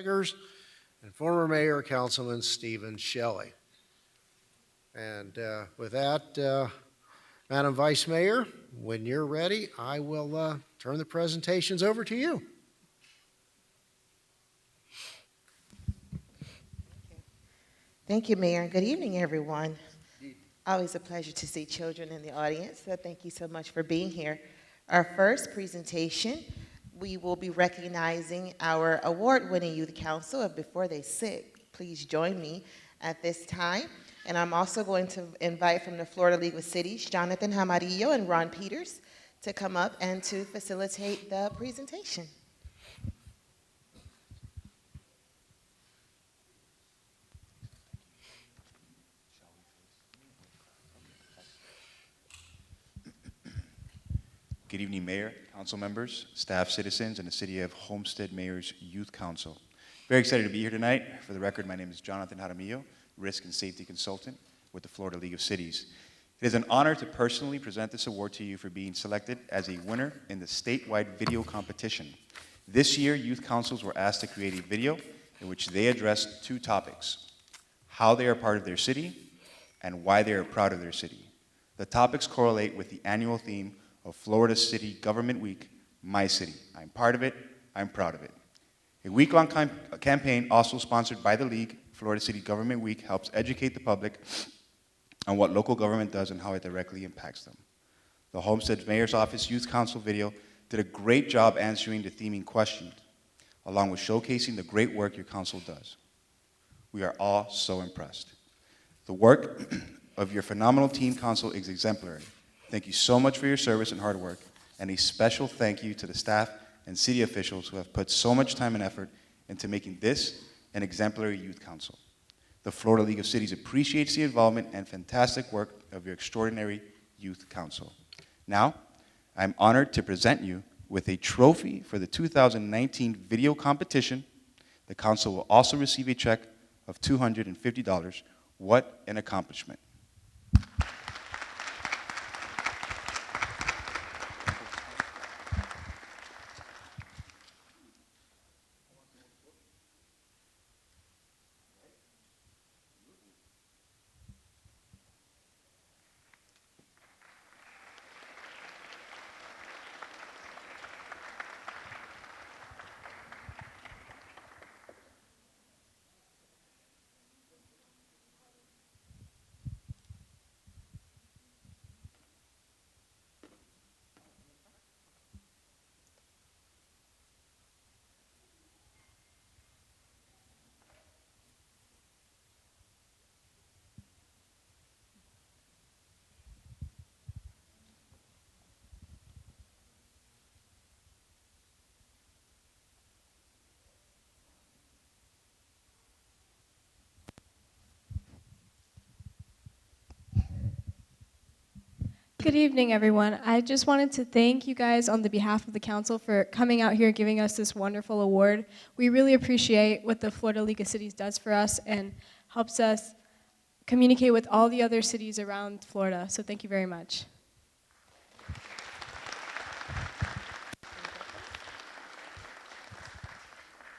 Eggers and former Mayor Councilman Stephen Shelley. And with that, Madam Vice Mayor, when you're ready, I will turn the presentations over to you. Thank you, Mayor, and good evening, everyone. Always a pleasure to see children in the audience, so thank you so much for being here. Our first presentation, we will be recognizing our award-winning Youth Council of Before They Sit. Please join me at this time. And I'm also going to invite from the Florida League of Cities, Jonathan Jaramillo and Ron Peters, to come up and to facilitate the presentation. Good evening, Mayor, council members, staff, citizens, and the City of Homestead Mayor's Youth Council. Very excited to be here tonight. For the record, my name is Jonathan Jaramillo, Risk and Safety Consultant with the Florida League of Cities. It is an honor to personally present this award to you for being selected as a winner in the statewide video competition. This year, youth councils were asked to create a video in which they addressed two topics: how they are part of their city and why they are proud of their city. The topics correlate with the annual theme of Florida City Government Week, My City. I'm part of it, I'm proud of it. A week-long campaign also sponsored by the League, Florida City Government Week, helps educate the public on what local government does and how it directly impacts them. The Homestead Mayor's Office Youth Council video did a great job answering the theming questions, along with showcasing the great work your council does. We are all so impressed. The work of your phenomenal teen council is exemplary. Thank you so much for your service and hard work, and a special thank you to the staff and city officials who have put so much time and effort into making this an exemplary youth council. The Florida League of Cities appreciates the involvement and fantastic work of your extraordinary youth council. Now, I'm honored to present you with a trophy for the 2019 video competition. The council will also receive a check of $250. What an accomplishment. Good evening, everyone. I just wanted to thank you guys on the behalf of the council for coming out here and giving us this wonderful award. We really appreciate what the Florida League of Cities does for us and helps us communicate with all the other cities around Florida. So thank you very much.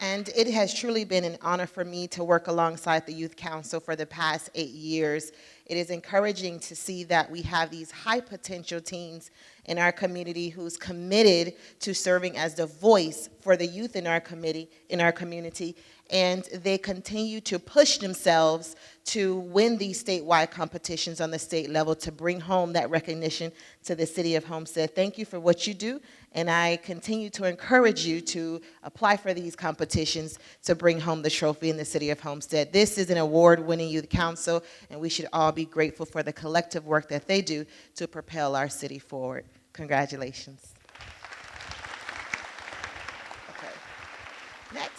And it has truly been an honor for me to work alongside the Youth Council for the past 8 years. It is encouraging to see that we have these high potential teens in our community who's committed to serving as the voice for the youth in our community, and they continue to push themselves to win these statewide competitions on the state level to bring home that recognition to the city of Homestead. Thank you for what you do, and I continue to encourage you to apply for these competitions to bring home the trophy in the city of Homestead. This is an award-winning youth council, and we should all be grateful for the collective work that they do to propel our city forward. Congratulations. Okay. Next.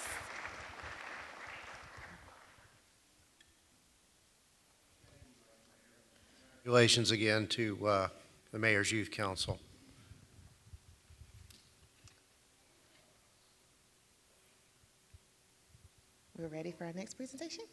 Congratulations again to the Mayor's Youth Council. We're ready for our next presentation?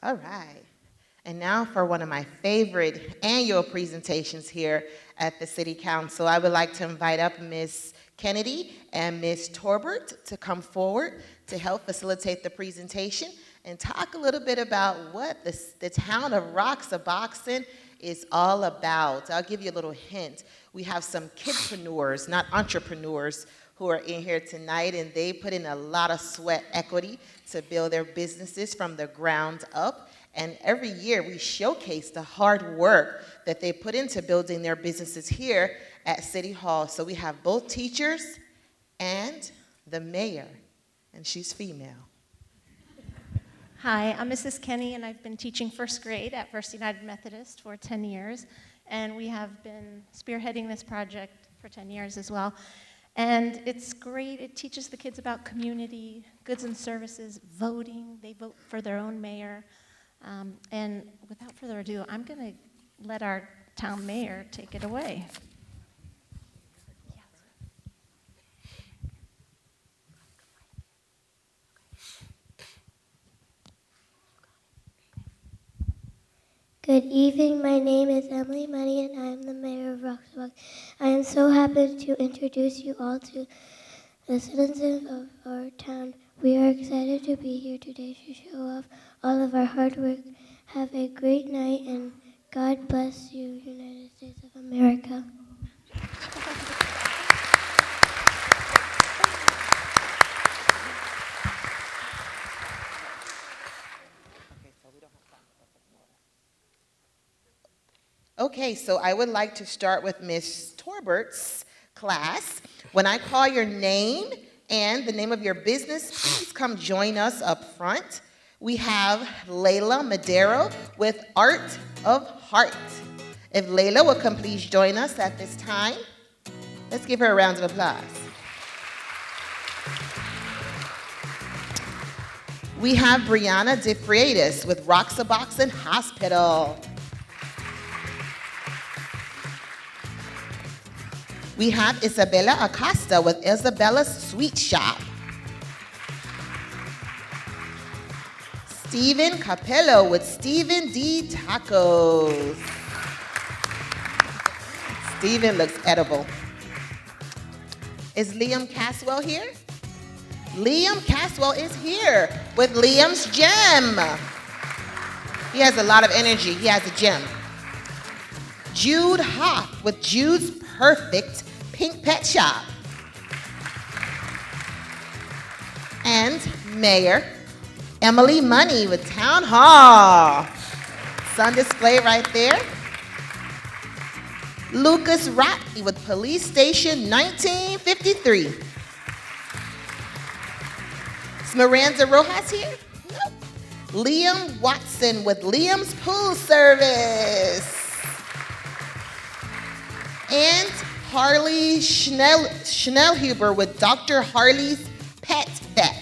All right. And now for one of my favorite annual presentations here at the City Council, I would like to invite up Ms. Kennedy and Ms. Torbert to come forward to help facilitate the presentation and talk a little bit about what the town of Roxaboxen is all about. I'll give you a little hint. We have some kidpreneurs, not entrepreneurs, who are in here tonight, and they put in a lot of sweat equity to build their businesses from the ground up. And every year we showcase the hard work that they put into building their businesses here at City Hall. So we have both teachers and the mayor, and she's female. Hi, I'm Mrs. Kenny, and I've been teaching first grade at First United Methodist for 10 years, and we have been spearheading this project for 10 years as well. And it's great. It teaches the kids about community, goods and services, voting. They vote for their own mayor. And without further ado, I'm going to let our town mayor take it away. Good evening. My name is Emily Money, and I am the mayor of Roxbuck. I am so happy to introduce you all to the citizens of our town. We are excited to be here today to show off all of our hard work. Have a great night, and God bless you, United States of America. Okay, so I would like to start with Ms. Torbert's class. When I call your name and the name of your business, please come join us up front. We have Layla Madero with Art of Heart. If Layla will come please join us at this time. Let's give her a round of applause. We have Brianna DeFreitas with Roxaboxen Hospital. We have Isabella Acosta with Isabella's Sweet Shop. Stephen Capello with Stephen D. Tacos. Stephen looks edible. Is Liam Caswell here? Liam Caswell is here with Liam's Gem. He has a lot of energy. He has a gem. Jude Hoff with Jude's Perfect Pink Pet Shop. And Mayor Emily Money with Town Hall. Sun display right there. Lucas Rocky with Police Station 1953. Is Miranda Rojas here? Nope. Liam Watson with Liam's Pool Service. And Harley Schnellhuber with Dr. Harley's Pet Vet.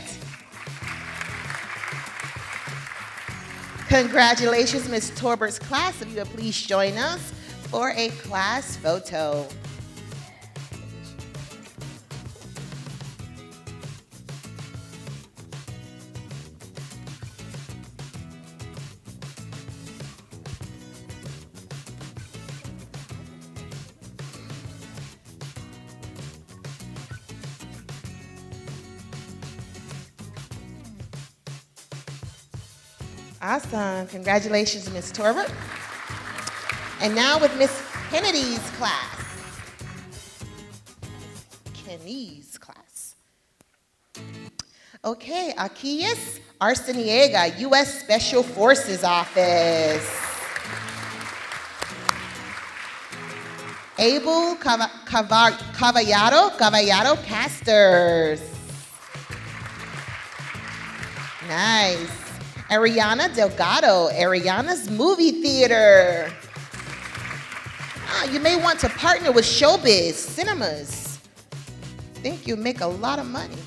Congratulations, Ms. Torbert's class. If you would please join us for a class photo. Awesome. Congratulations, Ms. Torbert. And now with Ms. Kennedy's class. Kenny's class. Okay, Akias Arciniega, U.S. Special Forces Office. Abel Caballero Casters. Nice. Ariana Delgado, Ariana's Movie Theater. You may want to partner with Showbiz Cinemas. I think you'll make a lot of money.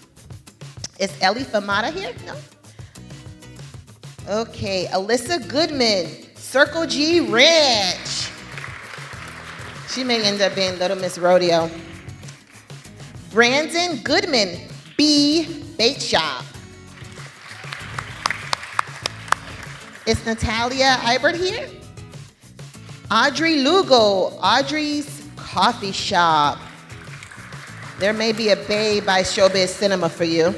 Is Ellie Famata here? No? Okay, Alyssa Goodman, Circle G Ranch. She may end up being Little Miss Rodeo. Brandon Goodman, B Bait Shop. Is Natalia Ibert here? Audrey Lugo, Audrey's Coffee Shop. There may be a Bay by Showbiz Cinema for you.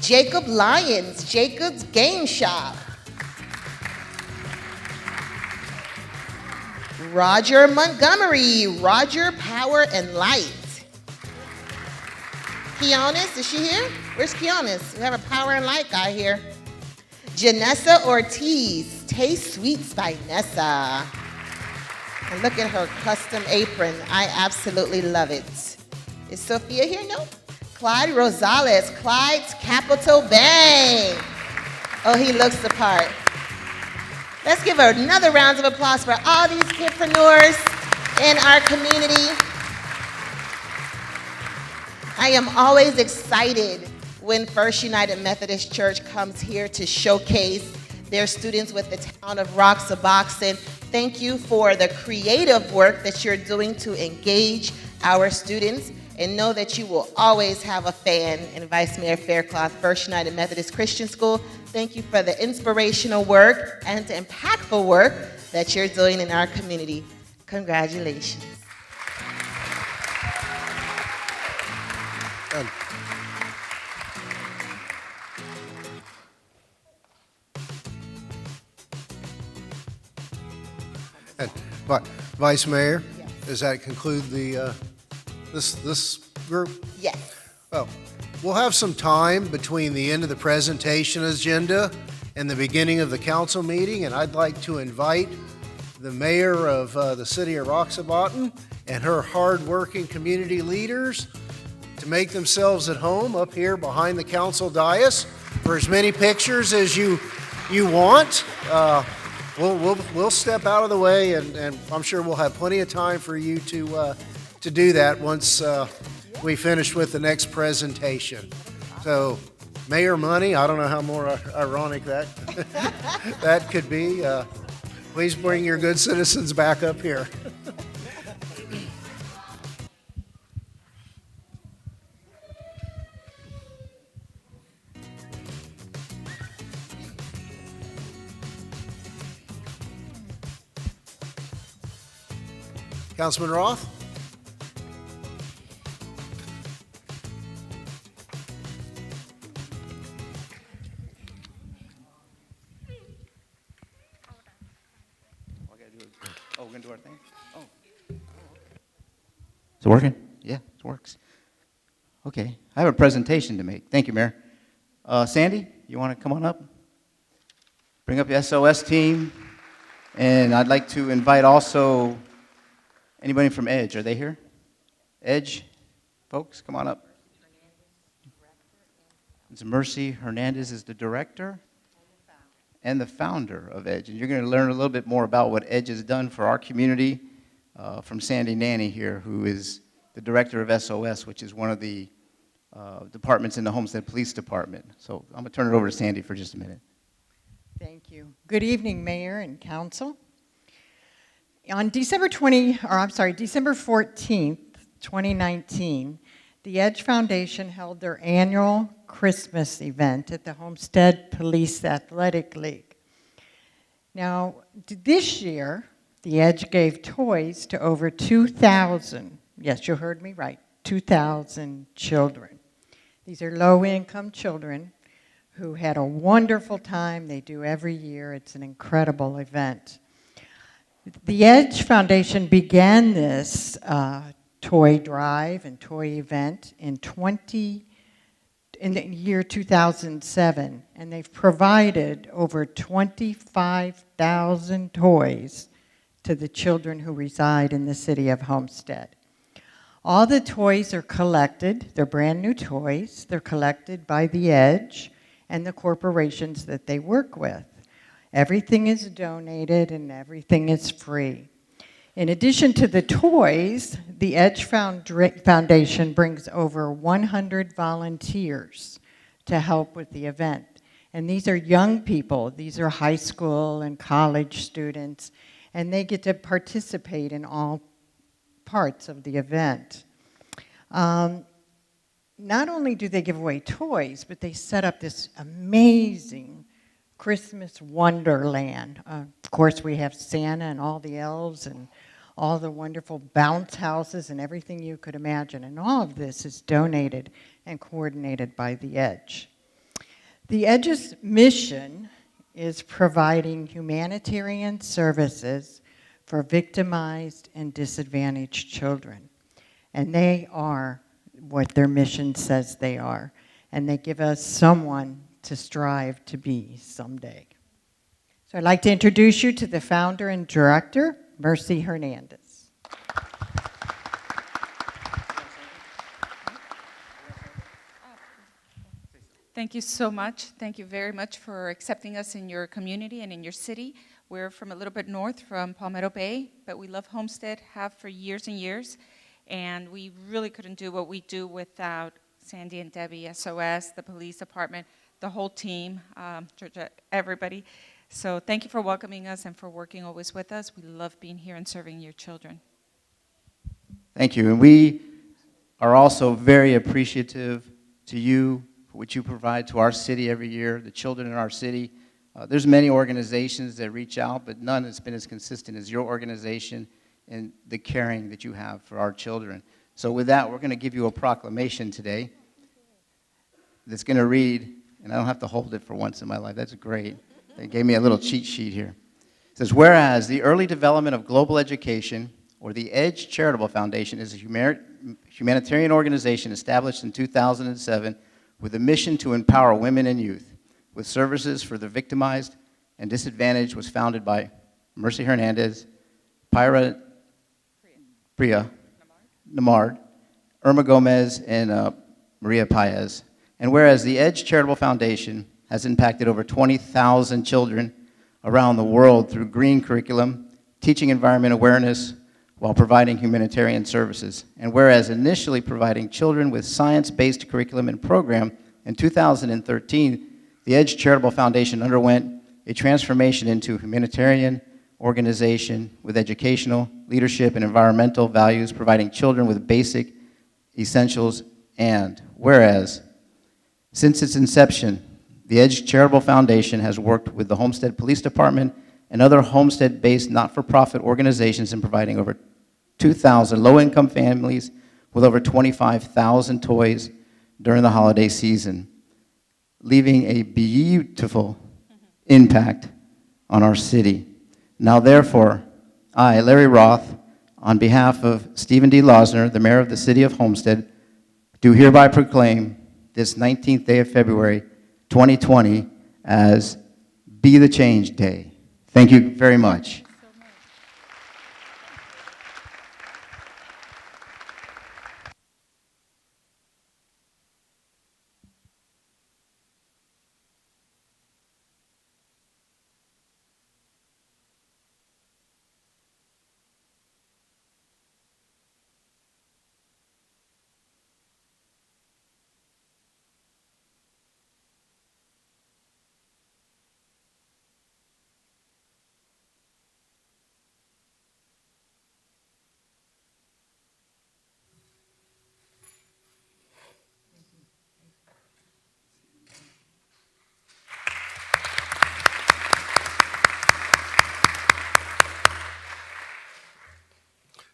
Jacob Lyons, Jacob's Game Shop. Roger Montgomery, Roger Power and Light. Keonis, is she here? Where's Keonis? We have a Power and Light guy here. Janessa Ortiz, Taste Sweets by Nessa. And look at her custom apron. I absolutely love it. Is Sophia here? No. Clyde Rosales, Clyde's Capital Bank. Oh, he looks the part. Let's give another round of applause for all these kidpreneurs in our community. I am always excited when First United Methodist Church comes here to showcase their students with the town of Roxaboxen. Thank you for the creative work that you're doing to engage our students, and know that you will always have a fan in Vice Mayor Faircloth First United Methodist Christian School. Thank you for the inspirational work and the impactful work that you're doing in our community. Congratulations. But Vice Mayor, does that conclude the this group? Yes. Well, we'll have some time between the end of the presentation agenda and the beginning of the council meeting, and I'd like to invite the mayor of the city of Roxaboxen and her hard-working community leaders to make themselves at home up here behind the council dais for as many pictures as you want. We'll step out of the way, and I'm sure we'll have plenty of time for you to do that once we finish with the next presentation. So, Mayor Money, I don't know how more ironic that that could be. Please bring your good citizens back up here. Councilman Roth? Oh, we're going to do our thing? Oh. Is it working? Yeah, it works. Okay. I have a presentation to make. Thank you, Mayor. Sandy, you want to come on up? Bring up the SOS team. And I'd like to invite also anybody from Edge. Are they here? Edge, folks, come on up. It's Mercy Hernandez is the director and the founder of Edge. And you're going to learn a little bit more about what Edge has done for our community from Sandy Nanny here, who is the director of SOS, which is one of the departments in the Homestead Police Department. So I'm going to turn it over to Sandy for just a minute. Thank you. Good evening, Mayor and Council. On December 14th, 2019, the Edge Foundation held their annual Christmas event at the Homestead Police Athletic League. Now, this year, the Edge gave toys to over 2,000, yes, you heard me right, 2,000 children. These are low-income children who had a wonderful time. They do every year. It's an incredible event. The Edge Foundation began this toy drive and toy event in the year 2007, and they've provided over 25,000 toys to the children who reside in the city of Homestead. All the toys are collected. They're brand new toys. They're collected by the Edge and the corporations that they work with. Everything is donated and everything is free. In addition to the toys, the Edge Foundation brings over 100 volunteers to help with the event. And these are young people. These are high school and college students, and they get to participate in all parts of the event. Not only do they give away toys, but they set up this amazing Christmas wonderland. Of course, we have Santa and all the elves and all the wonderful bounce houses and everything you could imagine. And all of this is donated and coordinated by the Edge. The Edge's mission is providing humanitarian services for victimized and disadvantaged children. And they are what their mission says they are. And they give us someone to strive to be someday. So I'd like to introduce you to the founder and director, Mercy Hernandez. Thank you so much. Thank you very much for accepting us in your community and in your city. We're from a little bit north from Palmetto Bay, but we love Homestead, have for years and years, and we really couldn't do what we do without Sandy and Debbie, SOS, the police department, the whole team, everybody. So thank you for welcoming us and for working always with us. We love being here and serving your children. Thank you. And we are also very appreciative to you for what you provide to our city every year, the children in our city. There's many organizations that reach out, but none has been as consistent as your organization and the caring that you have for our children. So with that, we're going to give you a proclamation today that's going to read, and I don't have to hold it for once in my life. That's great. They gave me a little cheat sheet here. It says, whereas the early development of global education, or the EDGE Charitable Foundation, is a humanitarian organization established in 2007 with a mission to empower women and youth with services for the victimized and disadvantaged, was founded by Mercy Hernandez, Priya Namard, Irma Gomez, and Maria Paez. And whereas the EDGE Charitable Foundation has impacted over 20,000 children around the world through green curriculum, teaching environment awareness, while providing humanitarian services. And whereas initially providing children with science-based curriculum and program, in 2013, the EDGE Charitable Foundation underwent a transformation into a humanitarian organization with educational, leadership, and environmental values, providing children with basic essentials. And whereas, since its inception, the EDGE Charitable Foundation has worked with the Homestead Police Department and other Homestead-based not-for-profit organizations in providing over 2,000 low-income families with over 25,000 toys during the holiday season, leaving a beautiful impact on our city. Now, therefore, I, Larry Roth, on behalf of Stephen D. Losner, the mayor of the city of Homestead, do hereby proclaim this 19th day of February, 2020, as Be the Change Day. Thank you very much.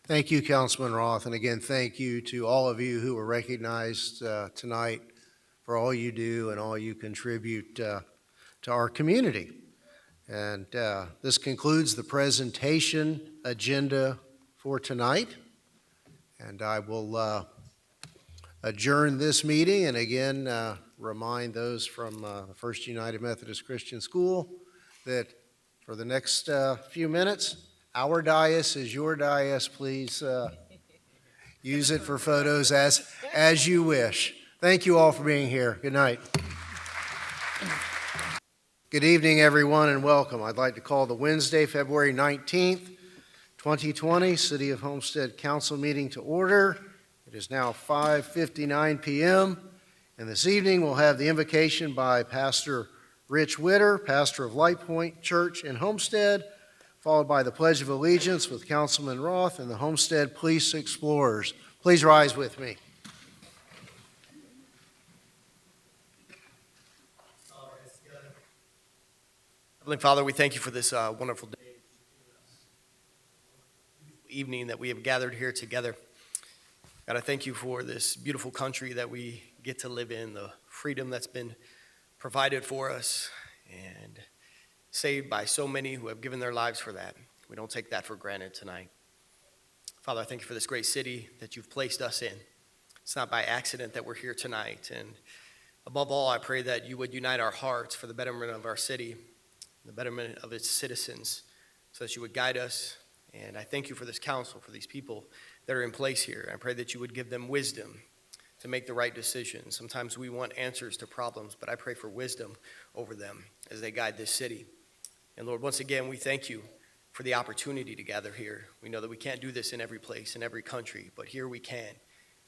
Thank you, Councilman Roth, and again, thank you to all of you who were recognized tonight for all you do and all you contribute to our community. And this concludes the presentation agenda for tonight, and I will adjourn this meeting, and again, remind those from First United Methodist Christian School that for the next few minutes, our dais is your dais. Please use it for photos as you wish. Thank you all for being here. Good night. Good evening, everyone, and welcome. I'd like to call the Wednesday, February 19th, 2020, City of Homestead Council meeting to order. It is now 5:59 p.m., and this evening we'll have the invocation by Pastor Rich Witter, pastor of Light Point Church in Homestead, followed by the Pledge of Allegiance with Councilman Roth and the Homestead Police Explorers. Please rise with me. Heavenly Father, we thank you for this wonderful day, evening that we have gathered here together. God, I thank you for this beautiful country that we get to live in, the freedom that's been provided for us and saved by so many who have given their lives for that. We don't take that for granted tonight. Father, I thank you for this great city that you've placed us in. It's not by accident that we're here tonight. And above all, I pray that you would unite our hearts for the betterment of our city, the betterment of its citizens, so that you would guide us. And I thank you for this council, for these people that are in place here. I pray that you would give them wisdom to make the right decisions. Sometimes we want answers to problems, but I pray for wisdom over them as they guide this city. And Lord, once again, we thank you for the opportunity to gather here. We know that we can't do this in every place, in every country, but here we can.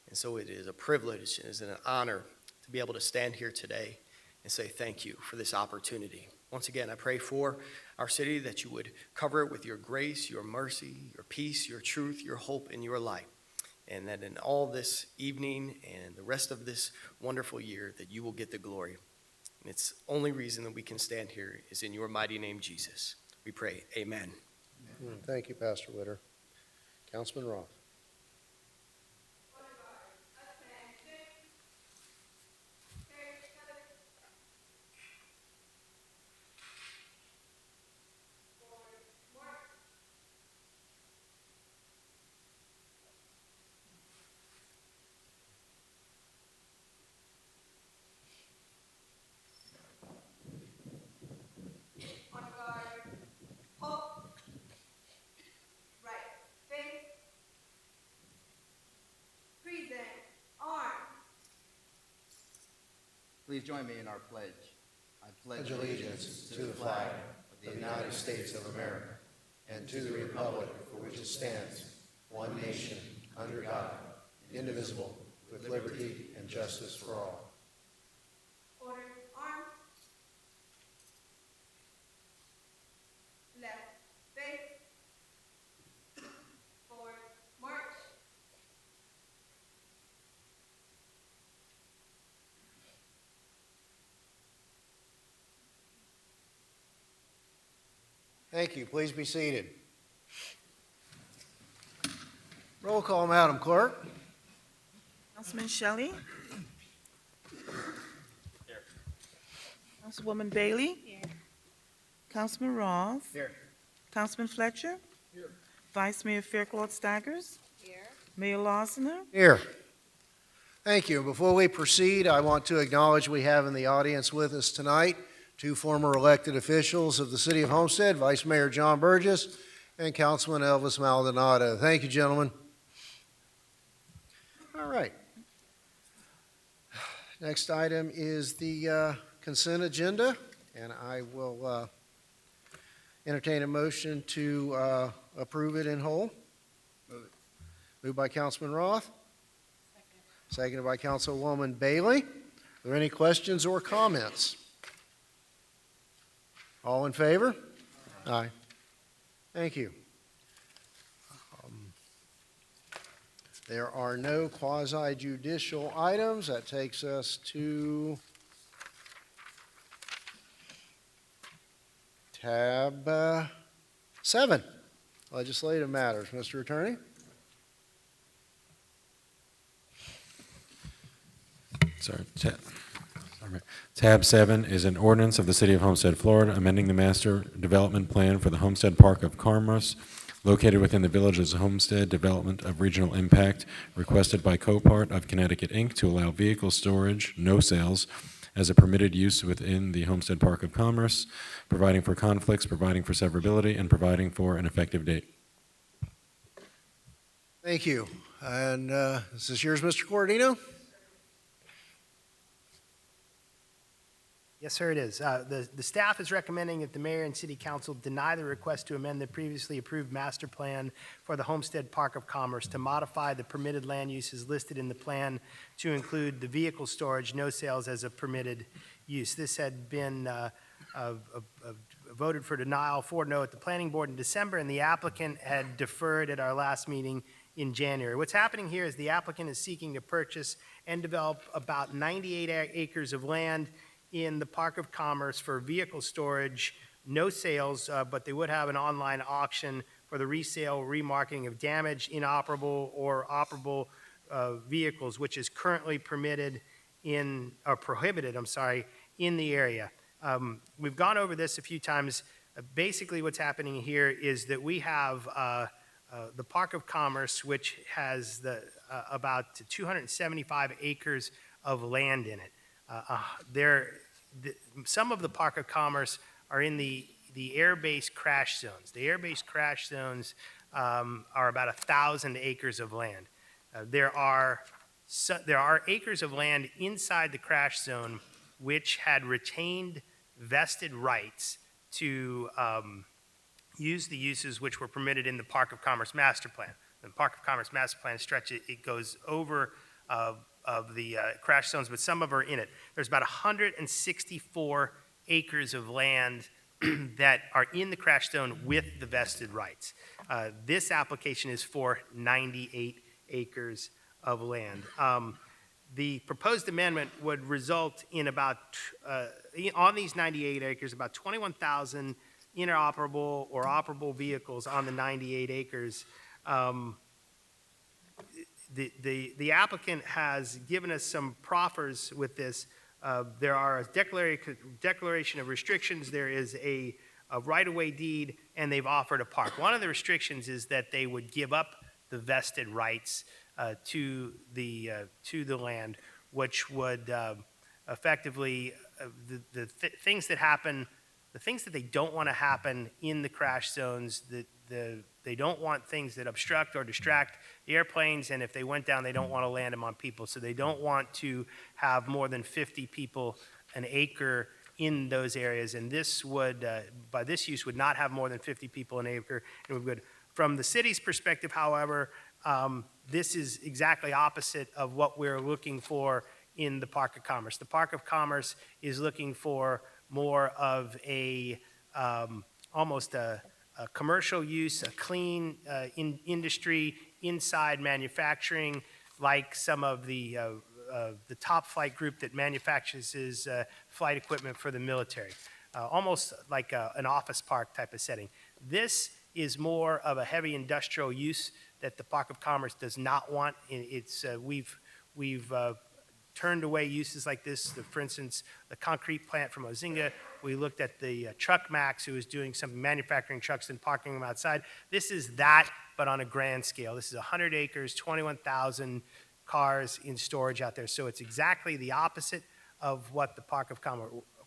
And so it is a privilege, it is an honor to be able to stand here today and say thank you for this opportunity. Once again, I pray for our city that you would cover it with your grace, your mercy, your peace, your truth, your hope, and your light. And that in all this evening and the rest of this wonderful year, that you will get the glory. And it's the only reason that we can stand here is in your mighty name, Jesus. We pray, amen. Thank you, Pastor Witter. Councilman Roth. Please join me in our pledge. I Pledge allegiance to the flag of the United States of America and to the republic for which it stands, one nation, under God, indivisible, with liberty and justice for all. Order, arms. Left, face. Forward, march. Thank you. Please be seated. Roll call, Madam Clerk. Councilman Shelley. Here. Councilwoman Bailey. Here. Councilman Ross. Here. Councilman Fletcher. Here. Vice Mayor Faircloth Staggers. Here. Mayor Lawsoner. Here. Thank you. Before we proceed, I want to acknowledge we have in the audience with us tonight two former elected officials of the City of Homestead, Vice Mayor John Burgess and Councilman Elvis Maldonado. Thank you, gentlemen. All right. Next item is the consent agenda, and I will entertain a motion to approve it in whole. Move it. Moved by Councilman Roth. Seconded by Councilwoman Bailey. Are there any questions or comments? All in favor? Aye. Thank you. There are no quasi-judicial items. That takes us to tab 7, legislative matters. Mr. Attorney? Sorry. Tab 7 is an ordinance of the City of Homestead, Florida, amending the master development plan for the Homestead Park of Commerce located within the Village's Homestead Development of Regional Impact, requested by Copart of Connecticut, Inc. to allow vehicle storage, no sales, as a permitted use within the Homestead Park of Commerce, providing for conflicts, providing for severability, and providing for an effective date. Thank you. And this is yours, Mr. Cordino? Yes, sir, it is. The staff is recommending that the mayor and city council deny the request to amend the previously approved master plan for the Homestead Park of Commerce to modify the permitted land uses listed in the plan to include the vehicle storage, no sales as a permitted use. This had been voted for denial 4-0 at the planning board in December, and the applicant had deferred at our last meeting in January. What's happening here is the applicant is seeking to purchase and develop about 98 acres of land in the Park of Commerce for vehicle storage, no sales, but they would have an online auction for the resale, remarketing of damaged, inoperable, or operable vehicles, which is currently permitted in, or prohibited, I'm sorry, in the area. We've gone over this a few times. Basically, what's happening here is that we have the Park of Commerce, which has about 275 acres of land in it. Some of the Park of Commerce are in the air-based crash zones. The air-based crash zones are about 1,000 acres of land. There are acres of land inside the crash zone which had retained vested rights to use the uses which were permitted in the Park of Commerce Master Plan. The Park of Commerce Master Plan stretches, it goes over of the crash zones, but some of them are in it. There's about 164 acres of land that are in the crash zone with the vested rights. This application is for 98 acres of land. The proposed amendment would result in about, on these 98 acres, about 21,000 inoperable or operable vehicles on the 98 acres. The applicant has given us some proffers with this. There are a declaration of restrictions, there is a right-of-way deed, and they've offered a park. One of the restrictions is that they would give up the vested rights to the land, which would effectively, the things that happen, the things that they don't want to happen in the crash zones, they don't want things that obstruct or distract the airplanes, and if they went down, they don't want to land them on people. So they don't want to have more than 50 people an acre in those areas, and this would, by this use, would not have more than 50 people an acre. It would, from the city's perspective, however, this is exactly opposite of what we're looking for in the Park of Commerce. The Park of Commerce is looking for more of a, almost a commercial use, a clean industry inside manufacturing, like some of the top flight group that manufactures flight equipment for the military, almost like an office park type of setting. This is more of a heavy industrial use that the Park of Commerce does not want. It's, we've turned away uses like this. For instance, the concrete plant from Ozinga, we looked at the Truck Max, who was doing some manufacturing trucks and parking them outside. This is that, but on a grand scale. This is 100 acres, 21,000 cars in storage out there. So it's exactly the opposite of what the Park of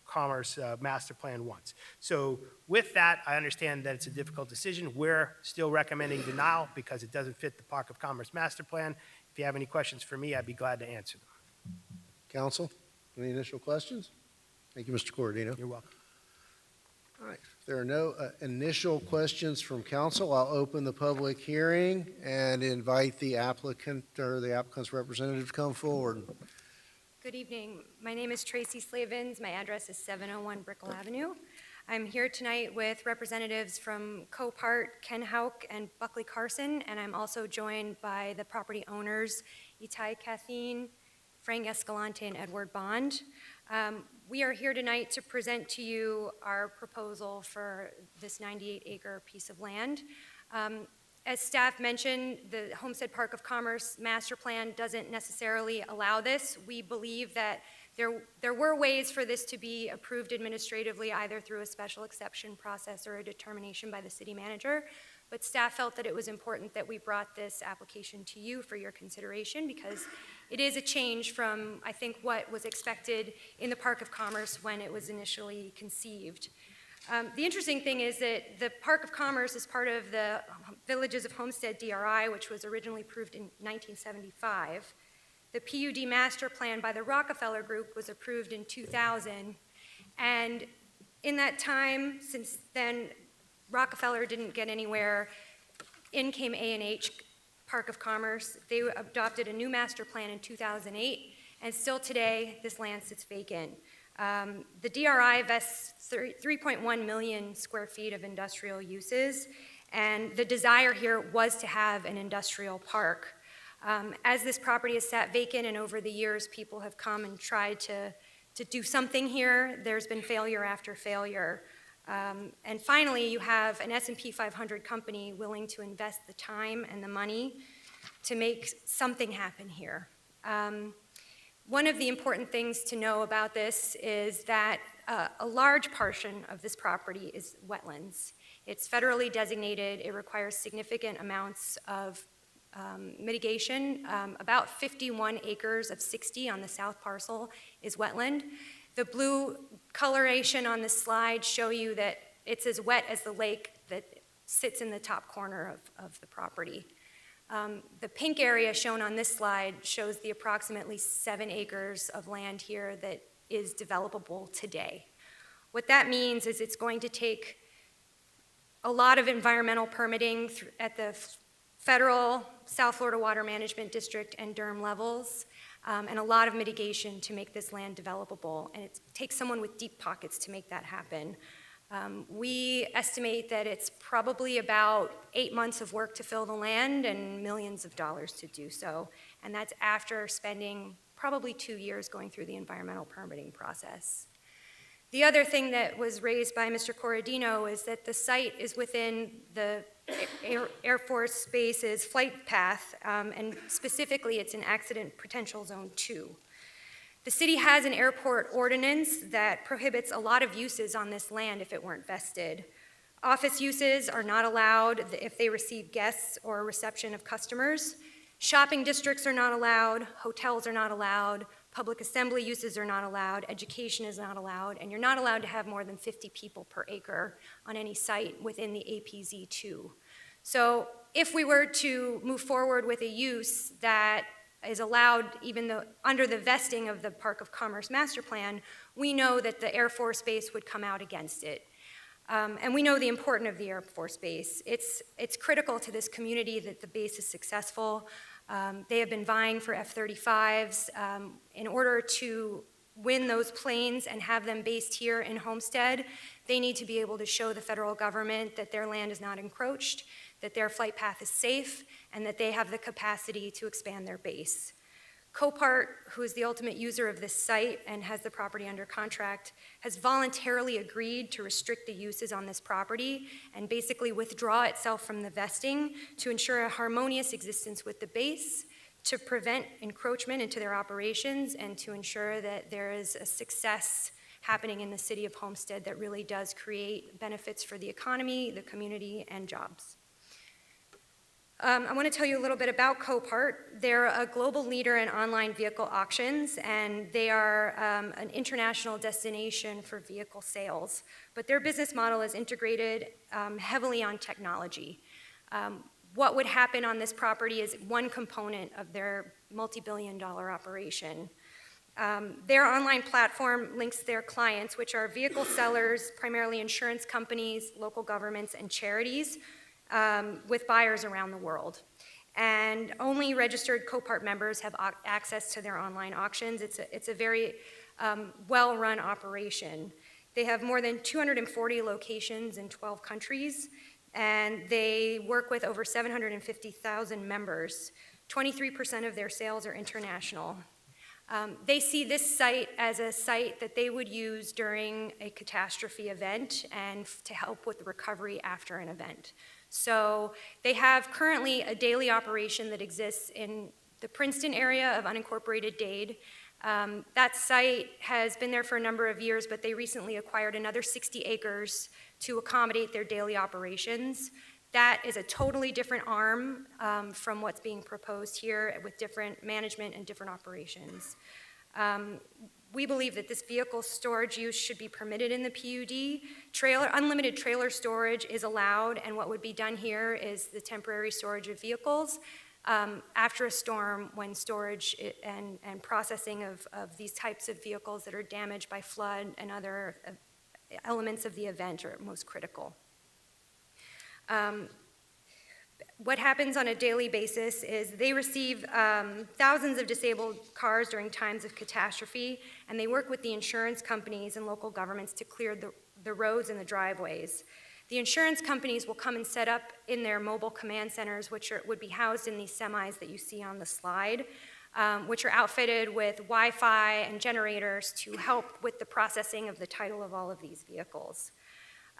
Commerce Master Plan wants. So with that, I understand that it's a difficult decision. We're still recommending denial because it doesn't fit the Park of Commerce Master Plan. If you have any questions for me, I'd be glad to answer them. Council, any initial questions? Thank you, Mr. Corradino. You're welcome. All right, if there are no initial questions from council, I'll open the public hearing and invite the applicant or the applicant's representative to come forward. Good evening. My name is Tracy Slavins. My address is 701 Brickell Avenue. I'm here tonight with representatives from Copart, Ken Hauk, and Buckley Carson, and I'm also joined by the property owners, Itai Kathleen, Frank Escalante, and Edward Bond. We are here tonight to present to you our proposal for this 98-acre piece of land. As staff mentioned, the Homestead Park of Commerce Master Plan doesn't necessarily allow this. We believe that there were ways for this to be approved administratively, either through a special exception process or a determination by the city manager. But staff felt that it was important that we brought this application to you for your consideration because it is a change from, I think, what was expected in the Park of Commerce when it was initially conceived. The interesting thing is that the Park of Commerce is part of the Villages of Homestead DRI, which was originally approved in 1975. The PUD Master Plan by the Rockefeller Group was approved in 2000. And in that time, since then, Rockefeller didn't get anywhere. In came A&H Park of Commerce. They adopted a new master plan in 2008, and still today, this land sits vacant. The DRI vests 3.1 million square feet of industrial uses, and the desire here was to have an industrial park. As this property has sat vacant and over the years people have come and tried to do something here, there's been failure after failure. And finally, you have an S&P 500 company willing to invest the time and the money to make something happen here. One of the important things to know about this is that a large portion of this property is wetlands. It's federally designated. It requires significant amounts of mitigation. About 51 acres of 60 on the south parcel is wetland. The blue coloration on this slide show you that it's as wet as the lake that sits in the top corner of the property. The pink area shown on this slide shows the approximately 7 acres of land here that is developable today. What that means is it's going to take a lot of environmental permitting at the federal, South Florida Water Management District, and Durham levels, and a lot of mitigation to make this land developable. And it takes someone with deep pockets to make that happen. We estimate that it's probably about 8 months of work to fill the land and millions of dollars to do so. And that's after spending probably 2 years going through the environmental permitting process. The other thing that was raised by Mr. Corradino is that the site is within the Air Force Base's flight path, and specifically it's in Accident Potential Zone 2. The city has an airport ordinance that prohibits a lot of uses on this land if it weren't vested. Office uses are not allowed if they receive guests or reception of customers. Shopping districts are not allowed, hotels are not allowed, public assembly uses are not allowed, education is not allowed, and you're not allowed to have more than 50 people per acre on any site within the APZ2. So if we were to move forward with a use that is allowed even though under the vesting of the Park of Commerce Master Plan, we know that the Air Force Base would come out against it. And we know the importance of the Air Force Base. It's critical to this community that the base is successful. They have been vying for F-35s. In order to win those planes and have them based here in Homestead, they need to be able to show the federal government that their land is not encroached, that their flight path is safe, and that they have the capacity to expand their base. Copart, who is the ultimate user of this site and has the property under contract, has voluntarily agreed to restrict the uses on this property and basically withdraw itself from the vesting to ensure a harmonious existence with the base, to prevent encroachment into their operations, and to ensure that there is a success happening in the city of Homestead that really does create benefits for the economy, the community, and jobs. I want to tell you a little bit about Copart. They're a global leader in online vehicle auctions, and they are an international destination for vehicle sales. But their business model is integrated heavily on technology. What would happen on this property is one component of their multi-billion-dollar operation. Their online platform links their clients, which are vehicle sellers, primarily insurance companies, local governments, and charities, with buyers around the world. And only registered Copart members have access to their online auctions. It's a very well-run operation. They have more than 240 locations in 12 countries, and they work with over 750,000 members. 23% of their sales are international. They see this site as a site that they would use during a catastrophe event and to help with the recovery after an event. So they have currently a daily operation that exists in the Princeton area of unincorporated Dade. That site has been there for a number of years, but they recently acquired another 60 acres to accommodate their daily operations. That is a totally different arm from what's being proposed here with different management and different operations. We believe that this vehicle storage use should be permitted in the PUD. Unlimited trailer storage is allowed, and what would be done here is the temporary storage of vehicles after a storm, when storage and processing of these types of vehicles that are damaged by flood and other elements of the event are most critical. What happens on a daily basis is they receive thousands of disabled cars during times of catastrophe, and they work with the insurance companies and local governments to clear the roads and the driveways. The insurance companies will come and set up in their mobile command centers, which would be housed in these semis that you see on the slide, which are outfitted with Wi-Fi and generators to help with the processing of the title of all of these vehicles.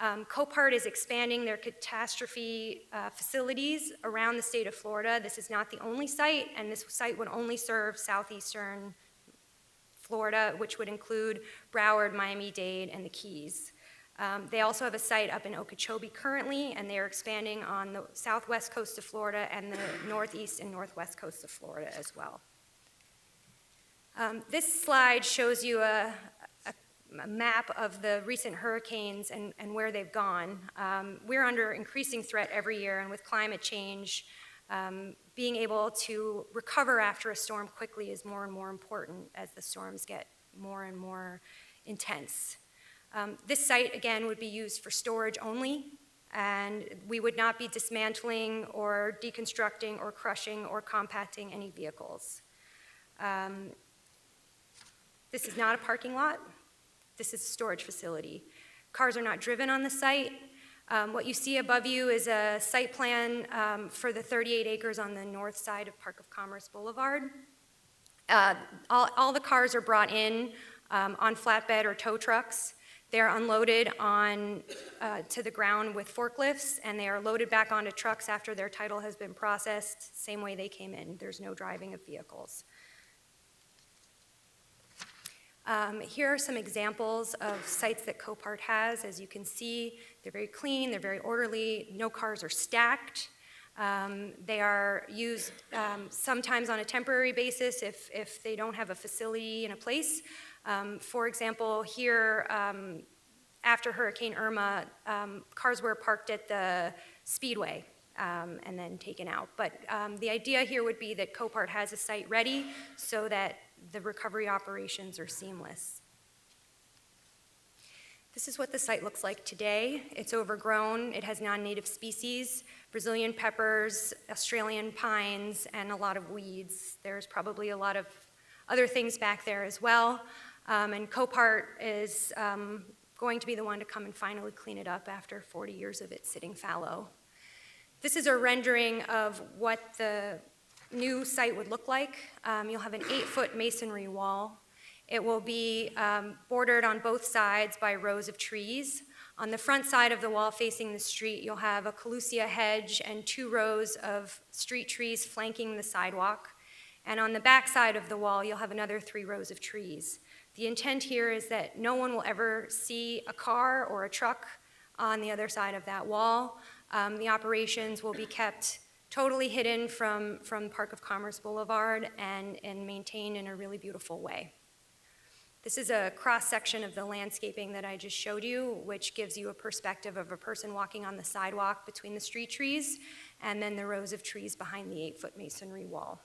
Copart is expanding their catastrophe facilities around the state of Florida. This is not the only site, and this site would only serve southeastern Florida, which would include Broward, Miami-Dade, and the Keys. They also have a site up in Okeechobee currently, and they are expanding on the southwest coast of Florida and the northeast and northwest coast of Florida as well. This slide shows you a map of the recent hurricanes and where they've gone. We're under increasing threat every year, and with climate change, being able to recover after a storm quickly is more and more important as the storms get more and more intense. This site, again, would be used for storage only, and we would not be dismantling or deconstructing or crushing or compacting any vehicles. This is not a parking lot. This is a storage facility. Cars are not driven on the site. What you see above you is a site plan for the 38 acres on the north side of Park of Commerce Boulevard. All the cars are brought in on flatbed or tow trucks. They're unloaded to the ground with forklifts, and they are loaded back onto trucks after their title has been processed, same way they came in. There's no driving of vehicles. Here are some examples of sites that Copart has. As you can see, they're very clean, they're very orderly, no cars are stacked. They are used sometimes on a temporary basis if they don't have a facility in a place. For example, here, after Hurricane Irma, cars were parked at the Speedway and then taken out. But the idea here would be that Copart has a site ready so that the recovery operations are seamless. This is what the site looks like today. It's overgrown. It has non-native species, Brazilian peppers, Australian pines, and a lot of weeds. There's probably a lot of other things back there as well. And Copart is going to be the one to come and finally clean it up after 40 years of it sitting fallow. This is a rendering of what the new site would look like. You'll have an 8-foot masonry wall. It will be bordered on both sides by rows of trees. On the front side of the wall facing the street, you'll have a collusia hedge and 2 rows of street trees flanking the sidewalk. And on the back side of the wall, you'll have another 3 rows of trees. The intent here is that no one will ever see a car or a truck on the other side of that wall. The operations will be kept totally hidden from Park of Commerce Boulevard and maintained in a really beautiful way. This is a cross-section of the landscaping that I just showed you, which gives you a perspective of a person walking on the sidewalk between the street trees and then the rows of trees behind the 8-foot masonry wall.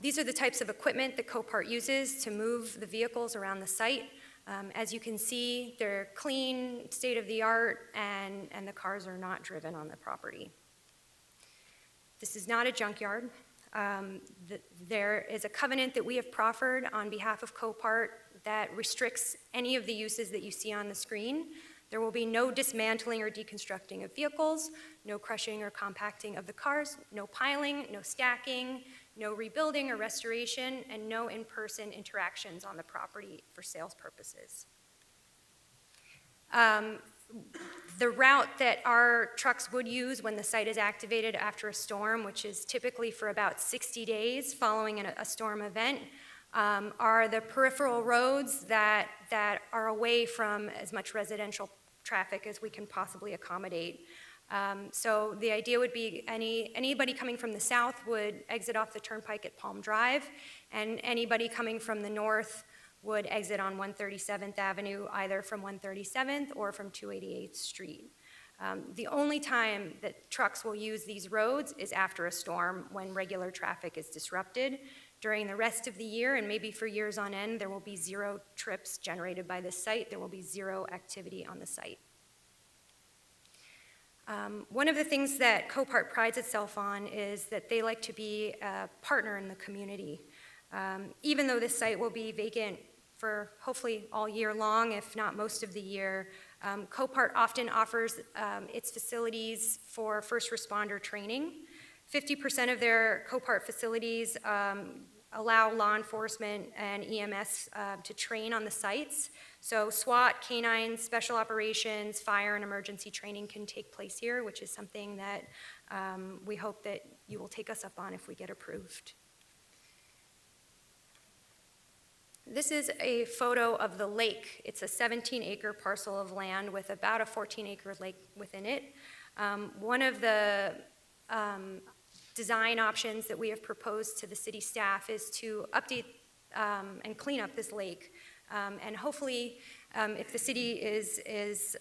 These are the types of equipment that Copart uses to move the vehicles around the site. As you can see, they're clean, state-of-the-art, and the cars are not driven on the property. This is not a junkyard. There is a covenant that we have proffered on behalf of Copart that restricts any of the uses that you see on the screen. There will be no dismantling or deconstructing of vehicles, no crushing or compacting of the cars, no piling, no stacking, no rebuilding or restoration, and no in-person interactions on the property for sales purposes. The route that our trucks would use when the site is activated after a storm, which is typically for about 60 days following a storm event, are the peripheral roads that are away from as much residential traffic as we can possibly accommodate. So the idea would be anybody coming from the south would exit off the turnpike at Palm Drive, and anybody coming from the north would exit on 137th Avenue, either from 137th or from 288th Street. The only time that trucks will use these roads is after a storm when regular traffic is disrupted. During the rest of the year, and maybe for years on end, there will be 0 trips generated by this site. There will be 0 activity on the site. One of the things that Copart prides itself on is that they like to be a partner in the community. Even though this site will be vacant for hopefully all year long, if not most of the year, Copart often offers its facilities for first responder training. 50% of their Copart facilities allow law enforcement and EMS to train on the sites. So SWAT, canines, special operations, fire, and emergency training can take place here, which is something that we hope that you will take us up on if we get approved. This is a photo of the lake. It's a 17-acre parcel of land with about a 14-acre lake within it. One of the design options that we have proposed to the city staff is to update and clean up this lake. And hopefully, if the city is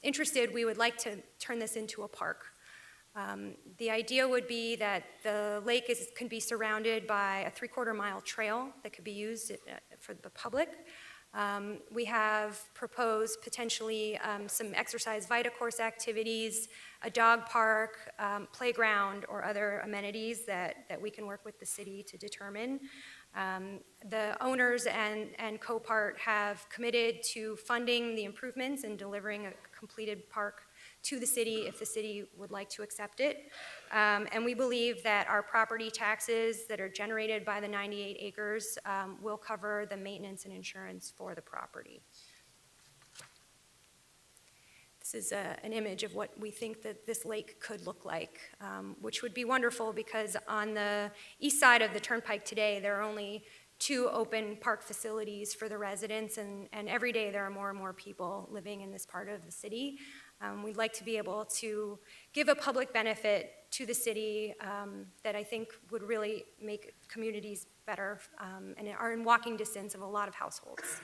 interested, we would like to turn this into a park. The idea would be that the lake can be surrounded by a 3/4-mile trail that could be used for the public. We have proposed potentially some exercise vita course activities, a dog park, playground, or other amenities that we can work with the city to determine. The owners and Copart have committed to funding the improvements and delivering a completed park to the city if the city would like to accept it. And we believe that our property taxes that are generated by the 98 acres will cover the maintenance and insurance for the property. This is an image of what we think that this lake could look like, which would be wonderful because on the east side of the turnpike today, there are only 2 open park facilities for the residents, and every day there are more and more people living in this part of the city. We'd like to be able to give a public benefit to the city that I think would really make communities better and are in walking distance of a lot of households.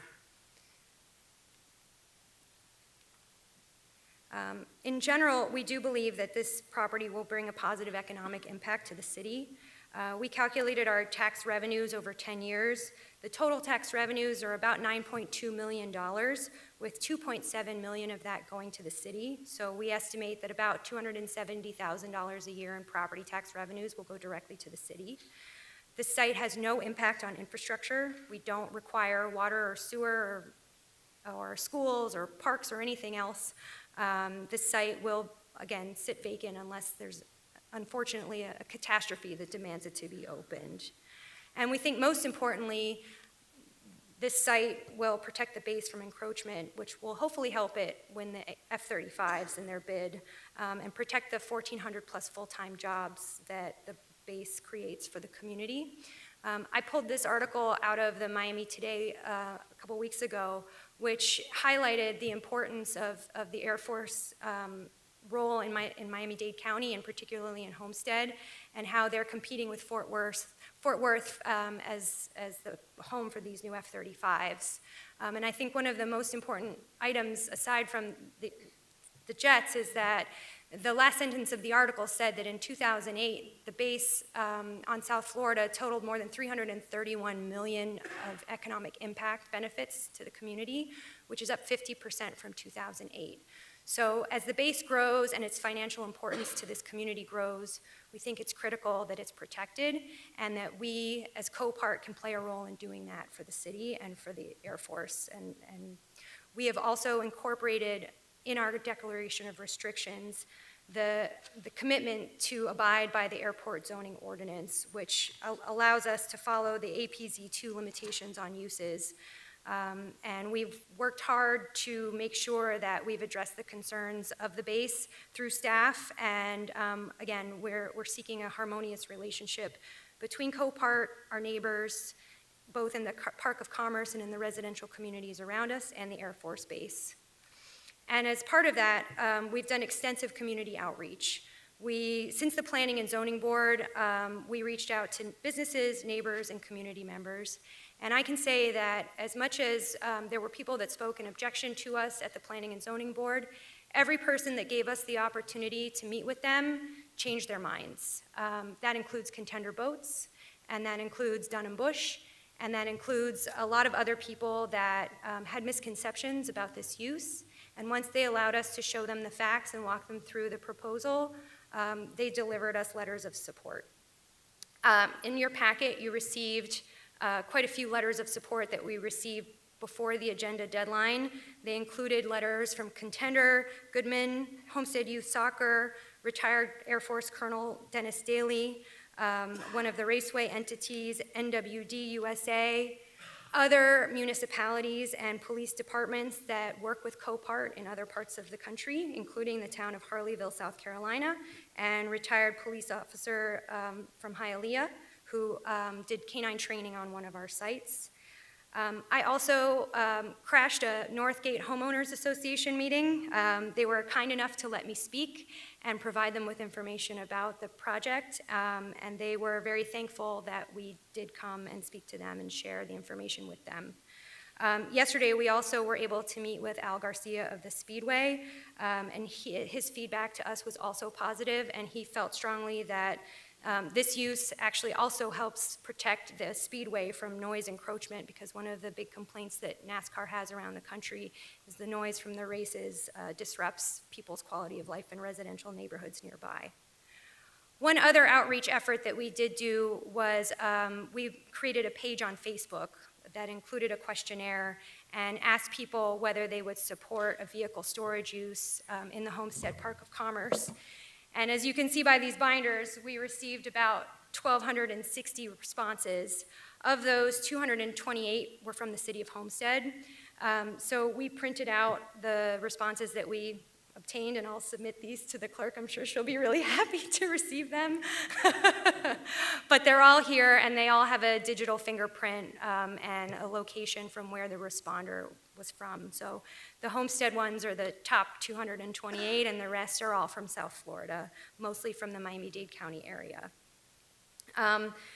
In general, we do believe that this property will bring a positive economic impact to the city. We calculated our tax revenues over 10 years. The total tax revenues are about $9.2 million, with $2.7 million of that going to the city. So we estimate that about $270,000 a year in property tax revenues will go directly to the city. This site has no impact on infrastructure. We don't require water or sewer or schools or parks or anything else. This site will, again, sit vacant unless there's unfortunately a catastrophe that demands it to be opened. And we think most importantly, this site will protect the base from encroachment, which will hopefully help it win the F-35s in their bid and protect the 1,400 plus full-time jobs that the base creates for the community. I pulled this article out of the Miami Today a couple weeks ago, which highlighted the importance of the Air Force role in Miami-Dade County, and particularly in Homestead, and how they're competing with Fort Worth as the home for these new F-35s. And I think one of the most important items, aside from the jets, is that the last sentence of the article said that in 2008, the base on South Florida totaled more than $331 million of economic impact benefits to the community, which is up 50% from 2008. So as the base grows and its financial importance to this community grows, we think it's critical that it's protected and that we as Copart can play a role in doing that for the city and for the Air Force. And we have also incorporated in our declaration of restrictions the commitment to abide by the airport zoning ordinance, which allows us to follow the APZ2 limitations on uses. And we've worked hard to make sure that we've addressed the concerns of the base through staff. And again, we're seeking a harmonious relationship between Copart, our neighbors, both in the Park of Commerce and in the residential communities around us, and the Air Force Base. And as part of that, we've done extensive community outreach. Since the Planning and Zoning Board, we reached out to businesses, neighbors, and community members. And I can say that as much as there were people that spoke in objection to us at the Planning and Zoning Board, every person that gave us the opportunity to meet with them changed their minds. That includes Contender Boats, and that includes Dun & Bush, and that includes a lot of other people that had misconceptions about this use. And once they allowed us to show them the facts and walk them through the proposal, they delivered us letters of support. In your packet, you received quite a few letters of support that we received before the agenda deadline. They included letters from Contender, Goodman, Homestead Youth Soccer, retired Air Force Colonel Dennis Daly, one of the raceway entities, NWD USA, other municipalities and police departments that work with Copart in other parts of the country, including the town of Harleyville, South Carolina, and retired police officer from Hialeah, who did canine training on one of our sites. I also crashed a Northgate Homeowners Association meeting. They were kind enough to let me speak and provide them with information about the project, and they were very thankful that we did come and speak to them and share the information with them. Yesterday, we also were able to meet with Al Garcia of the Speedway, and his feedback to us was also positive, and he felt strongly that this use actually also helps protect the Speedway from noise encroachment, because one of the big complaints that NASCAR has around the country is the noise from the races disrupts people's quality of life in residential neighborhoods nearby. One other outreach effort that we did do was we created a page on Facebook that included a questionnaire and asked people whether they would support a vehicle storage use in the Homestead Park of Commerce. And as you can see by these binders, we received about 1,260 responses. Of those, 228 were from the city of Homestead. So we printed out the responses that we obtained, and I'll submit these to the clerk. I'm sure she'll be really happy to receive them. But they're all here, and they all have a digital fingerprint and a location from where the responder was from. So the Homestead ones are the top 228, and the rest are all from South Florida, mostly from the Miami-Dade County area.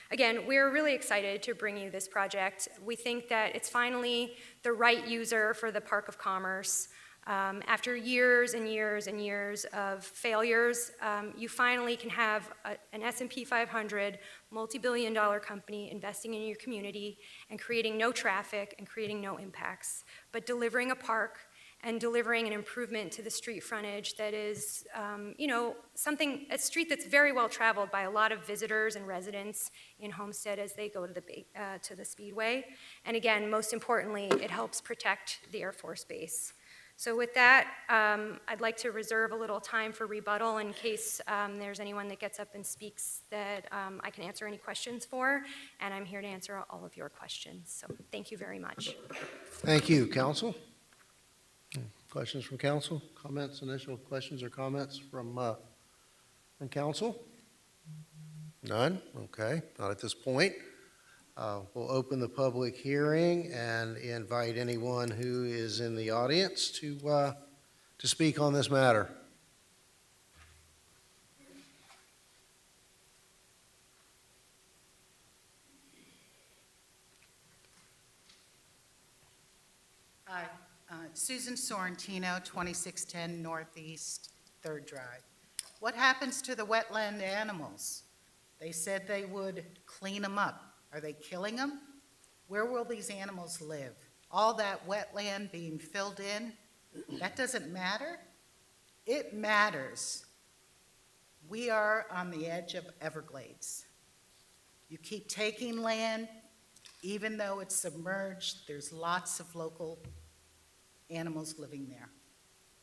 Again, we're really excited to bring you this project. We think that it's finally the right user for the Park of Commerce. After years and years and years of failures, you finally can have an S&P 500 multi-billion-dollar company investing in your community and creating no traffic and creating no impacts, but delivering a park and delivering an improvement to the street frontage that is, a street that's very well traveled by a lot of visitors and residents in Homestead as they go to the Speedway. And again, most importantly, it helps protect the Air Force Base. So with that, I'd like to reserve a little time for rebuttal in case there's anyone that gets up and speaks that I can answer any questions for, and I'm here to answer all of your questions. So thank you very much. Thank you, council. Questions from council? Comments, initial questions or comments from council? None? Okay, not at this point. We'll open the public hearing and invite anyone who is in the audience to speak on this matter. Hi, Susan Sorrentino, 2610 Northeast 3rd Drive. What happens to the wetland animals? They said they would clean them up. Are they killing them? Where will these animals live? All that wetland being filled in, that doesn't matter? It matters. We are on the edge of Everglades. You keep taking land, even though it's submerged, there's lots of local animals living there.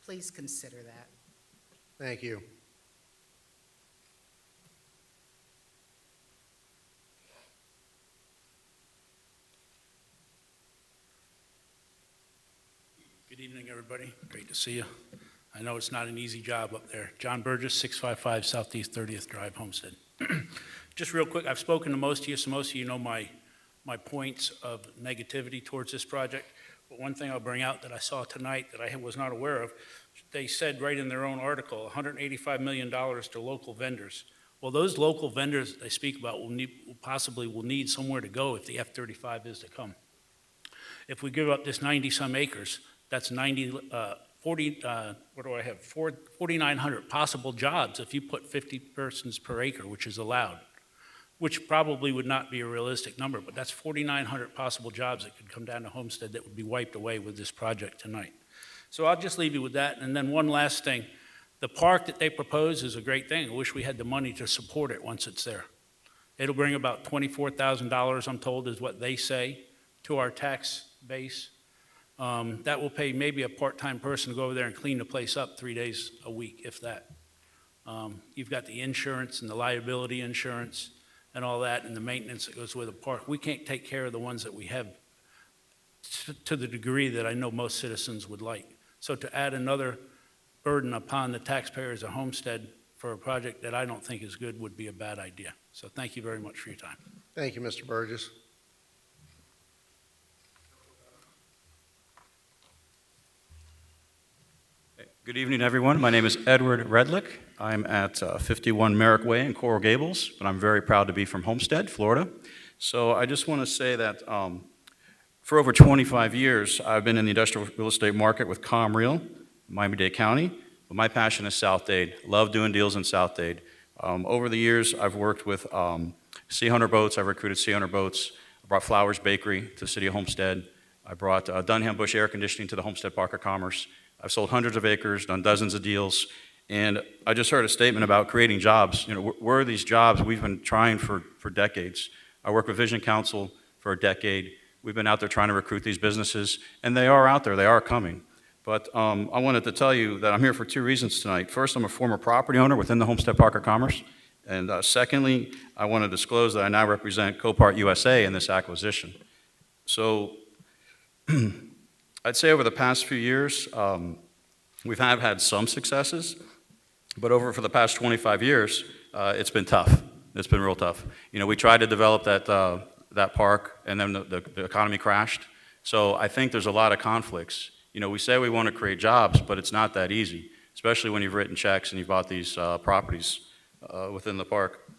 Please consider that. Thank you. Good evening, everybody. Great to see you. I know it's not an easy job up there. John Burgess, 655 Southeast 30th Drive, Homestead. Just real quick, I've spoken to most of you, so most of you know my points of negativity towards this project. But one thing I'll bring out that I saw tonight that I was not aware of, they said right in their own article, $185 million to local vendors. Well, those local vendors that they speak about possibly will need somewhere to go if the F-35 is to come. If we give up this 90-some acres, that's 4,900 possible jobs if you put 50 persons per acre, which is allowed, which probably would not be a realistic number, but that's 4,900 possible jobs that could come down to Homestead that would be wiped away with this project tonight. So I'll just leave you with that. And then one last thing. The park that they propose is a great thing. I wish we had the money to support it once it's there. It'll bring about $24,000, I'm told, is what they say, to our tax base. That will pay maybe a part-time person to go over there and clean the place up 3 days a week, if that. You've got the insurance and the liability insurance. and all that, and the maintenance that goes with a park. We can't take care of the ones that we have to the degree that I know most citizens would like. So to add another burden upon the taxpayers of Homestead for a project that I don't think is good would be a bad idea. So thank you very much for your time. Thank you, Mr. Burgess. Good evening, everyone. My name is Edward Redlick. I'm at 51 Merrick Way in Coral Gables, but I'm very proud to be from Homestead, Florida. So I just want to say that for over 25 years, I've been in the industrial real estate market with ComReal, Miami-Dade County, but my passion is South-Dade. Love doing deals in South-Dade. Over the years, I've worked with Sea Hunter Boats. I've recruited Sea Hunter Boats. I brought Flowers Bakery to the city of Homestead. I brought Dunham Bush Air Conditioning to the Homestead Park of Commerce. I've sold hundreds of acres, done dozens of deals, and I just heard a statement about creating jobs. You know, where are these jobs? We've been trying for decades. I worked with Vision Council for a decade. We've been out there trying to recruit these businesses, and they are out there. They are coming. But I wanted to tell you that I'm here for two reasons tonight. First, I'm a former property owner within the Homestead Park of Commerce. And secondly, I want to disclose that I now represent Copart USA in this acquisition. So I'd say over the past few years, we've had some successes, but for the past 25 years, it's been tough. It's been real tough. You know, we tried to develop that park, and then the economy crashed. So I think there's a lot of conflicts. You know, we say we want to create jobs, but it's not that easy, especially when you've written checks and you've bought these properties within the park.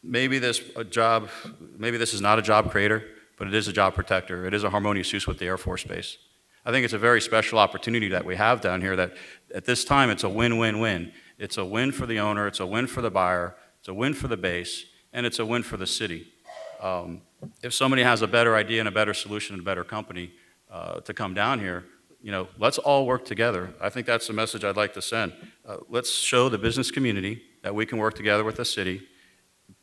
Maybe this is not a job creator, but it is a job protector. It is a harmonious use with the Air Force Base. I think it's a very special opportunity that we have down here that at this time it's a win-win-win. It's a win for the owner, it's a win for the buyer, it's a win for the base, and it's a win for the city. If somebody has a better idea and a better solution and a better company to come down here, you know, let's all work together. I think that's the message I'd like to send. Let's show the business community that we can work together with the city,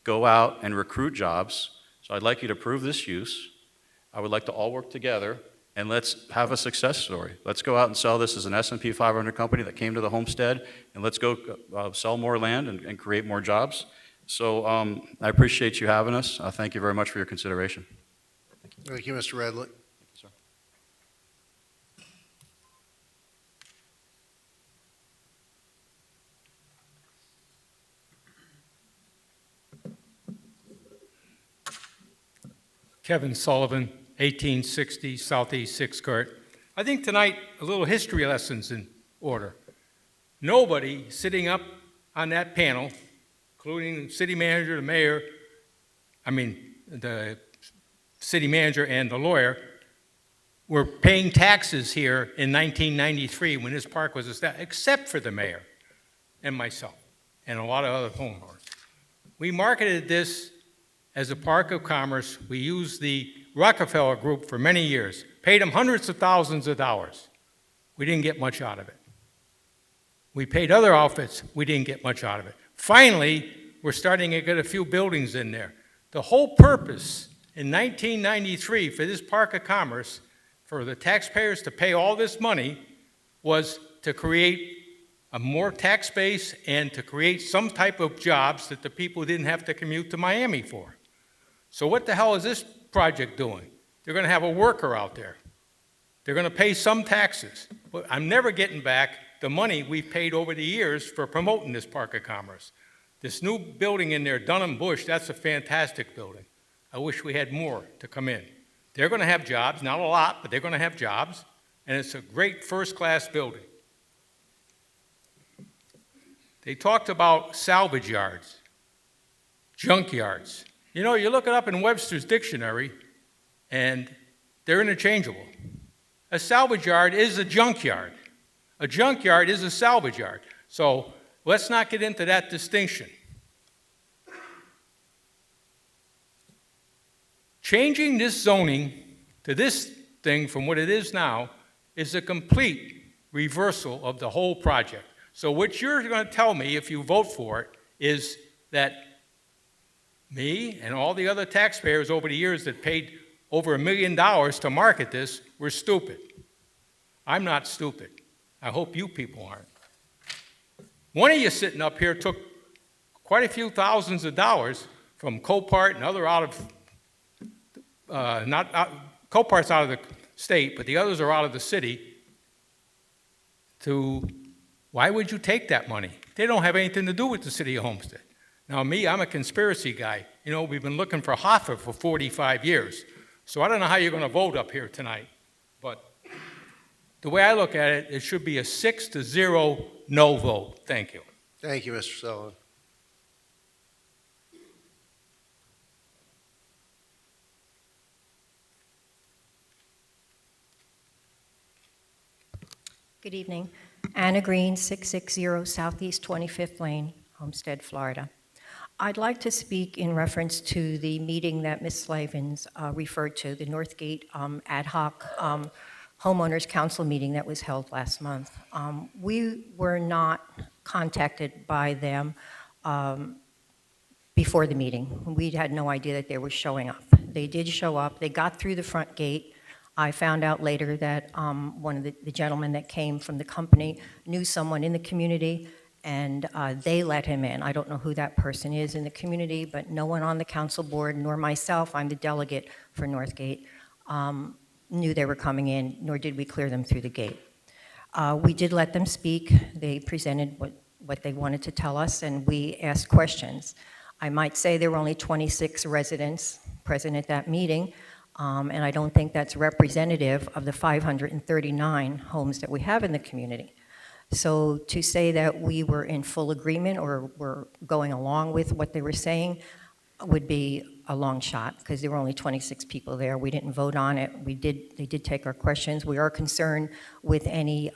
go out and recruit jobs. So I'd like you to approve this use. I would like to all work together, and let's have a success story. Let's go out and sell this as an S&P 500 company that came to the Homestead, and let's go sell more land and create more jobs. So I appreciate you having us. Thank you very much for your consideration. Thank you, Mr. Redlick. Kevin Sullivan, 1860 Southeast 6th Court. I think tonight a little history lessons in order. Nobody sitting up on that panel, including the city manager, the mayor, the city manager and the lawyer, were paying taxes here in 1993 when this park was established, except for the mayor and myself and a lot of other homeowners. We marketed this as a park of commerce. We used the Rockefeller Group for many years, paid them hundreds of thousands of dollars. We didn't get much out of it. We paid other outfits, we didn't get much out of it. Finally, we're starting to get a few buildings in there. The whole purpose in 1993 for this park of commerce, for the taxpayers to pay all this money, was to create a more tax base and to create some type of jobs that the people didn't have to commute to Miami for. So what the hell is this project doing? They're going to have a worker out there. They're going to pay some taxes. But I'm never getting back the money we've paid over the years for promoting this park of commerce. This new building in there, Dunham Bush, that's a fantastic building. I wish we had more to come in. They're going to have jobs, not a lot, but they're going to have jobs, and it's a great first-class building. They talked about salvage yards, junk yards. You know, you look it up in Webster's dictionary, and they're interchangeable. A salvage yard is a junk yard. A junk yard is a salvage yard. So let's not get into that distinction. Changing this zoning to this thing from what it is now is a complete reversal of the whole project. So what you're going to tell me if you vote for it is that me and all the other taxpayers over the years that paid over $1 million to market this were stupid. I'm not stupid. I hope you people aren't. One of you sitting up here took quite a few thousands of dollars from Copart and other out of, Copart's out of the state, but the others are out of the city, why would you take that money? They don't have anything to do with the city of Homestead. Now me, I'm a conspiracy guy. You know, we've been looking for Hoffa for 45 years. So I don't know how you're going to vote up here tonight, but the way I look at it, it should be a 6-0 no vote. Thank you. Thank you, Mr. Sullivan. Good evening. Anna Green, 660 Southeast 25th Lane, Homestead, Florida. I'd like to speak in reference to the meeting that Ms. Slavens referred to, the Northgate ad hoc homeowners council meeting that was held last month. We were not contacted by them before the meeting. We had no idea that they were showing up. They did show up. They got through the front gate. I found out later that one of the gentlemen that came from the company knew someone in the community, and they let him in. I don't know who that person is in the community, but no one on the council board, nor myself, I'm the delegate for Northgate, knew they were coming in, nor did we clear them through the gate. We did let them speak. They presented what they wanted to tell us, and we asked questions. I might say there were only 26 residents present at that meeting, and I don't think that's representative of the 539 homes that we have in the community. So to say that we were in full agreement or were going along with what they were saying would be a long shot, because there were only 26 people there. We didn't vote on it. They did take our questions. We are concerned with any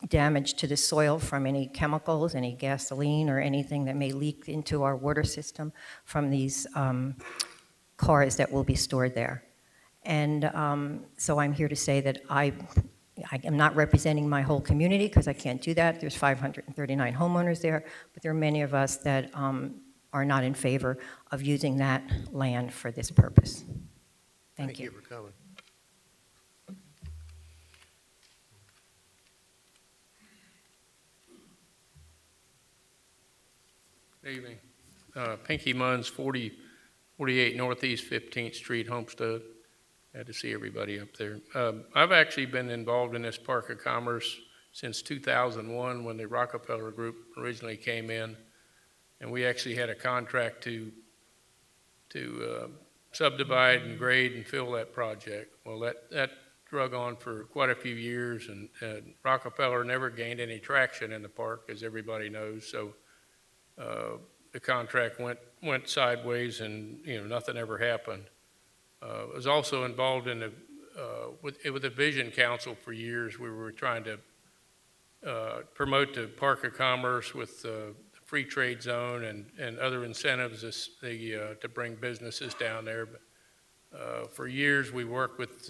damage to the soil from any chemicals, any gasoline, or anything that may leak into our water system from these cars that will be stored there. And so I'm here to say that I am not representing my whole community, because I can't do that. There's 539 homeowners there, but there are many of us that are not in favor of using that land for this purpose. Thank you. Thank you for coming. Good evening. Pinky Munns, 48 Northeast 15th Street, Homestead. Glad to see everybody up there. I've actually been involved in this Park of Commerce since 2001, when the Rockefeller Group originally came in, and we actually had a contract to subdivide and grade and fill that project. Well, that drug on for quite a few years, and Rockefeller never gained any traction in the park, as everybody knows. So the contract went sideways, and nothing ever happened. I was also involved in with the Vision Council for years. We were trying to promote the Park of Commerce with the free trade zone and other incentives to bring businesses down there. But for years, we worked with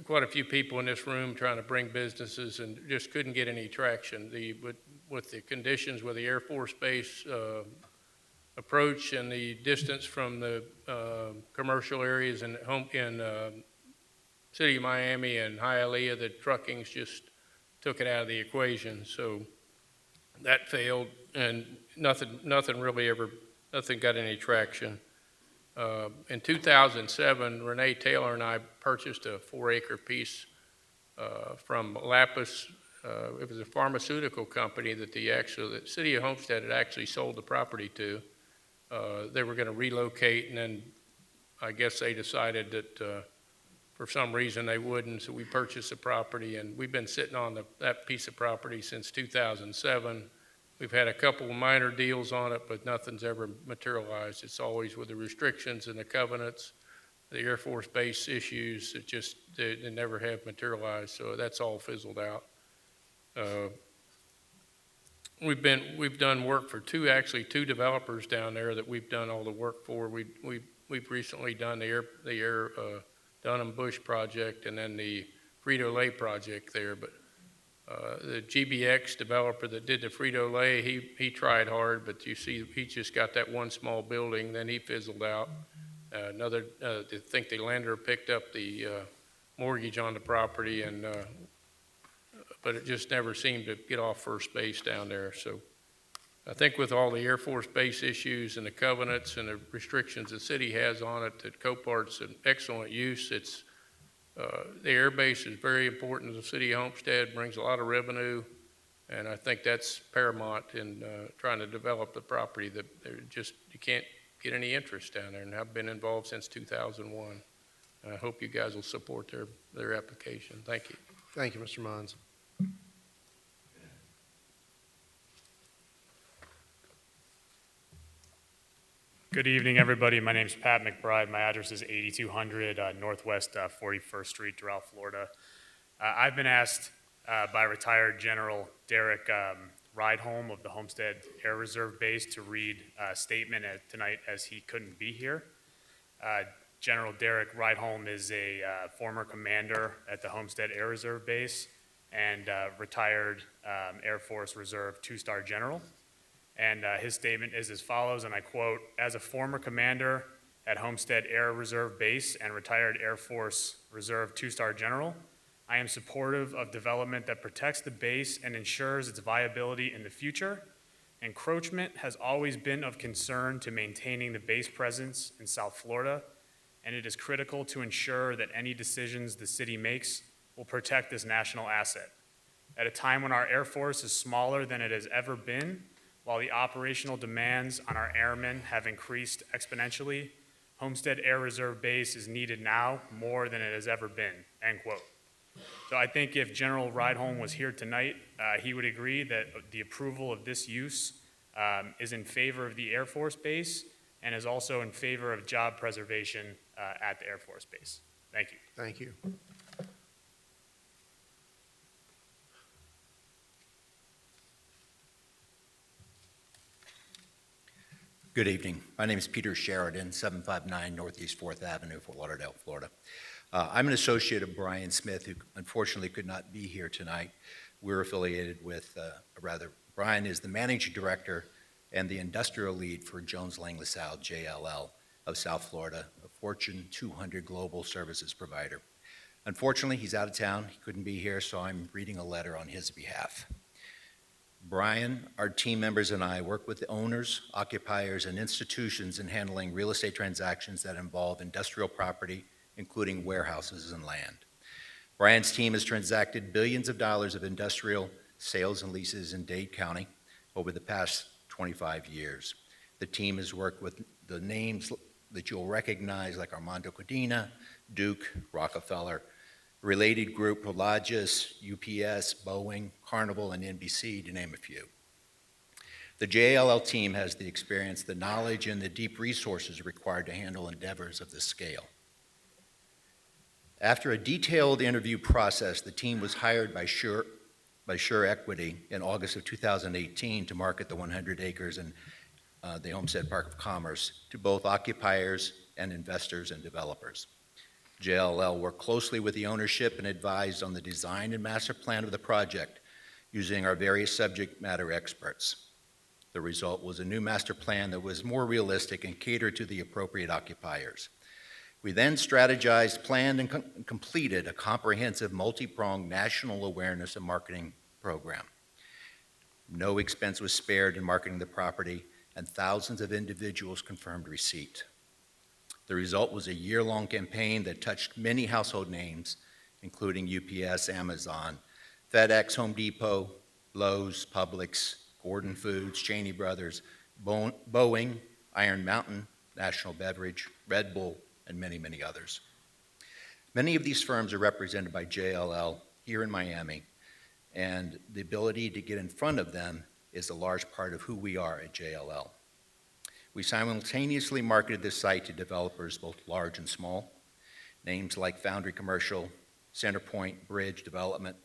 quite a few people in this room trying to bring businesses, and just couldn't get any traction. With the conditions with the Air Force Base approach and the distance from the commercial areas in City of Miami and Hialeah, the truckings just took it out of the equation. So that failed, and nothing got any traction. In 2007, Renee Taylor and I purchased a 4-acre piece from Lapis. It was a pharmaceutical company that the City of Homestead had actually sold the property to. They were going to relocate, and then I guess they decided that for some reason they wouldn't, so we purchased the property, and we've been sitting on that piece of property since 2007. We've had a couple of minor deals on it, but nothing's ever materialized. It's always with the restrictions and the covenants, the Air Force Base issues, they never have materialized, so that's all fizzled out. We've done work for two developers down there that we've done all the work for. We've recently done the Dunham Bush project, and then the Frito-Lay project there. But the GBX developer that did the Frito-Lay, he tried hard, but you see he just got that one small building, then he fizzled out. I think the lender picked up the mortgage on the property, but it just never seemed to get off first base down there. So I think with all the Air Force Base issues and the covenants and the restrictions the city has on it, that Copart's an excellent use. It's, the air base is very important to the city of Homestead, brings a lot of revenue, and I think that's paramount in trying to develop the property. That you can't get any interest down there, and I've been involved since 2001. And I hope you guys will support their application. Thank you. Thank you, Mr. Mons. Good evening, everybody. My name is Pat McBride. My address is 8200 Northwest 41st Street, Doral, Florida. I've been asked by retired General Derek Rideholm of the Homestead Air Reserve Base to read a statement tonight as he couldn't be here. General Derek Rideholm is a former commander at the Homestead Air Reserve Base and retired Air Force Reserve two-star general. And his statement is as follows, and I quote, "As a former commander at Homestead Air Reserve Base and retired Air Force Reserve two-star general, I am supportive of development that protects the base and ensures its viability in the future. Encroachment has always been of concern to maintaining the base presence in South Florida, and it is critical to ensure that any decisions the city makes will protect this national asset. At a time when our Air Force is smaller than it has ever been, while the operational demands on our airmen have increased exponentially, Homestead Air Reserve Base is needed now more than it has ever been," end quote. So I think if General Rideholm was here tonight, he would agree that the approval of this use is in favor of the Air Force Base and is also in favor of job preservation at the Air Force Base. Thank you. Thank you. Good evening. My name is Peter Sheridan, 759 Northeast 4th Avenue, Fort Lauderdale, Florida. I'm an associate of Brian Smith, who unfortunately could not be here tonight. We're affiliated with, Brian is the managing director and the industrial lead for Jones Lang LaSalle, JLL, of South Florida, a Fortune 200 global services provider. Unfortunately, he's out of town. He couldn't be here, so I'm reading a letter on his behalf. Brian, our team members, and I work with the owners, occupiers, and institutions in handling real estate transactions that involve industrial property, including warehouses and land. Brian's team has transacted billions of dollars of industrial sales and leases in Dade County over the past 25 years. The team has worked with the names that you'll recognize, like Armando Codina, Duke, Rockefeller, related group Prologis, UPS, Boeing, Carnival, and NBC, to name a few. The JLL team has the experience, the knowledge, and the deep resources required to handle endeavors of this scale. After a detailed interview process, the team was hired by Sure Equity in August of 2018 to market the 100 acres in the Homestead Park of Commerce to both occupiers and investors and developers. JLL worked closely with the ownership and advised on the design and master plan of the project using our various subject matter experts. The result was a new master plan that was more realistic and catered to the appropriate occupiers. We then strategized, planned, and completed a comprehensive multi-pronged national awareness and marketing program. No expense was spared in marketing the property, and thousands of individuals confirmed receipt. The result was a year-long campaign that touched many household names, including UPS, Amazon, FedEx, Home Depot, Lowe's, Publix, Gordon Foods, Cheney Brothers, Boeing, Iron Mountain, National Beverage, Red Bull, and many, many others. Many of these firms are represented by JLL here in Miami, and the ability to get in front of them is a large part of who we are at JLL. We simultaneously marketed this site to developers both large and small. Names like Foundry Commercial, Centerpoint, Bridge Development,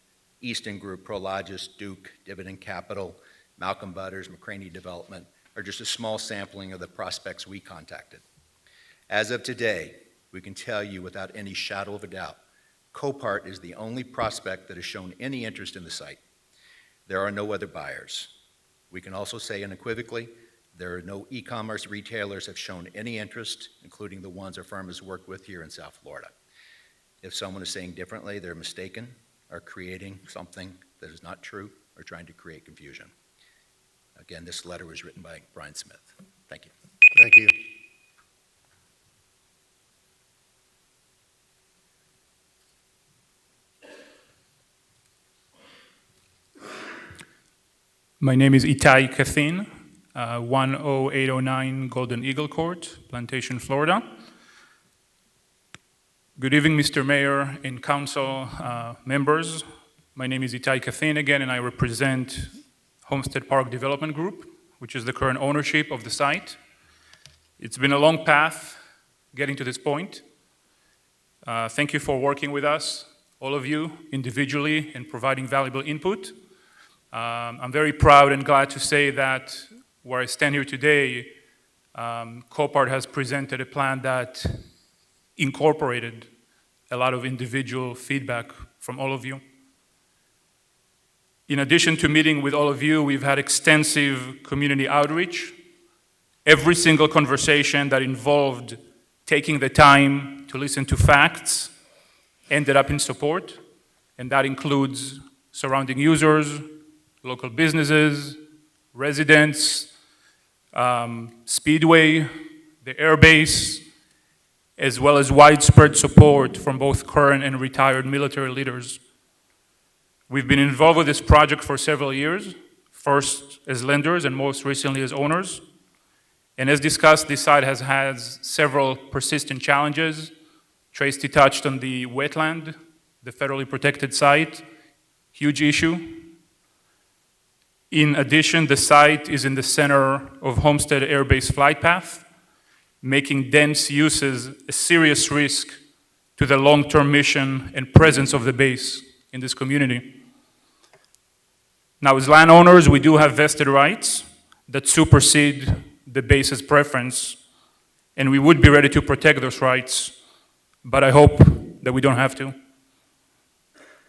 Easton Group, Prologis, Duke, Dividend Capital, Malcolm Butters, McCraney Development are just a small sampling of the prospects we contacted. As of today, we can tell you without any shadow of a doubt, Copart is the only prospect that has shown any interest in the site. There are no other buyers. We can also say unequivocally, there are no e-commerce retailers have shown any interest, including the ones our firm has worked with here in South Florida. If someone is saying differently, they're mistaken or creating something that is not true or trying to create confusion. Again, this letter was written by Brian Smith. Thank you. Thank you. My name is Itai Kathin, 10809 Golden Eagle Court, Plantation, Florida. Good evening, Mr. Mayor and council members. My name is Itai Kathin again, and I represent Homestead Park Development Group, which is the current ownership of the site. It's been a long path getting to this point. Thank you for working with us, all of you, individually, and providing valuable input. I'm very proud and glad to say that where I stand here today, Copart has presented a plan that incorporated a lot of individual feedback from all of you. In addition to meeting with all of you, we've had extensive community outreach. Every single conversation that involved taking the time to listen to facts ended up in support, and that includes surrounding users, local businesses, residents, Speedway, the airbase, as well as widespread support from both current and retired military leaders. We've been involved with this project for several years, first as lenders and most recently as owners. And as discussed, this site has had several persistent challenges. Tracy touched on the wetland, the federally protected site, huge issue. In addition, the site is in the center of Homestead Air Base flight path, making dense uses a serious risk to the long-term mission and presence of the base in this community. Now, as landowners, we do have vested rights that supersede the base's preference, and we would be ready to protect those rights, but I hope that we don't have to.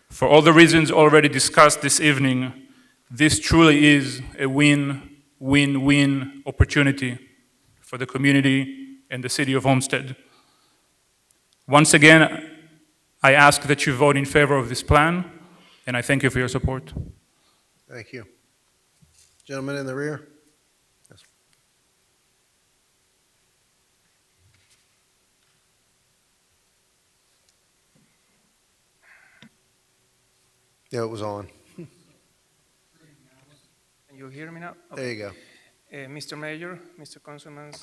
For all the reasons already discussed this evening, this truly is a win-win-win opportunity for the community and the city of Homestead. Once again, I ask that you vote in favor of this plan, and I thank you for your support. Thank you. Gentleman in the rear. Yes. Yeah, it was on. Can you hear me now? Okay. There you go. Mr. Mayor, Mr. Councilman,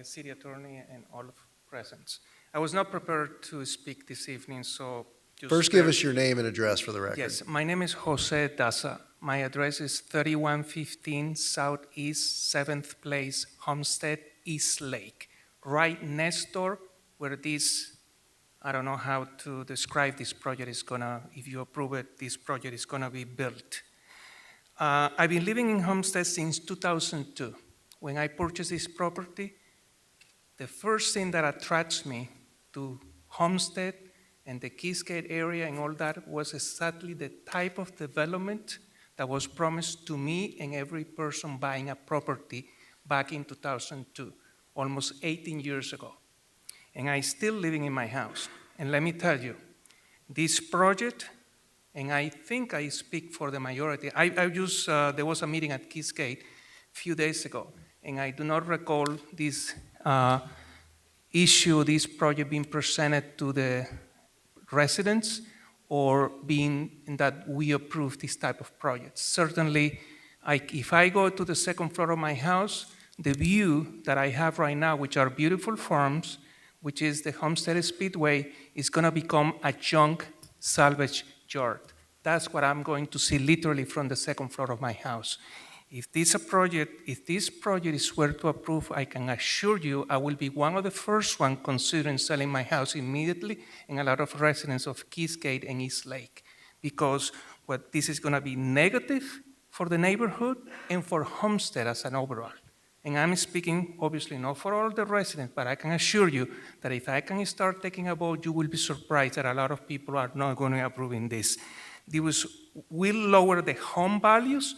City Attorney, and all of present. I was not prepared to speak this evening, so just First, give us your name and address for the record. Yes, my name is Jose Daza. My address is 3115 Southeast 7th Place, Homestead, East Lake, right next door where this, I don't know how to describe this project is gonna, if you approve it, this project is gonna be built. I've been living in Homestead since 2002. When I purchased this property, the first thing that attracts me to Homestead and the Keysgate area and all that was exactly the type of development that was promised to me and every person buying a property back in 2002, almost 18 years ago. And I'm still living in my house. And let me tell you, this project, and I think I speak for the majority, there was a meeting at Keysgate a few days ago, and I do not recall this issue, this project being presented to the residents or being that we approve this type of projects. Certainly, if I go to the second floor of my house, the view that I have right now, which are beautiful farms, which is the Homestead Speedway, is gonna become a junk salvage yard. That's what I'm going to see literally from the second floor of my house. If this project is were to approve, I can assure you I will be one of the first ones considering selling my house immediately, and a lot of residents of Keysgate and East Lake, because this is going to be negative for the neighborhood and for Homestead as an overall. And I'm speaking obviously not for all the residents, but I can assure you that if I can start taking a vote, you will be surprised that a lot of people are not going to approve this. This will lower the home values,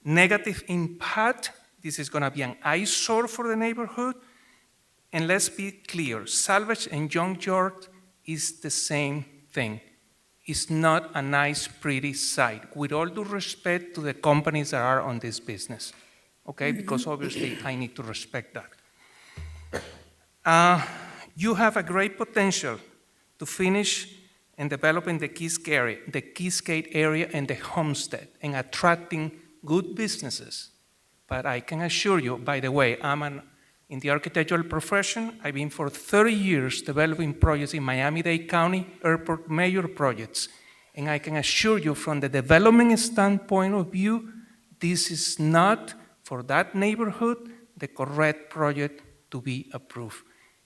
negative impact. This is going to be an eyesore for the neighborhood. And let's be clear, salvage and junkyard is the same thing. It's not a nice, pretty site, with all due respect to the companies that are on this business, okay? Because obviously I need to respect that. You have a great potential to finish and developing the Keysgate area and the Homestead and attracting good businesses. But I can assure you, by the way, in the architectural profession. I've been for 30 years developing projects in Miami-Dade County Airport major projects. And I can assure you from the development standpoint of view, this is not, for that neighborhood, the correct project to be approved.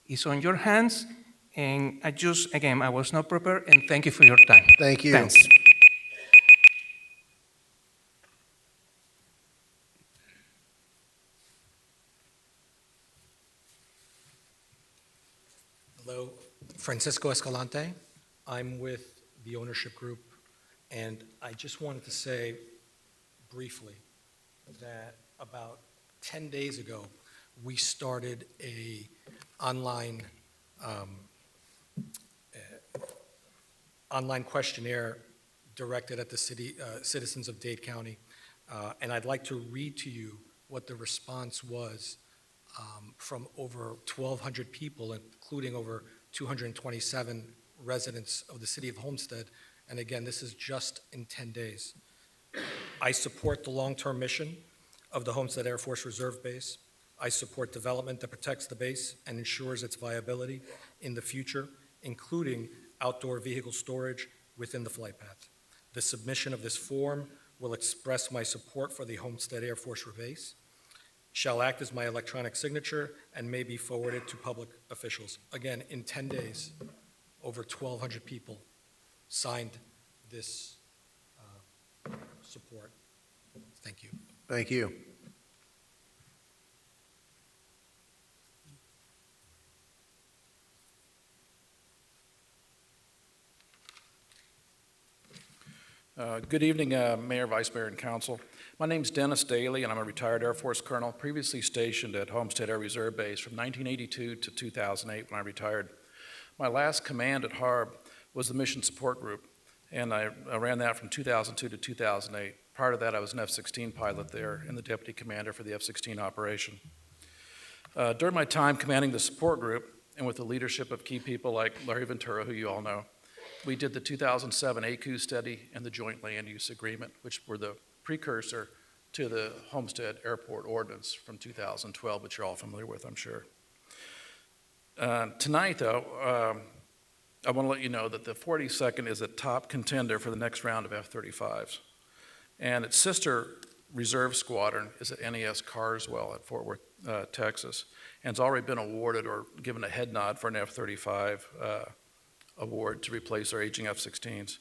It's on your hands, and again, I was not prepared, and thank you for your time. Thank you. Thanks. Hello, Francisco Escalante. I'm with the ownership group, and I just wanted to say briefly that about 10 days ago, we started a online questionnaire directed at the citizens of Dade County, and I'd like to read to you what the response was from over 1,200 people, including over 227 residents of the city of Homestead. And again, this is just in 10 days. I support the long-term mission of the Homestead Air Force Reserve Base. I support development that protects the base and ensures its viability in the future, including outdoor vehicle storage within the flight path. The submission of this form will express my support for the Homestead Air Force Base, shall act as my electronic signature, and may be forwarded to public officials. Again, in 10 days, over 1,200 people signed this support. Thank you. Thank you. Good evening, Mayor, Vice Mayor, and Council. My name's Dennis Daly, and I'm a retired Air Force colonel, previously stationed at Homestead Air Reserve Base from 1982 to 2008 when I retired. My last command at HARB was the Mission Support Group, and I ran that from 2002 to 2008. Prior to that, I was an F-16 pilot there and the deputy commander for the F-16 operation. During my time commanding the support group, and with the leadership of key people like Larry Ventura, who you all know, we did the 2007 ACU study and the Joint Land Use Agreement, which were the precursor to the Homestead Airport Ordinance from 2012, which you're all familiar with, I'm sure. Tonight, though, I want to let you know that the 42nd is a top contender for the next round of F-35s. And its sister reserve squadron is at NES Carswell at Fort Worth, Texas, and it's already been awarded or given a head nod for an F-35 award to replace our aging F-16s.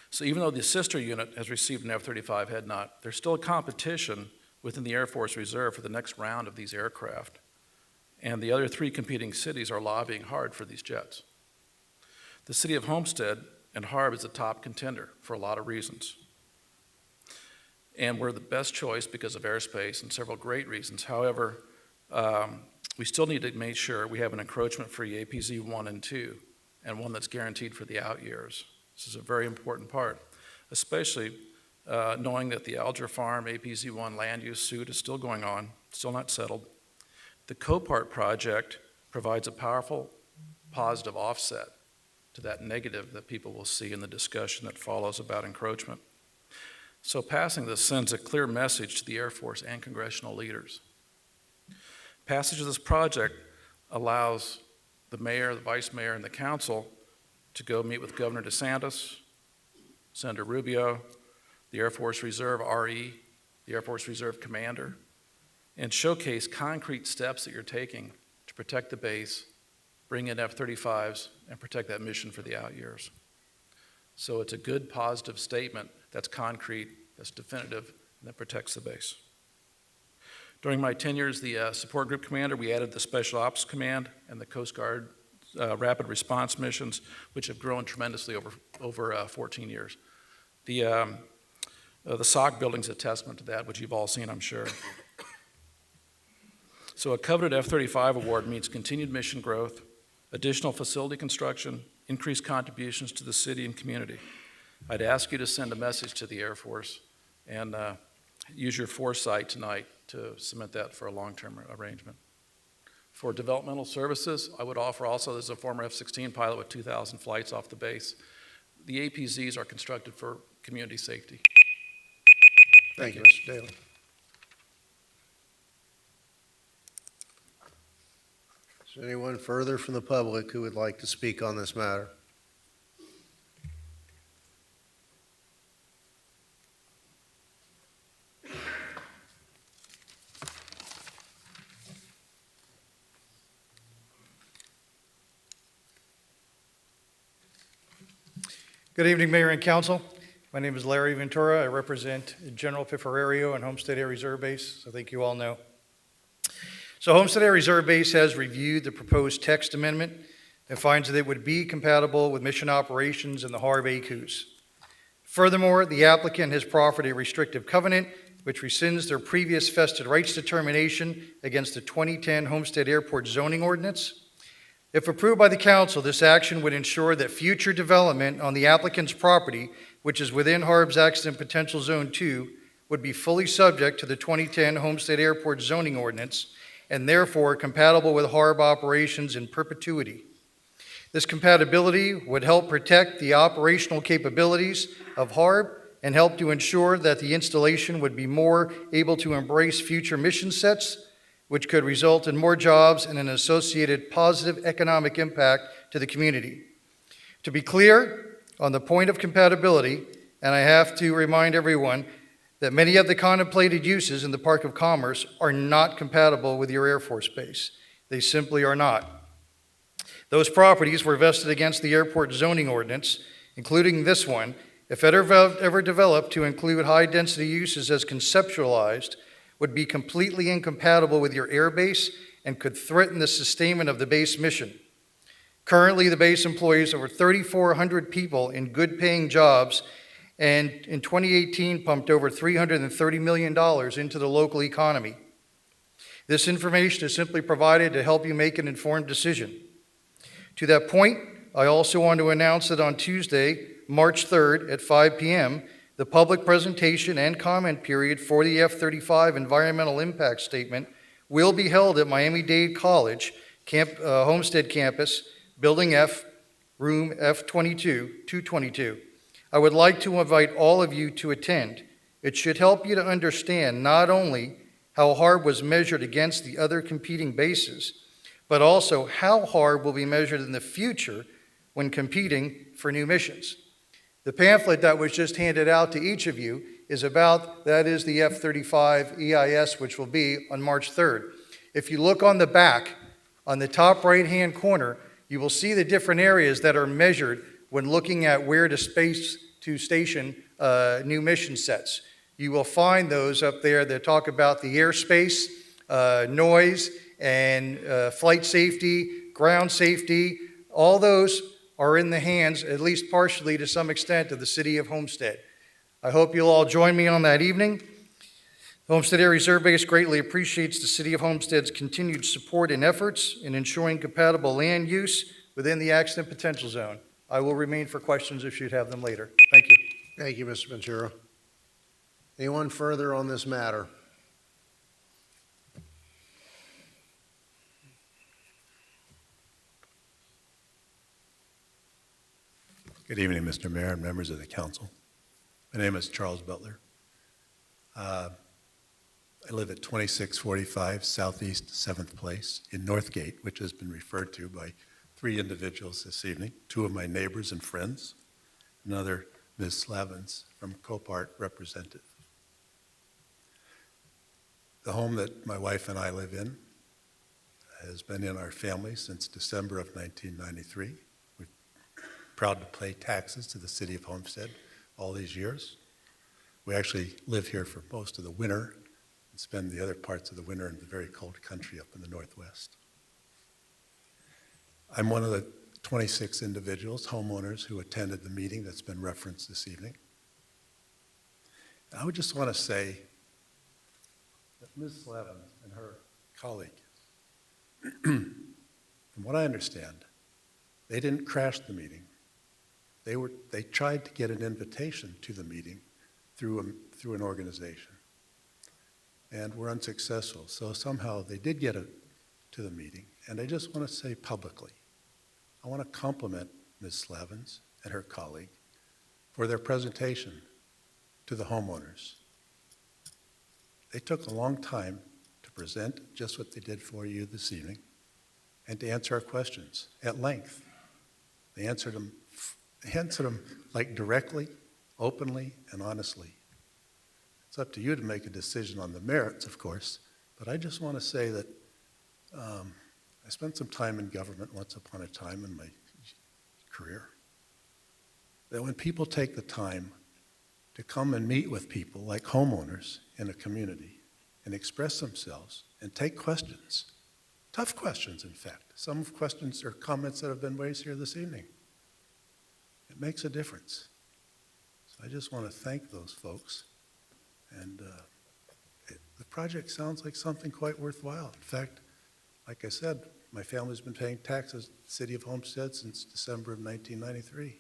So even though the sister unit has received an F-35 head nod, there's still a competition within the Air Force Reserve for the next round of these aircraft. And the other three competing cities are lobbying hard for these jets. The city of Homestead and HARB is a top contender for a lot of reasons. And we're the best choice because of airspace and several great reasons. However, we still need to make sure we have an encroachment-free APZ 1 and 2, and one that's guaranteed for the out years. This is a very important part, especially knowing that the Alger Farm APZ 1 land use suit is still going on, still not settled. The Copart project provides a powerful positive offset to that negative that people will see in the discussion that follows about encroachment. So passing this sends a clear message to the Air Force and congressional leaders. Passage of this project allows the mayor, the vice mayor, and the council to go meet with Governor DeSantis, Senator Rubio, the Air Force Reserve RE, the Air Force Reserve Commander, and showcase concrete steps that you're taking to protect the base, bring in F-35s, and protect that mission for the out years. So it's a good, positive statement that's concrete, that's definitive, and that protects the base. During my tenure as the support group commander, we added the Special Ops Command and the Coast Guard rapid response missions, which have grown tremendously over 14 years. The SOC building's a testament to that, which you've all seen, I'm sure. So a coveted F-35 award means continued mission growth, additional facility construction, increased contributions to the city and community. I'd ask you to send a message to the Air Force and use your foresight tonight to submit that for a long-term arrangement. For developmental services, I would offer also, as a former F-16 pilot with 2,000 flights off the base, the APZs are constructed for community safety. Thank you, Mr. Daly. Is there anyone further from the public who would like to speak on this matter? Good evening, Mayor and Council. My name is Larry Ventura. I represent General Pifferario and Homestead Air Reserve Base, I think you all know. So Homestead Air Reserve Base has reviewed the proposed text amendment and finds that it would be compatible with mission operations in the HARB ACUs. Furthermore, the applicant has proffered a restrictive covenant which rescinds their previous vested rights determination against the 2010 Homestead Airport zoning ordinance. If approved by the council, this action would ensure that future development on the applicant's property, which is within HARB's Accident Potential Zone 2, would be fully subject to the 2010 Homestead Airport zoning ordinance and therefore compatible with HARB operations in perpetuity. This compatibility would help protect the operational capabilities of HARB and help to ensure that the installation would be more able to embrace future mission sets, which could result in more jobs and an associated positive economic impact to the community. To be clear on the point of compatibility, and I have to remind everyone that many of the contemplated uses in the Park of Commerce are not compatible with your Air Force Base. They simply are not. Those properties were vested against the airport zoning ordinance, including this one, if ever developed to include high-density uses as conceptualized, would be completely incompatible with your air base and could threaten the sustainment of the base mission. Currently, the base employs over 3,400 people in good-paying jobs and in 2018 pumped over $330 million into the local economy. This information is simply provided to help you make an informed decision. To that point, I also want to announce that on Tuesday, March 3rd at 5 p.m., the public presentation and comment period for the F-35 Environmental Impact Statement will be held at Miami-Dade College, Homestead Campus, Building F, Room F22, 222. I would like to invite all of you to attend. It should help you to understand not only how HARB was measured against the other competing bases, but also how HARB will be measured in the future when competing for new missions. The pamphlet that was just handed out to each of you is about, that is the F-35 EIS, which will be on March 3rd. If you look on the back, on the top right-hand corner, you will see the different areas that are measured when looking at where to station new mission sets. You will find those up there that talk about the airspace, noise, and flight safety, ground safety. All those are in the hands, at least partially to some extent, of the City of Homestead. I hope you'll all join me on that evening. The Homestead Air Reserve Base greatly appreciates the City of Homestead's continued support and efforts in ensuring compatible land use within the Accident Potential Zone. I will remain for questions if you'd have them later. Thank you. Thank you, Mr. Ventura. Anyone further on this matter? Good evening, Mr. Mayor and members of the council. My name is Charles Butler. I live at 2645 Southeast 7th Place in Northgate, which has been referred to by 3 individuals this evening, 2 of my neighbors and friends, another Ms. Slavins from Copart representative. The home that my wife and I live in has been in our family since December of 1993. Proud to pay taxes to the City of Homestead all these years. We actually live here for most of the winter and spend the other parts of the winter in the very cold country up in the Northwest. I'm one of the 26 individuals, homeowners, who attended the meeting that's been referenced this evening. I would just want to say that Ms. Slavin and her colleague, from what I understand, they didn't crash the meeting. They tried to get an invitation to the meeting through an organization, and were unsuccessful. So somehow they did get to the meeting, and I just want to say publicly, I want to compliment Ms. Slavins and her colleague for their presentation to the homeowners. They took a long time to present just what they did for you this evening and to answer our questions at length. They answered them like directly, openly, and honestly. It's up to you to make a decision on the merits, of course, but I just want to say that I spent some time in government once upon a time in my career. That when people take the time to come and meet with people like homeowners in a community and express themselves and take questions, tough questions, in fact. Some questions or comments that have been raised here this evening. It makes a difference. So I just want to thank those folks. And the project sounds like something quite worthwhile. In fact, like I said, my family's been paying taxes in the city of Homestead since December of 1993.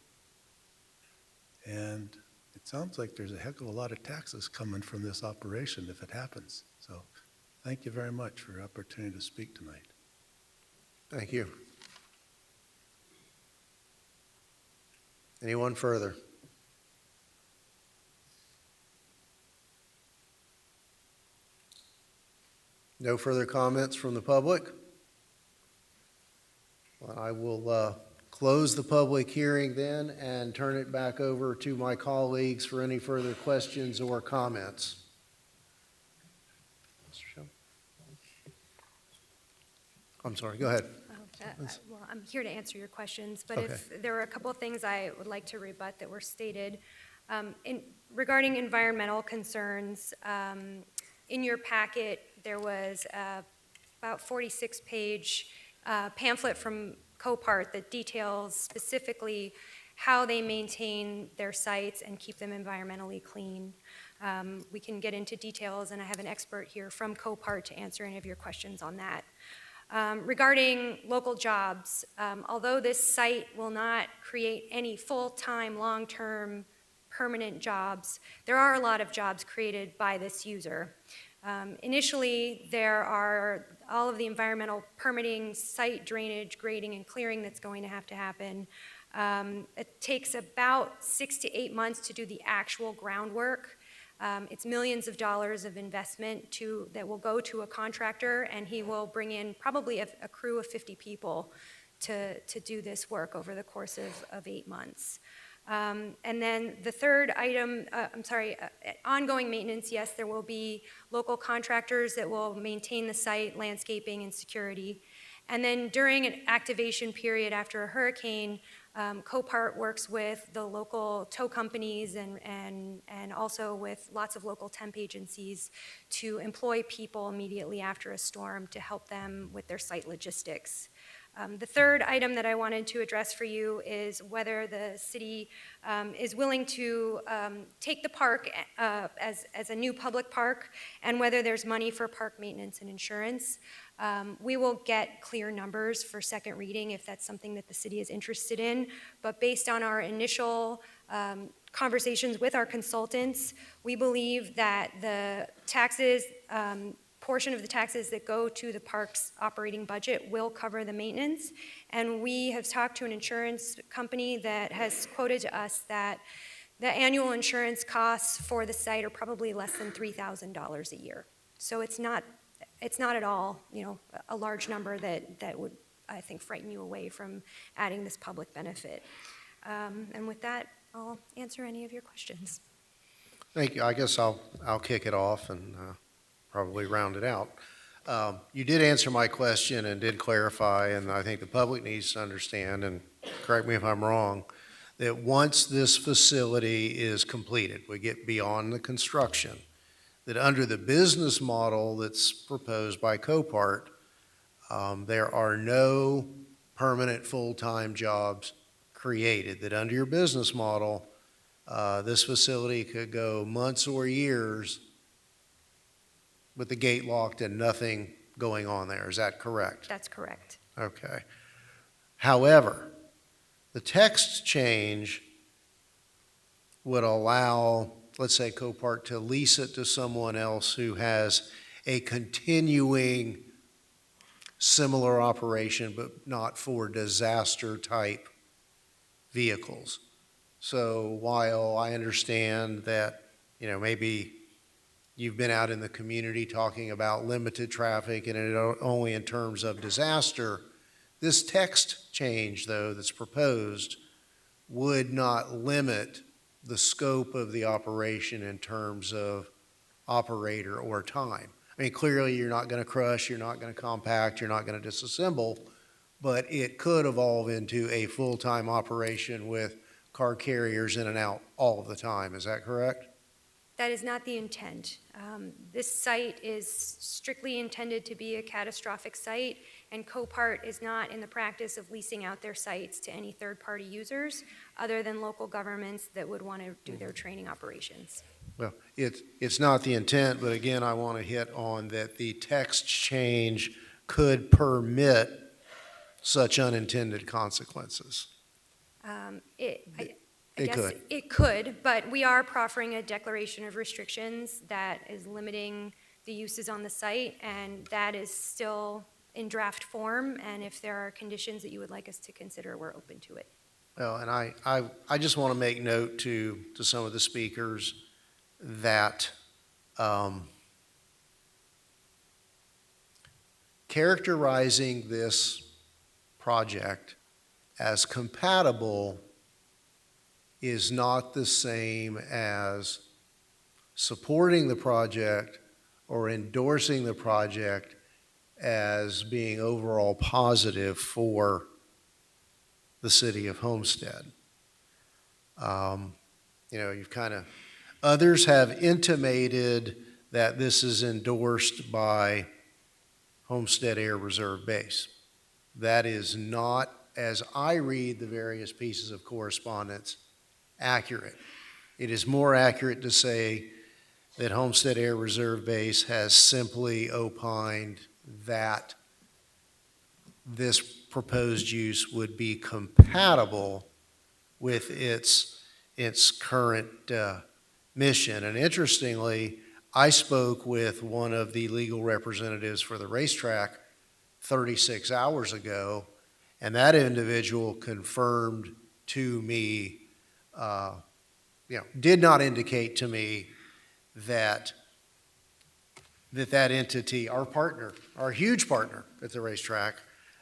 And it sounds like there's a heck of a lot of taxes coming from this operation if it happens. So thank you very much for your opportunity to speak tonight. Thank you. Anyone further? No further comments from the public? Well, I will close the public hearing then and turn it back over to my colleagues for any further questions or comments. I'm sorry, go ahead. Well, I'm here to answer your questions, but Okay. if there are a couple of things I would like to rebut that were stated. Regarding environmental concerns, in your packet, there was about 46-page pamphlet from Copart that details specifically how they maintain their sites and keep them environmentally clean. We can get into details, and I have an expert here from Copart to answer any of your questions on that. Regarding local jobs, although this site will not create any full-time, long-term, permanent jobs, there are a lot of jobs created by this user. Initially, there are all of the environmental permitting, site drainage, grading, and clearing that's going to have to happen. It takes about 6 to 8 months to do the actual groundwork. It's millions of dollars of investment that will go to a contractor, and he will bring in probably a crew of 50 people to do this work over the course of 8 months. And then the third item, ongoing maintenance, yes, there will be local contractors that will maintain the site, landscaping, and security. And then during an activation period after a hurricane, Copart works with the local tow companies and also with lots of local temp agencies to employ people immediately after a storm to help them with their site logistics. The third item that I wanted to address for you is whether the city is willing to take the park as a new public park and whether there's money for park maintenance and insurance. We will get clear numbers for second reading if that's something that the city is interested in, but based on our initial conversations with our consultants, we believe that the taxes, portion of the taxes that go to the park's operating budget will cover the maintenance. And we have talked to an insurance company that has quoted to us that the annual insurance costs for the site are probably less than $3,000 a year. So it's not at all, a large number that would, I think, frighten you away from adding this public benefit. And with that, I'll answer any of your questions. Thank you. I guess I'll kick it off and probably round it out. You did answer my question and did clarify, and I think the public needs to understand, and correct me if I'm wrong, that once this facility is completed, we get beyond the construction, that under the business model that's proposed by Copart, there are no permanent full-time jobs created, that under your business model, this facility could go months or years with the gate locked and nothing going on there. Is that correct? That's correct. Okay. However, the text change would allow, let's say, Copart to lease it to someone else who has a continuing similar operation, but not for disaster-type vehicles. So while I understand that, maybe you've been out in the community talking about limited traffic and only in terms of disaster, this text change, though, that's proposed would not limit the scope of the operation in terms of operator or time. I mean, clearly you're not going to crush, you're not going to compact, you're not going to disassemble, but it could evolve into a full-time operation with car carriers in and out all of the time. Is that correct? That is not the intent. This site is strictly intended to be a catastrophic site, and Copart is not in the practice of leasing out their sites to any third-party users other than local governments that would want to do their training operations. Well, it's not the intent, but again, I want to hit on that the text change could permit such unintended consequences. I guess it could, but we are proffering a declaration of restrictions that is limiting the uses on the site, and that is still in draft form, and if there are conditions that you would like us to consider, we're open to it. Well, and I just want to make note to some of the speakers that characterizing this project as compatible is not the same as supporting the project or endorsing the project as being overall positive for the city of Homestead. Others have intimated that this is endorsed by Homestead Air Reserve Base. That is not, as I read the various pieces of correspondence, accurate. It is more accurate to say that Homestead Air Reserve Base has simply opined that this proposed use would be compatible with its current mission. And interestingly, I spoke with one of the legal representatives for the racetrack 36 hours ago, and that individual confirmed to me, did not indicate to me that entity, our partner, our huge partner at the racetrack,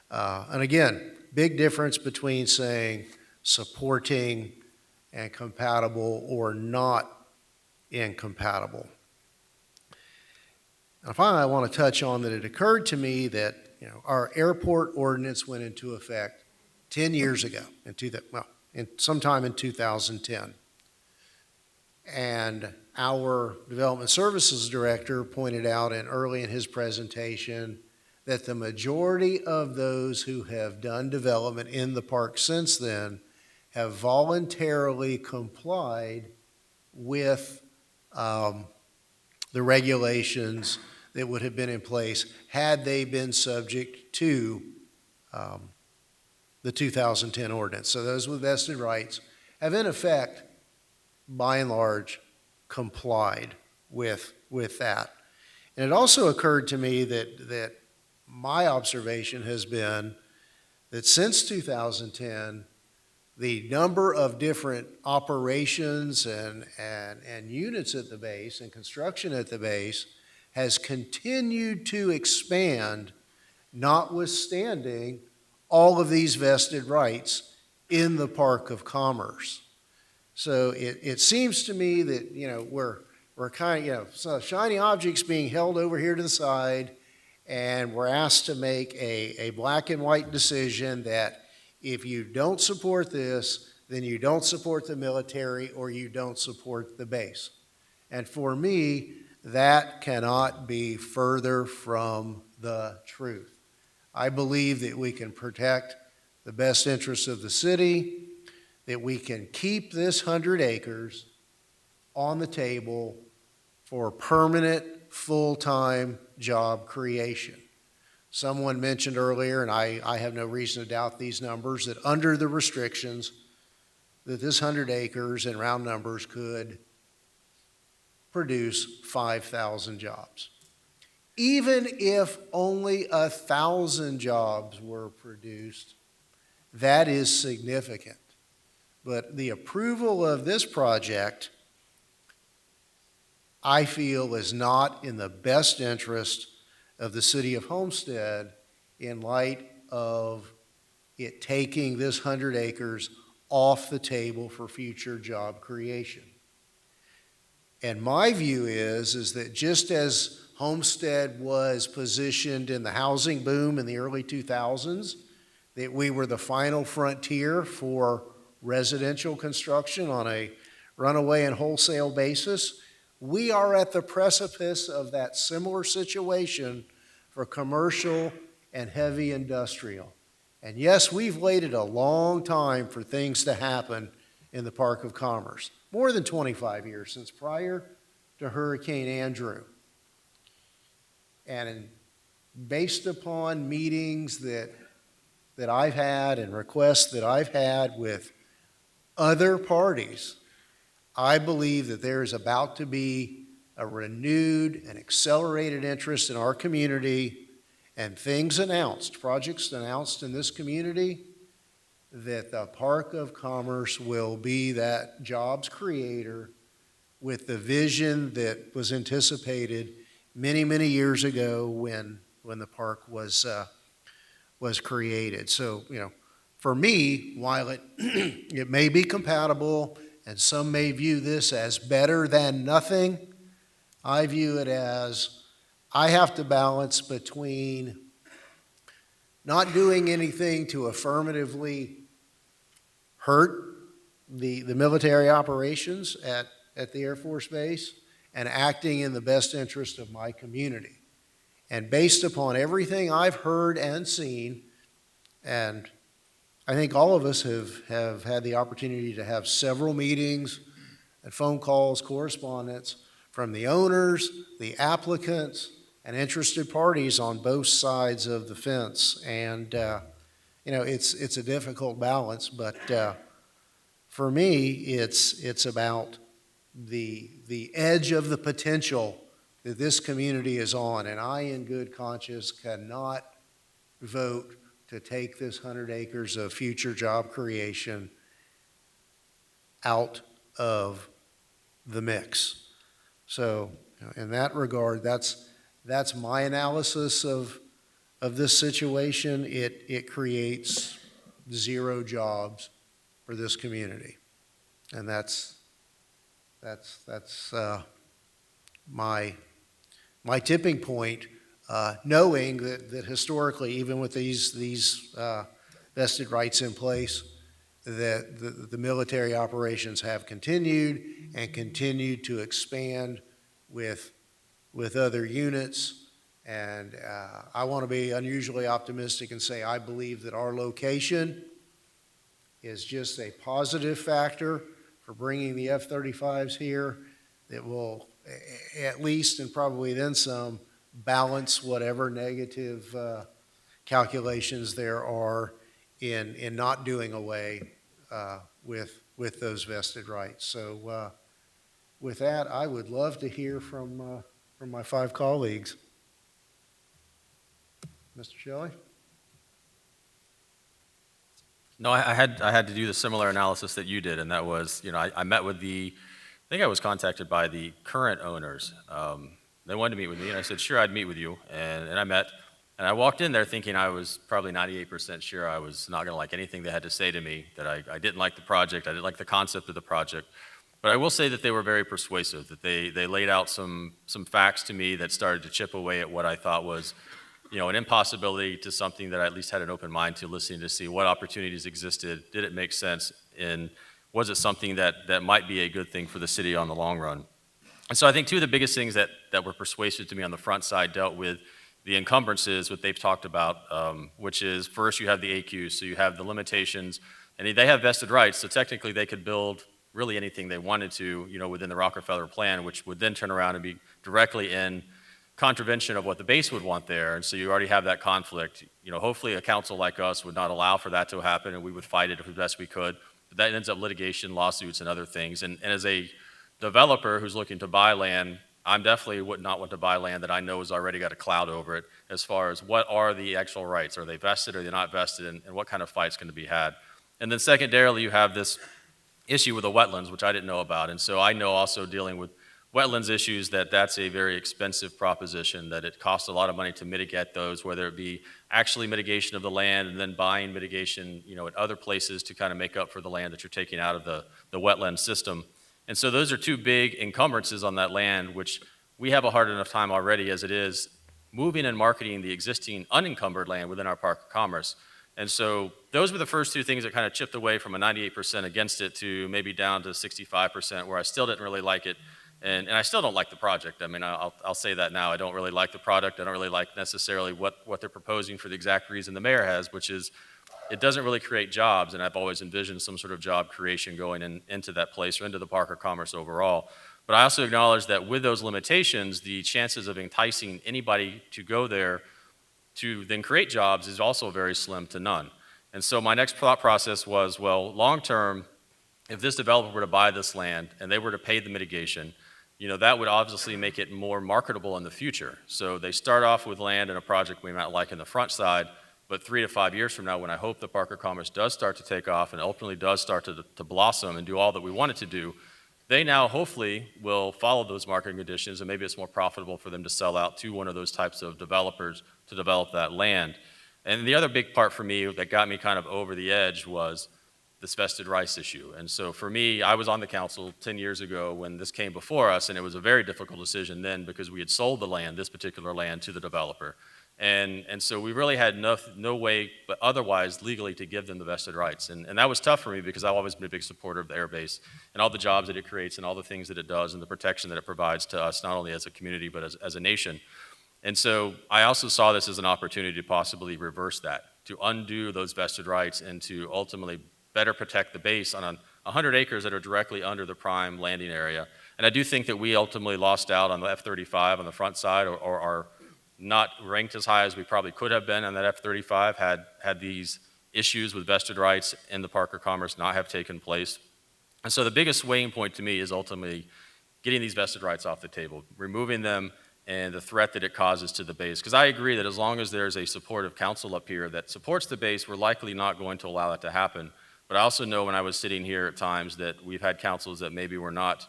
and again, big difference between saying supporting and compatible or not incompatible. And finally, I want to touch on that it occurred to me that our airport ordinance went into effect 10 years ago, sometime in 2010. And our development services director pointed out early in his presentation that the majority of those who have done development in the park since then have voluntarily complied with the regulations that would have been in place had they been subject to the 2010 ordinance. So those with vested rights have in effect, by and large, complied with that. And it also occurred to me that my observation has been that since 2010, the number of different operations and units at the base and construction at the base has continued to expand, notwithstanding all of these vested rights in the Park of Commerce. So it seems to me that, we're kind of, so shiny objects being held over here to the side, and we're asked to make a black and white decision that if you don't support this, then you don't support the military or you don't support the base. And for me, that cannot be further from the truth. I believe that we can protect the best interests of the city, that we can keep this 100 acres on the table for permanent, full-time job creation. Someone mentioned earlier, and I have no reason to doubt these numbers, that under the restrictions, that this 100 acres in round numbers could produce 5,000 jobs. Even if only 1,000 jobs were produced, that is significant. But the approval of this project, I feel, is not in the best interest of the city of Homestead in light of it taking this 100 acres off the table for future job creation. And my view is that just as Homestead was positioned in the housing boom in the early 2000s, that we were the final frontier for residential construction on a runaway and wholesale basis, we are at the precipice of that similar situation for commercial and heavy industrial. And yes, we've waited a long time for things to happen in the Park of Commerce, more than 25 years, since prior to Hurricane Andrew. And based upon meetings that I've had and requests that I've had with other parties, I believe that there is about to be a renewed and accelerated interest in our community and things announced, projects announced in this community, that the Park of Commerce will be that jobs creator with the vision that was anticipated many, many years ago when the park was created. So, for me, while it may be compatible and some may view this as better than nothing, I view it as I have to balance between not doing anything to affirmatively hurt the military operations at the Air Force Base and acting in the best interest of my community. And based upon everything I've heard and seen, and I think all of us have had the opportunity to have several meetings and phone calls, correspondence from the owners, the applicants, and interested parties on both sides of the fence. And, it's a difficult balance, but for me, it's about the edge of the potential that this community is on, and I, in good conscience, cannot vote to take this 100 acres of future job creation out of the mix. So, in that regard, that's my analysis of this situation. It creates 0 jobs for this community, and that's my tipping point, knowing that historically, even with these vested rights in place, that the military operations have continued and continued to expand with other units. And I want to be unusually optimistic and say I believe that our location is just a positive factor for bringing the F-35s here that will, at least and probably then some, balance whatever negative calculations there are in not doing away with those vested rights. So with that, I would love to hear from my 5 colleagues. Mr. Shelley? No, I had to do the similar analysis that you did, and that was, I met with I think I was contacted by the current owners. They wanted to meet with me, and I said, sure, I'd meet with you, and I met. And I walked in there thinking I was probably 98% sure I was not going to like anything they had to say to me, that I didn't like the project, I didn't like the concept of the project. But I will say that they were very persuasive, that they laid out some facts to me that started to chip away at what I thought was, an impossibility to something that I at least had an open mind to listening to see what opportunities existed, did it make sense, and was it something that might be a good thing for the city on the long run. And so I think 2 of the biggest things that were persuasive to me on the front side dealt with the encumbrances, what they've talked about, which is first you have the AQs, so you have the limitations, and they have vested rights, so technically they could build really anything they wanted to, within the Rockefeller plan, which would then turn around and be directly in contravention of what the base would want there, and so you already have that conflict. Hopefully a council like us would not allow for that to happen, and we would fight it as best we could. that ends up litigation, lawsuits, and other things. And as a developer who's looking to buy land, I'm definitely would not want to buy land that I know has already got a cloud over it as far as what are the actual rights. Are they vested, or are they not vested, and what kind of fight's going to be had? And then secondarily, you have this issue with the wetlands, which I didn't know about. And so I know also dealing with wetlands issues that that's a very expensive proposition, that it costs a lot of money to mitigate those, whether it be actually mitigation of the land and then buying mitigation, at other places to kind of make up for the land that you're taking out of the wetland system. And so those are two big encumbrances on that land, which we have a hard enough time already as it is moving and marketing the existing unencumbered land within our Park of Commerce. And so those were the first two things that kind of chipped away from a 98% against it to maybe down to 65%, where I still didn't really like it. And I still don't like the project. I mean, I'll say that now. I don't really like the product. I don't really like necessarily what they're proposing for the exact reason the mayor has, which is it doesn't really create jobs, and I've always envisioned some sort of job creation going into that place or into the Park of Commerce overall. But I also acknowledge that with those limitations, the chances of enticing anybody to go there to then create jobs is also very slim to none. And so my next thought process was, well, long term, if this developer were to buy this land and they were to pay the mitigation, that would obviously make it more marketable in the future. So they start off with land in a project we might like in the front side, but 3 to 5 years from now, when I hope the Park of Commerce does start to take off and ultimately does start to blossom and do all that we want it to do, they now hopefully will follow those marketing conditions, and maybe it's more profitable for them to sell out to one of those types of developers to develop that land. And the other big part for me that got me kind of over the edge was this vested rights issue. And so for me, I was on the council 10 years ago when this came before us, and it was a very difficult decision then because we had sold the land, this particular land, to the developer. And so we really had no way but otherwise legally to give them the vested rights. And that was tough for me because I've always been a big supporter of the air base and all the jobs that it creates and all the things that it does and the protection that it provides to us, not only as a community but as a nation. And so I also saw this as an opportunity to possibly reverse that, to undo those vested rights and to ultimately better protect the base on 100 acres that are directly under the prime landing area. And I do think that we ultimately lost out on the F-35 on the front side, or are not ranked as high as we probably could have been on that F-35 had these issues with vested rights in the Park of Commerce not have taken place. And so the biggest weighing point to me is ultimately getting these vested rights off the table, removing them and the threat that it causes to the base. Because I agree that as long as there's a supportive council up here that supports the base, we're likely not going to allow that to happen. But I also know when I was sitting here at times that we've had councils that maybe were not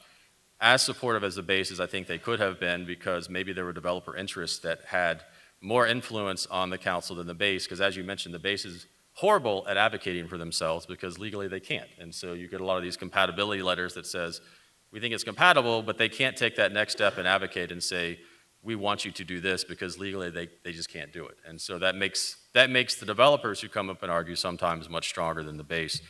as supportive as the base as I think they could have been, because maybe there were developer interests that had more influence on the council than the base, because as you mentioned, the base is horrible at advocating for themselves because legally they can't. And so you get a lot of these compatibility letters that says, we think it's compatible, but they can't take that next step and advocate and say, we want you to do this, because legally they just can't do it. And so that makes the developers who come up and argue sometimes much stronger than the base.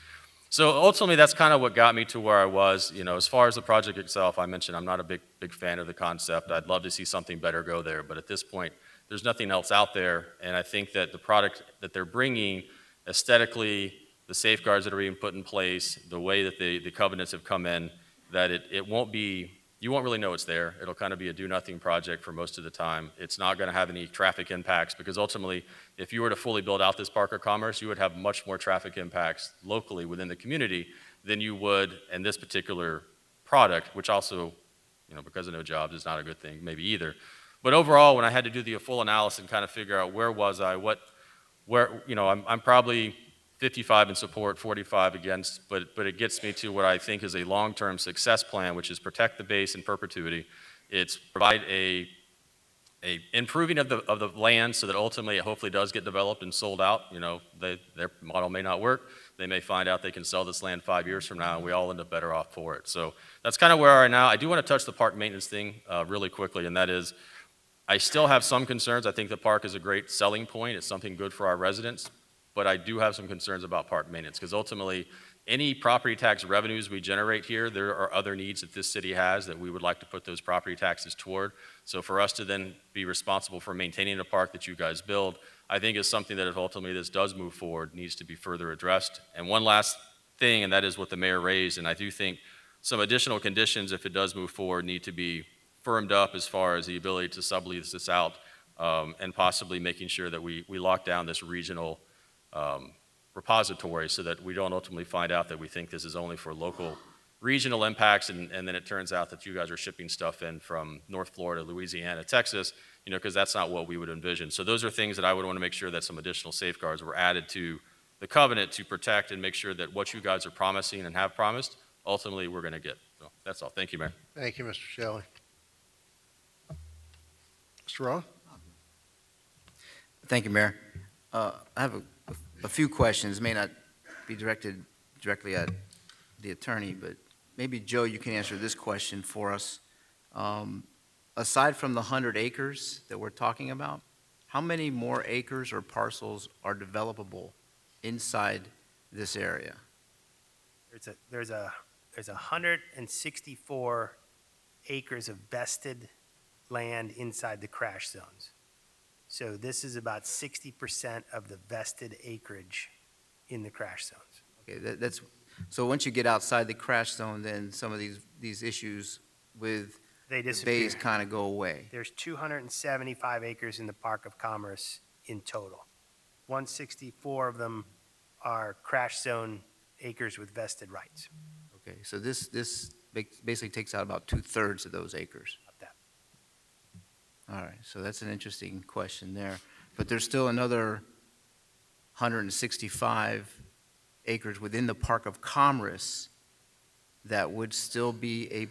So ultimately, that's kind of what got me to where I was. As far as the project itself, I mentioned I'm not a big fan of the concept. I'd love to see something better go there, but at this point, there's nothing else out there, and I think that the product that they're bringing, aesthetically, the safeguards that are being put in place, the way that the covenants have come in, that it won't be, you won't really know it's there. It'll kind of be a do-nothing project for most of the time. It's not going to have any traffic impacts, because ultimately, if you were to fully build out this Park of Commerce, you would have much more traffic impacts locally within the community than you would in this particular product, which also, because of no jobs, is not a good thing maybe either. But overall, when I had to do the full analysis and kind of figure out where was I, I'm probably 55 in support, 45 against, but it gets me to what I think is a long-term success plan, which is protect the base in perpetuity. It's provide a improving of the land so that ultimately it hopefully does get developed and sold out. Their model may not work. They may find out they can sell this land 5 years from now, and we all end up better off for it. So that's kind of where we are now. I do want to touch the park maintenance thing really quickly, and that is, I still have some concerns. I think the park is a great selling point. It's something good for our residents, but I do have some concerns about park maintenance, because ultimately, any property tax revenues we generate here, there are other needs that this city has that we would like to put those property taxes toward. So for us to then be responsible for maintaining a park that you guys build, I think is something that if ultimately this does move forward, needs to be further addressed. And one last thing, and that is what the mayor raised, and I do think some additional conditions, if it does move forward, need to be firmed up as far as the ability to sublease this out, and possibly making sure that we lock down this regional repository so that we don't ultimately find out that we think this is only for local regional impacts, and then it turns out that you guys are shipping stuff in from North Florida, Louisiana, Texas, because that's not what we would envision. So those are things that I would want to make sure that some additional safeguards were added to the covenant to protect and make sure that what you guys are promising and have promised, ultimately we're going to get. So that's all. Thank you, Mayor. Thank you, Mr. Shelley. Mr. Rowe? Thank you, Mayor. I have a few questions, may not be directed directly at the attorney, but maybe, Joe, you can answer this question for us. Aside from the 100 acres that we're talking about, how many more acres or parcels are developable inside this area? There's 164 acres of vested land inside the crash zones. So this is about 60% of the vested acreage in the crash zones. Okay, so once you get outside the crash zone, then some of these issues with They the disappear. bays kind of go away. There's 275 acres in the Park of Commerce in total. 164 of them are crash zone acres with vested rights. Okay, so this basically takes out about 2/3 of those acres. About that. All right, so that's an interesting question there. But there's still another 165 acres within the Park of Commerce that would still be a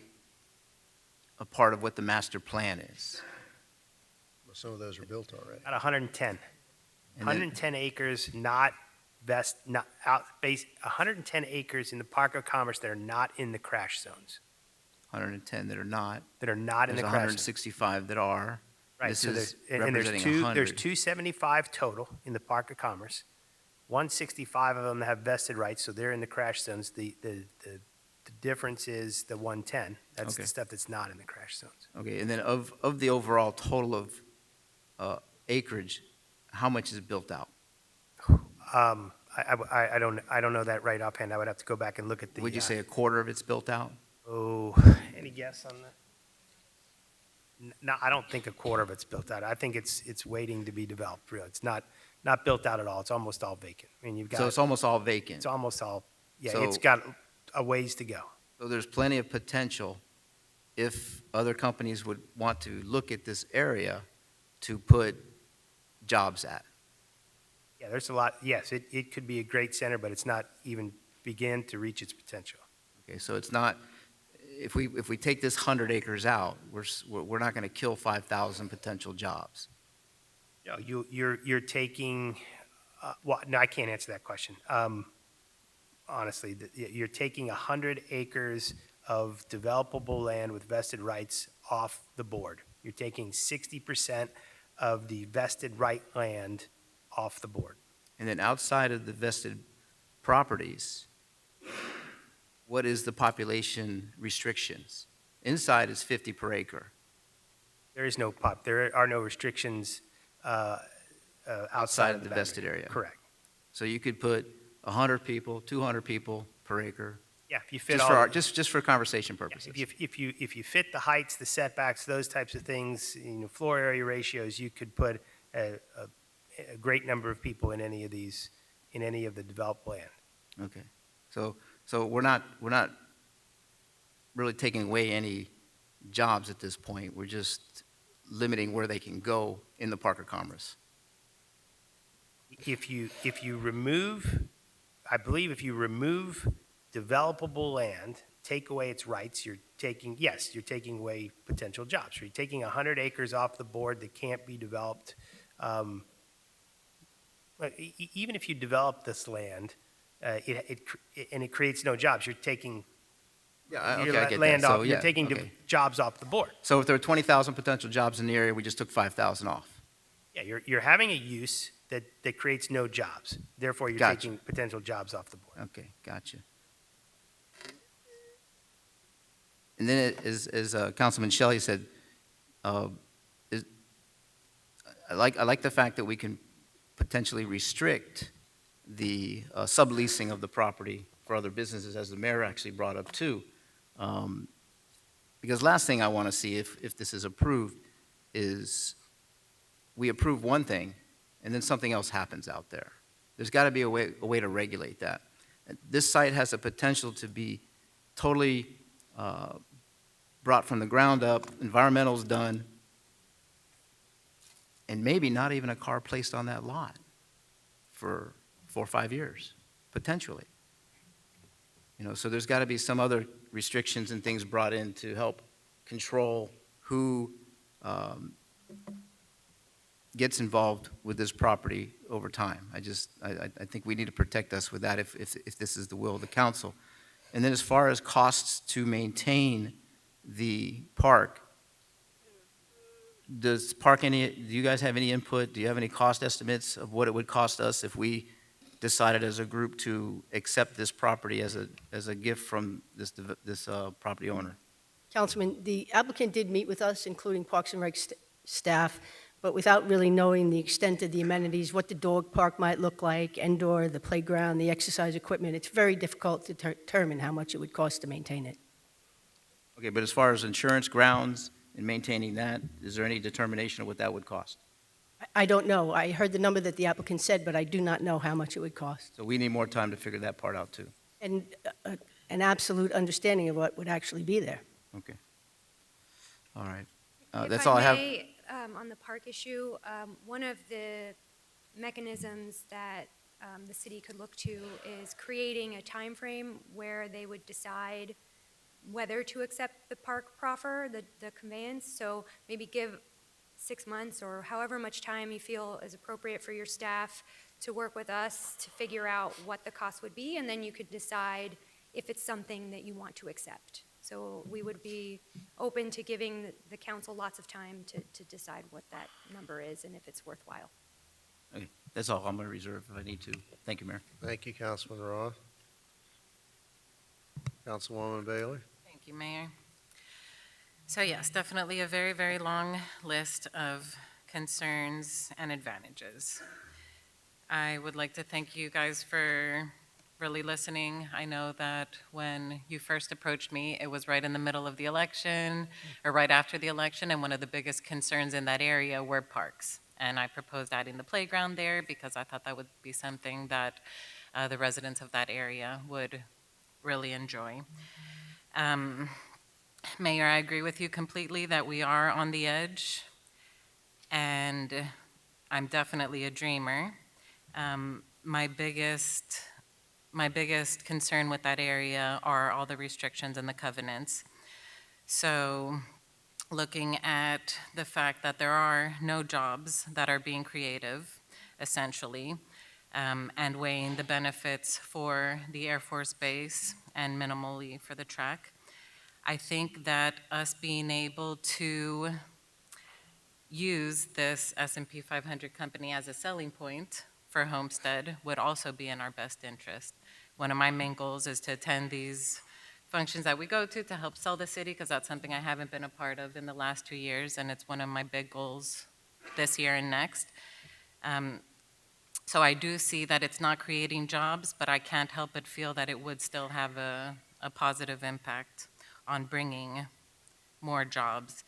part of what the master plan is. Well, some of those are built already. About 110. And 110 acres, 110 acres in the Park of Commerce that are not in the crash zones. 110 that are not. That are not in the There's crash zone. 165 that are. Right, This so is there's representing 100. 275 total in the Park of Commerce. 165 of them have vested rights, so they're in the crash zones. The difference is the 110. That's Okay. the stuff that's not in the crash zones. Okay, and then of the overall total of acreage, how much is built out? I don't know that right offhand. I would have to go back and look at the. Would you say a quarter of it's built out? Oh, any guess on that? No, I don't think a quarter of it's built out. I think it's waiting to be developed, really. It's not built out at all. It's almost all vacant. I mean, you've got. So it's almost all vacant. It's almost all, yeah, So- it's got a ways to go. So there's plenty of potential if other companies would want to look at this area to put jobs at. Yeah, there's a lot, yes, it could be a great center, but it's not even begin to reach its potential. Okay, so it's not, if we take this 100 acres out, we're not going to kill 5,000 potential jobs. No, you're taking, well, no, I can't answer that question. Honestly, you're taking 100 acres of developable land with vested rights off the board. You're taking 60% of the vested right land off the board. And then outside of the vested properties, what is the population restrictions? Inside is 50 per acre. There are no restrictions outside of the vested area. Correct. So you could put 100 people, 200 people per acre. Yeah, if you fit Just all. for just for conversation purposes. If you fit the heights, the setbacks, those types of things, floor area ratios, you could put a great number of people in any of the developed land. Okay, so we're not really taking away any jobs at this point. We're just limiting where they can go in the Park of Commerce. If you remove, I believe if you remove developable land, take away its rights, you're taking away potential jobs. You're taking 100 acres off the board that can't be developed. Even if you develop this land, it creates no jobs, you're taking I your get land that. off, So, you're yeah, taking okay. jobs off the board. So if there are 20,000 potential jobs in the area, we just took 5,000 off. Yeah, you're having a use that creates no jobs. Therefore, you're Gotcha. taking potential jobs off the board. Okay, gotcha. And then, as Councilman Shelley said, I like the fact that we can potentially restrict the subleasing of the property for other businesses, as the mayor actually brought up too. Because last thing I want to see if this is approved is we approve one thing and then something else happens out there. There's got to be a way to regulate that. This site has a potential to be totally brought from the ground up, environmental's done, and maybe not even a car placed on that lot for 4 or 5 years, potentially. You know, so there's got to be some other restrictions and things brought in to help control who gets involved with this property over time. I think we need to protect us with that if this is the will of the council. And then as far as costs to maintain the park, do you guys have any input? Do you have any cost estimates of what it would cost us if we decided as a group to accept this property as a gift from this property owner? Councilman, the applicant did meet with us, including Parks and Rec staff, but without really knowing the extent of the amenities, what the dog park might look like, and/or the playground, the exercise equipment, it's very difficult to determine how much it would cost to maintain it. Okay, but as far as insurance, grounds, and maintaining that, is there any determination of what that would cost? I don't know. I heard the number that the applicant said, but I do not know how much it would cost. So we need more time to figure that part out, too. And an absolute understanding of what would actually be there. Okay. All right. If That's all I have. may, on the park issue, one of the mechanisms that the city could look to is creating a time frame where they would decide whether to accept the park proffer, the conveyance. So maybe give 6 months or however much time you feel is appropriate for your staff to work with us to figure out what the cost would be, and then you could decide if it's something that you want to accept. So we would be open to giving the council lots of time to decide what that number is and if it's worthwhile. Okay. That's all I'm going to reserve if I need to. Thank you, Mayor. Thank you, Councilman Roth. Councilwoman Bailey. Thank you, Mayor. So yes, definitely a very, very long list of concerns and advantages. I would like to thank you guys for really listening. I know that when you first approached me, it was right in the middle of the election or right after the election, and one of the biggest concerns in that area were parks. And I proposed adding the playground there because I thought that would be something that the residents of that area would really enjoy. Mayor, I agree with you completely that we are on the edge, and I'm definitely a dreamer. My biggest concern with that area are all the restrictions and the covenants. So looking at the fact that there are no jobs that are being creative, essentially, and weighing the benefits for the Air Force Base and minimally for the track, I think that us being able to use this S&P 500 company as a selling point for Homestead would also be in our best interest. One of my main goals is to attend these functions that we go to help sell the city, because that's something I haven't been a part of in the last 2 years, and it's one of my big goals this year and next. So I do see that it's not creating jobs, but I can't help but feel that it would still have a positive impact on bringing more jobs.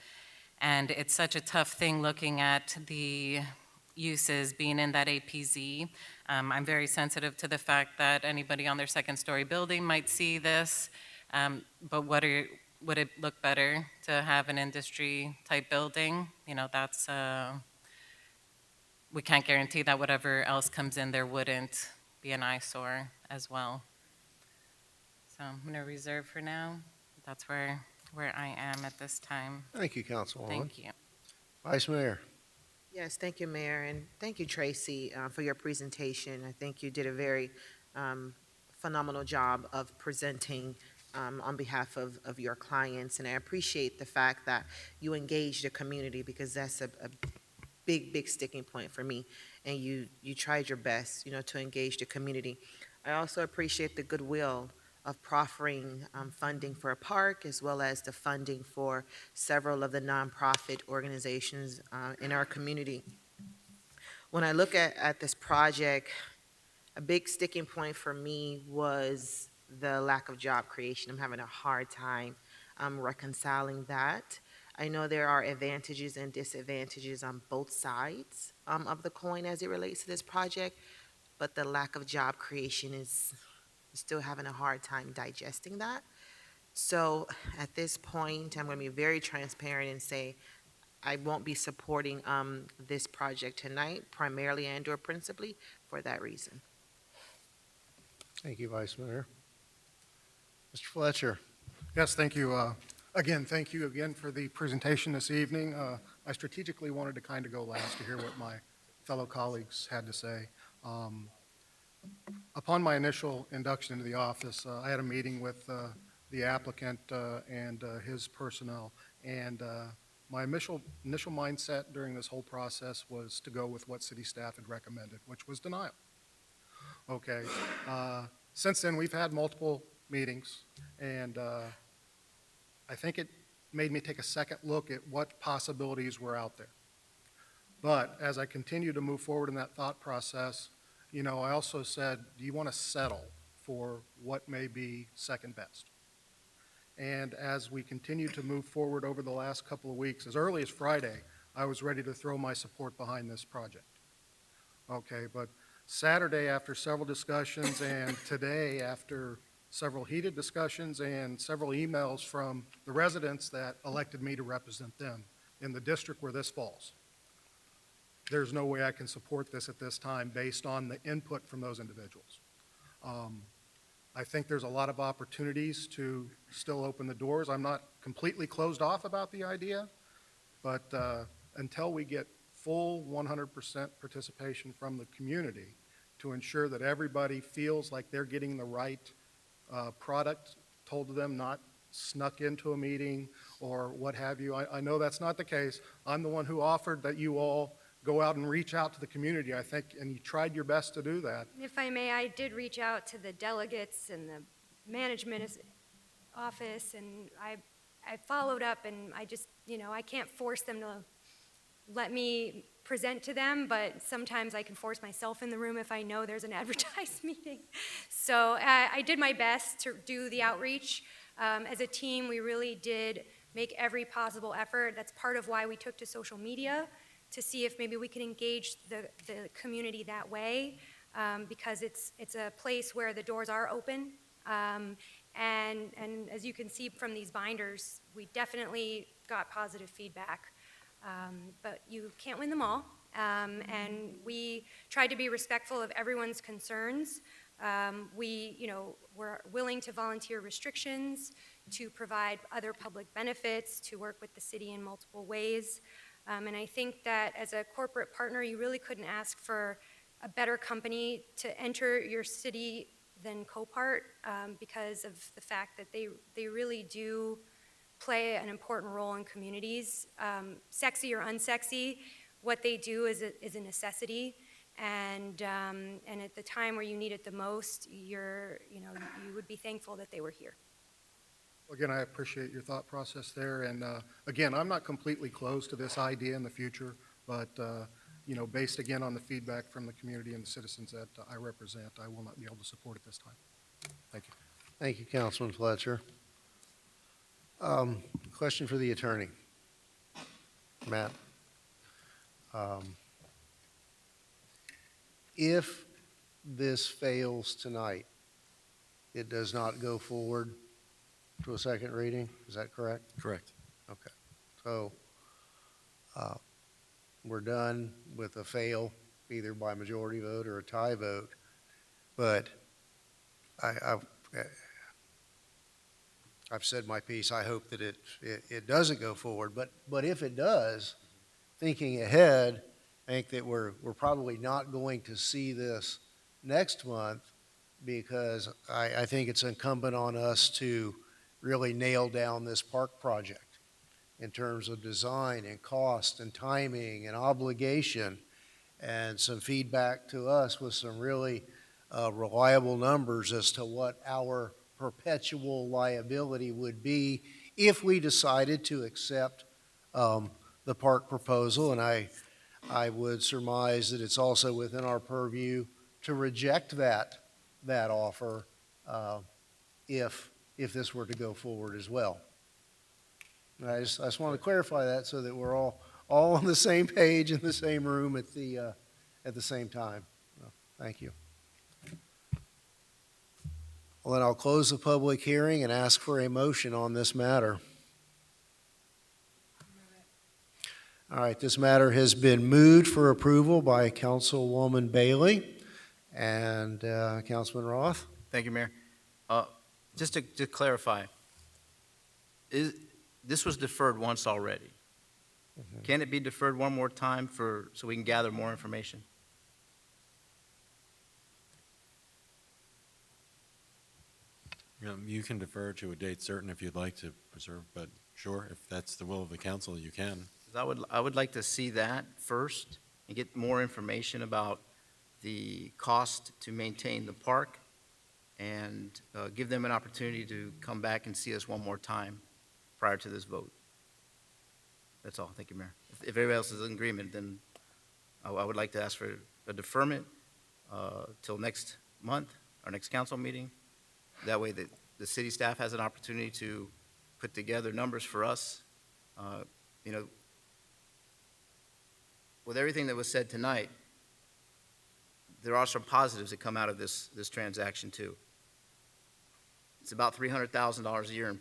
And it's such a tough thing looking at the uses being in that APZ. I'm very sensitive to the fact that anybody on their second-story building might see this, but would it look better to have an industry-type building? You know, that's, we can't guarantee that whatever else comes in there wouldn't be an eyesore as well. So I'm going to reserve for now. That's where I am at this time. Thank you, Councilwoman. Thank you. Vice Mayor. Yes, thank you, Mayor, and thank you, Tracy, for your presentation. I think you did a very phenomenal job of presenting on behalf of your clients, and I appreciate the fact that you engaged the community, because that's a big sticking point for me, and you tried your best, you know, to engage the community. I also appreciate the goodwill of proffering funding for a park, as well as the funding for several of the nonprofit organizations in our community. When I look at this project, a big sticking point for me was the lack of job creation. I'm having a hard time reconciling that. I know there are advantages and disadvantages on both sides of the coin as it relates to this project. but the lack of job creation is still having a hard time digesting that. So at this point, I'm going to be very transparent and say I won't be supporting this project tonight, primarily and/or principally, for that reason. Thank you, Vice Mayor. Mr. Fletcher. Yes, thank you. Again, thank you again for the presentation this evening. I strategically wanted to kind of go last to hear what my fellow colleagues had to say. Upon my initial induction into the office, I had a meeting with the applicant and his personnel, and my initial mindset during this whole process was to go with what city staff had recommended, which was denial. Okay. Since then, we've had multiple meetings, and I think it made me take a second look at what possibilities were out there. But as I continue to move forward in that thought process, you know, I also said, do you want to settle for what may be second best? And as we continue to move forward over the last couple of weeks, as early as Friday, I was ready to throw my support behind this project. Okay, but Saturday, after several discussions, and today, after several heated discussions and several emails from the residents that elected me to represent them in the district where this falls, there's no way I can support this at this time based on the input from those individuals. I think there's a lot of opportunities to still open the doors. I'm not completely closed off about the idea, but until we get full 100% participation from the community to ensure that everybody feels like they're getting the right product told to them, not snuck into a meeting or what have you. I know that's not the case. I'm the one who offered that you all go out and reach out to the community, I think, and you tried your best to do that. If I may, I did reach out to the delegates and the management office, and I followed up, and I just, you know, I can't force them to let me present to them, but sometimes I can force myself in the room if I know there's an advertised meeting. So I did my best to do the outreach. As a team, we really did make every possible effort. That's part of why we took to social media, to see if maybe we can engage the community that way, because it's a place where the doors are open. And as you can see from these binders, we definitely got positive feedback. But you can't win them all. And we tried to be respectful of everyone's concerns. We're willing to volunteer restrictions, to provide other public benefits, to work with the city in multiple ways. And I think that as a corporate partner, you really couldn't ask for a better company to enter your city than Copart, because of the fact that they really do play an important role in communities. Sexy or unsexy, what they do is a necessity. And at the time where you need it the most, you would be thankful that they were here. Again, I appreciate your thought process there, and again, I'm not completely closed to this idea in the future, but based again on the feedback from the community and the citizens that I represent, I will not be able to support it this time. Thank you. Thank you, Councilman Fletcher. Question for the attorney. Matt. If this fails tonight, it does not go forward to a second reading, is that correct? Correct. Okay. So we're done with a fail, either by majority vote or a tie vote. But I've said my piece. I hope that it doesn't go forward. But if it does, thinking ahead, I think that we're probably not going to see this next month, because I think it's incumbent on us to really nail down this park project in terms of design and cost and timing and obligation, and some feedback to us with some really reliable numbers as to what our perpetual liability would be if we decided to accept the park proposal. And I would surmise that it's also within our purview to reject that offer if this were to go forward as well. And I just want to clarify that so that we're all on the same page in the same room at the same time. Well, thank you. Well, then I'll close the public hearing and ask for a motion on this matter. All right, this matter has been moved for approval by Councilwoman Bailey and Councilman Roth. Thank you, Mayor. Just to clarify, this was deferred once already. Can it be deferred one more time so we can gather more information? You can defer to a date certain if you'd like to preserve, but sure, if that's the will of the council, you can. I would like to see that first and get more information about the cost to maintain the park and give them an opportunity to come back and see us one more time prior to this vote. That's all. Thank you, Mayor. If everybody else is in agreement, then I would like to ask for a deferment till next month, our next council meeting. That way the city staff has an opportunity to put together numbers for us. You know, with everything that was said tonight, there are some positives that come out of this transaction too. It's about $300,000 a year in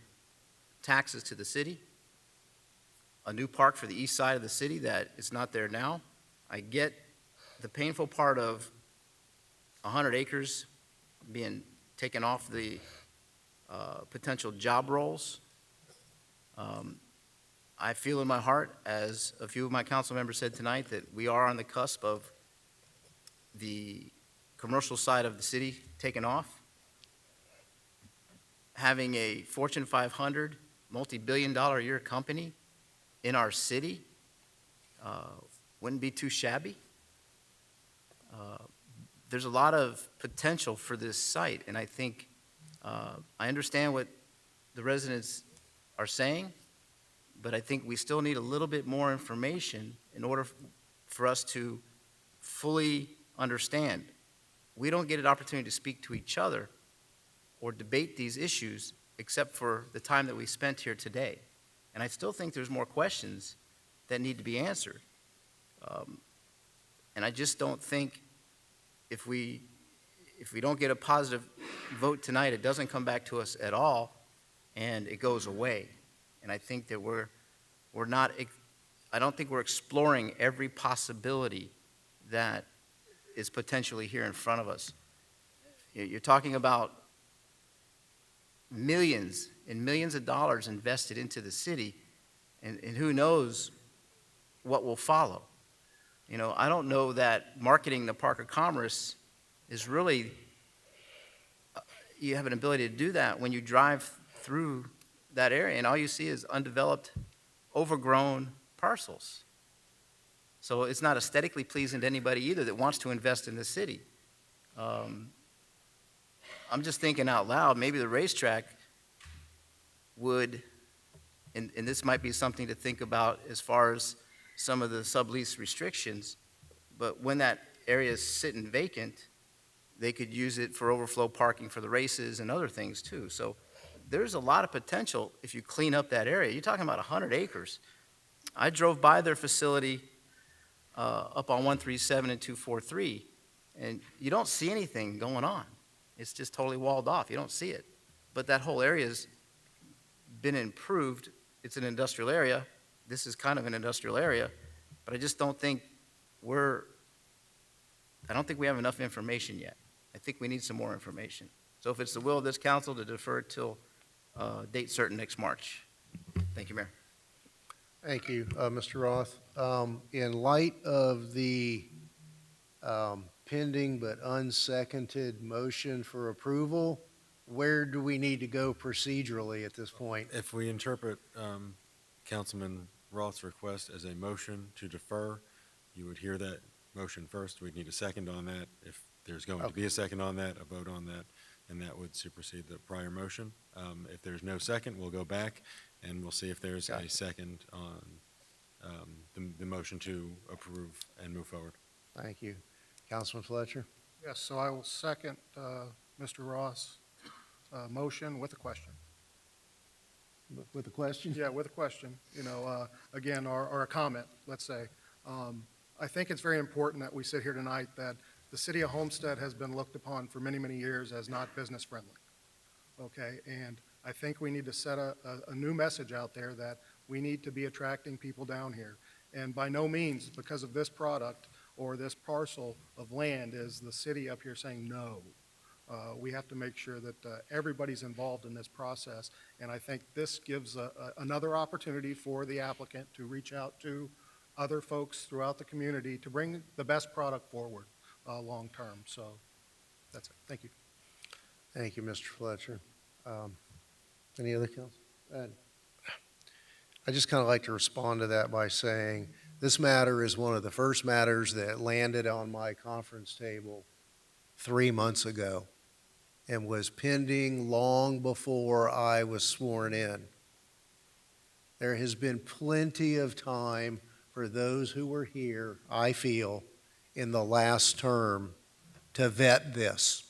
taxes to the city, a new park for the east side of the city that is not there now. I get the painful part of 100 acres being taken off the potential job roles. I feel in my heart, as a few of my council members said tonight, that we are on the cusp of the commercial side of the city taking off. Having a Fortune 500 multi-billion-dollar a year company in our city wouldn't be too shabby. There's a lot of potential for this site, and I think I understand what the residents are saying, but I think we still need a little bit more information in order for us to fully understand. We don't get an opportunity to speak to each other or debate these issues except for the time that we spent here today. And I still think there's more questions that need to be answered. And I just don't think if we don't get a positive vote tonight, it doesn't come back to us at all, and it goes away. And I think that I don't think we're exploring every possibility that is potentially here in front of us. You're talking about millions and millions of dollars invested into the city, and who knows what will follow. You know, I don't know that marketing the Park of Commerce is really, you have an ability to do that when you drive through that area and all you see is undeveloped, overgrown parcels. So it's not aesthetically pleasing to anybody either that wants to invest in the city. I'm just thinking out loud, maybe the racetrack would, and this might be something to think about as far as some of the sublease restrictions, but when that area is sitting vacant, they could use it for overflow parking for the races and other things too. So there's a lot of potential if you clean up that area. You're talking about 100 acres. I drove by their facility up on 137 and 243, and you don't see anything going on. It's just totally walled off. You don't see it. But that whole area's been improved. It's an industrial area. This is kind of an industrial area, but I just don't think we have enough information yet. I think we need some more information. So if it's the will of this council to defer till date certain next March. Thank you, Mayor. Thank you, Mr. Roth. In light of the pending but unseconded motion for approval, where do we need to go procedurally at this point? If we interpret Councilman Roth's request as a motion to defer, you would hear that motion first. We'd need a second on that. If there's going to be a second on that, a vote on that, and that would supersede the prior motion. If there's no second, we'll go back and we'll see if there's a second on the motion to approve and move forward. Thank you. Councilman Fletcher? Yes, so I will second Mr. Ross' motion with a question. With a question? Yeah, with a question, you know, again, or a comment, let's say. I think it's very important that we sit here tonight that the city of Homestead has been looked upon for many, many years as not business friendly. okay? And I think we need to set a new message out there that we need to be attracting people down here. And by no means, because of this product or this parcel of land, is the city up here saying no. We have to make sure that everybody's involved in this process. And I think this gives another opportunity for the applicant to reach out to other folks throughout the community to bring the best product forward long-term. So that's it. Thank you. Thank you, Mr. Fletcher. Any other council? I just kind of like to respond to that by saying this matter is one of the first matters that landed on my conference table 3 months ago and was pending long before I was sworn in. There has been plenty of time for those who were here, I feel, in the last term to vet this.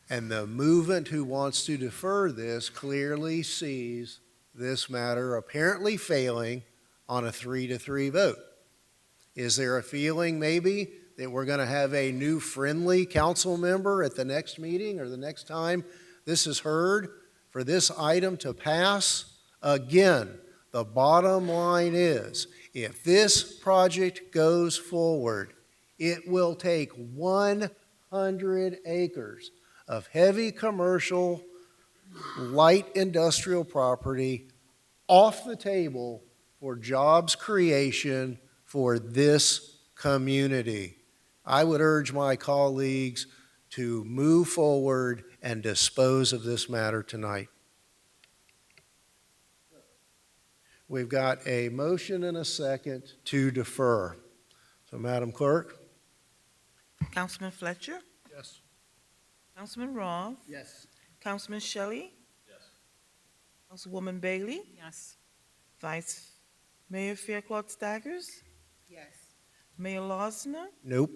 And the movement who wants to defer this clearly sees this matter apparently failing on a 3-3 vote. Is there a feeling maybe that we're going to have a new friendly council member at the next meeting or the next time this is heard for this item to pass? Again, the bottom line is if this project goes forward, it will take 100 acres of heavy commercial, light industrial property off the table for jobs creation for this community. I would urge my colleagues to move forward and dispose of this matter tonight. We've got a motion and a second to defer. So, Madam Clerk? Councilman Fletcher? Yes. Councilman Roth? Yes. Councilman Shelley? Yes. Councilwoman Bailey? Yes. Vice Mayor Fairclough Staggers? Yes. Mayor Losner? Nope.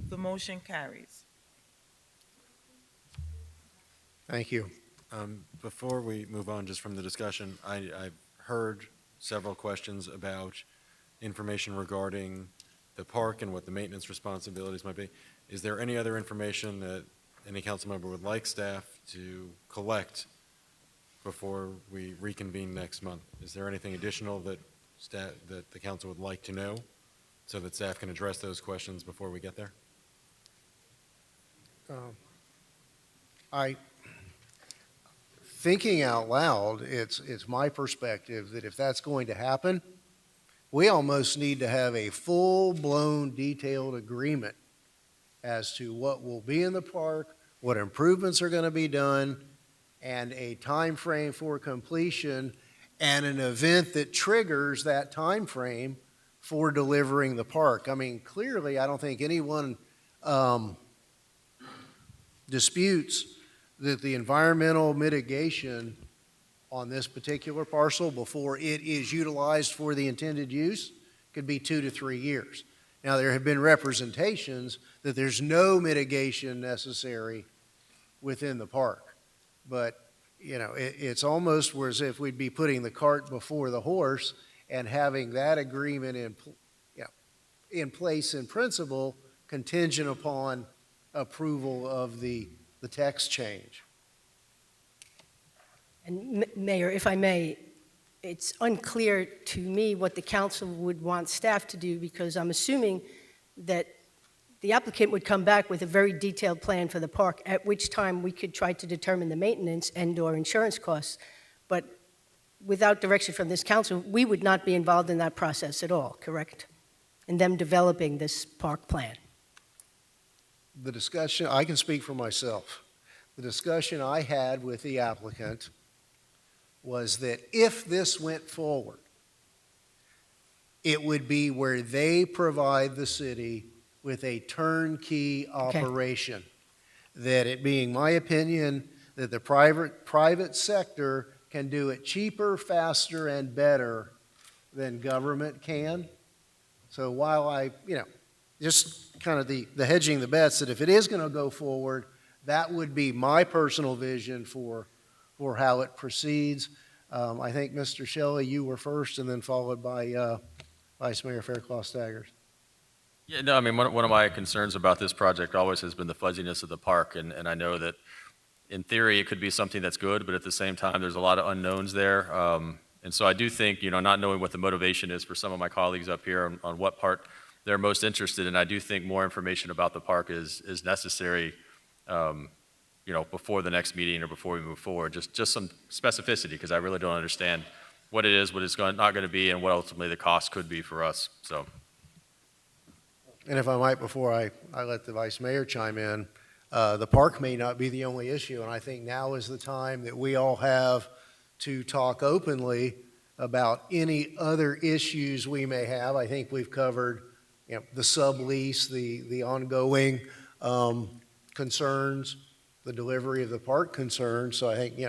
The motion carries. Thank you. Before we move on just from the discussion, I've heard several questions about information regarding the park and what the maintenance responsibilities might be. Is there any other information that any council member would like staff to collect before we reconvene next month? Is there anything additional that that the council would like to know so that staff can address those questions before we get there? Thinking out loud, it's my perspective that if that's going to happen, we almost need to have a full-blown detailed agreement as to what will be in the park, what improvements are going to be done, and a time frame for completion, and an event that triggers that time frame for delivering the park. I mean, clearly, I don't think anyone disputes that the environmental mitigation on this particular parcel before it is utilized for the intended use could be 2 to 3 years. Now, there have been representations that there's no mitigation necessary within the park. But, you know, it's almost as if we'd be putting the cart before the horse and having that agreement in place in principle contingent upon approval of the text change. And Mayor, if I may, it's unclear to me what the council would want staff to do, because I'm assuming that the applicant would come back with a very detailed plan for the park, at which time we could try to determine the maintenance and/or insurance costs. But without direction from this council, we would not be involved in that process at all, correct? In them developing this park plan. The discussion, I can speak for myself. The discussion I had with the applicant was that if this went forward, it would be where they provide the city with a turnkey operation. That it being my opinion that the private sector can do it cheaper, faster, and better than government can. So while I, just kind of the hedging the bets that if it is going to go forward, that would be my personal vision for how it proceeds. I think, Mr. Shelley, you were first and then followed by Vice Mayor Fairclough Staggers. Yeah, no, I mean, one of my concerns about this project always has been the fuzziness of the park, and I know that in theory, it could be something that's good, but at the same time, there's a lot of unknowns there. And so I do think, not knowing what the motivation is for some of my colleagues up here on what part they're most interested in, I do think more information about the park is necessary, before the next meeting or before we move forward. Just some specificity, because I really don't understand what it is, what it's not going to be, and what ultimately the cost could be for us, so. And if I might, before I let the Vice Mayor chime in, the park may not be the only issue, and I think now is the time that we all have to talk openly about any other issues we may have. I think we've covered, the sublease, the ongoing concerns, the delivery of the park concerns. So I think,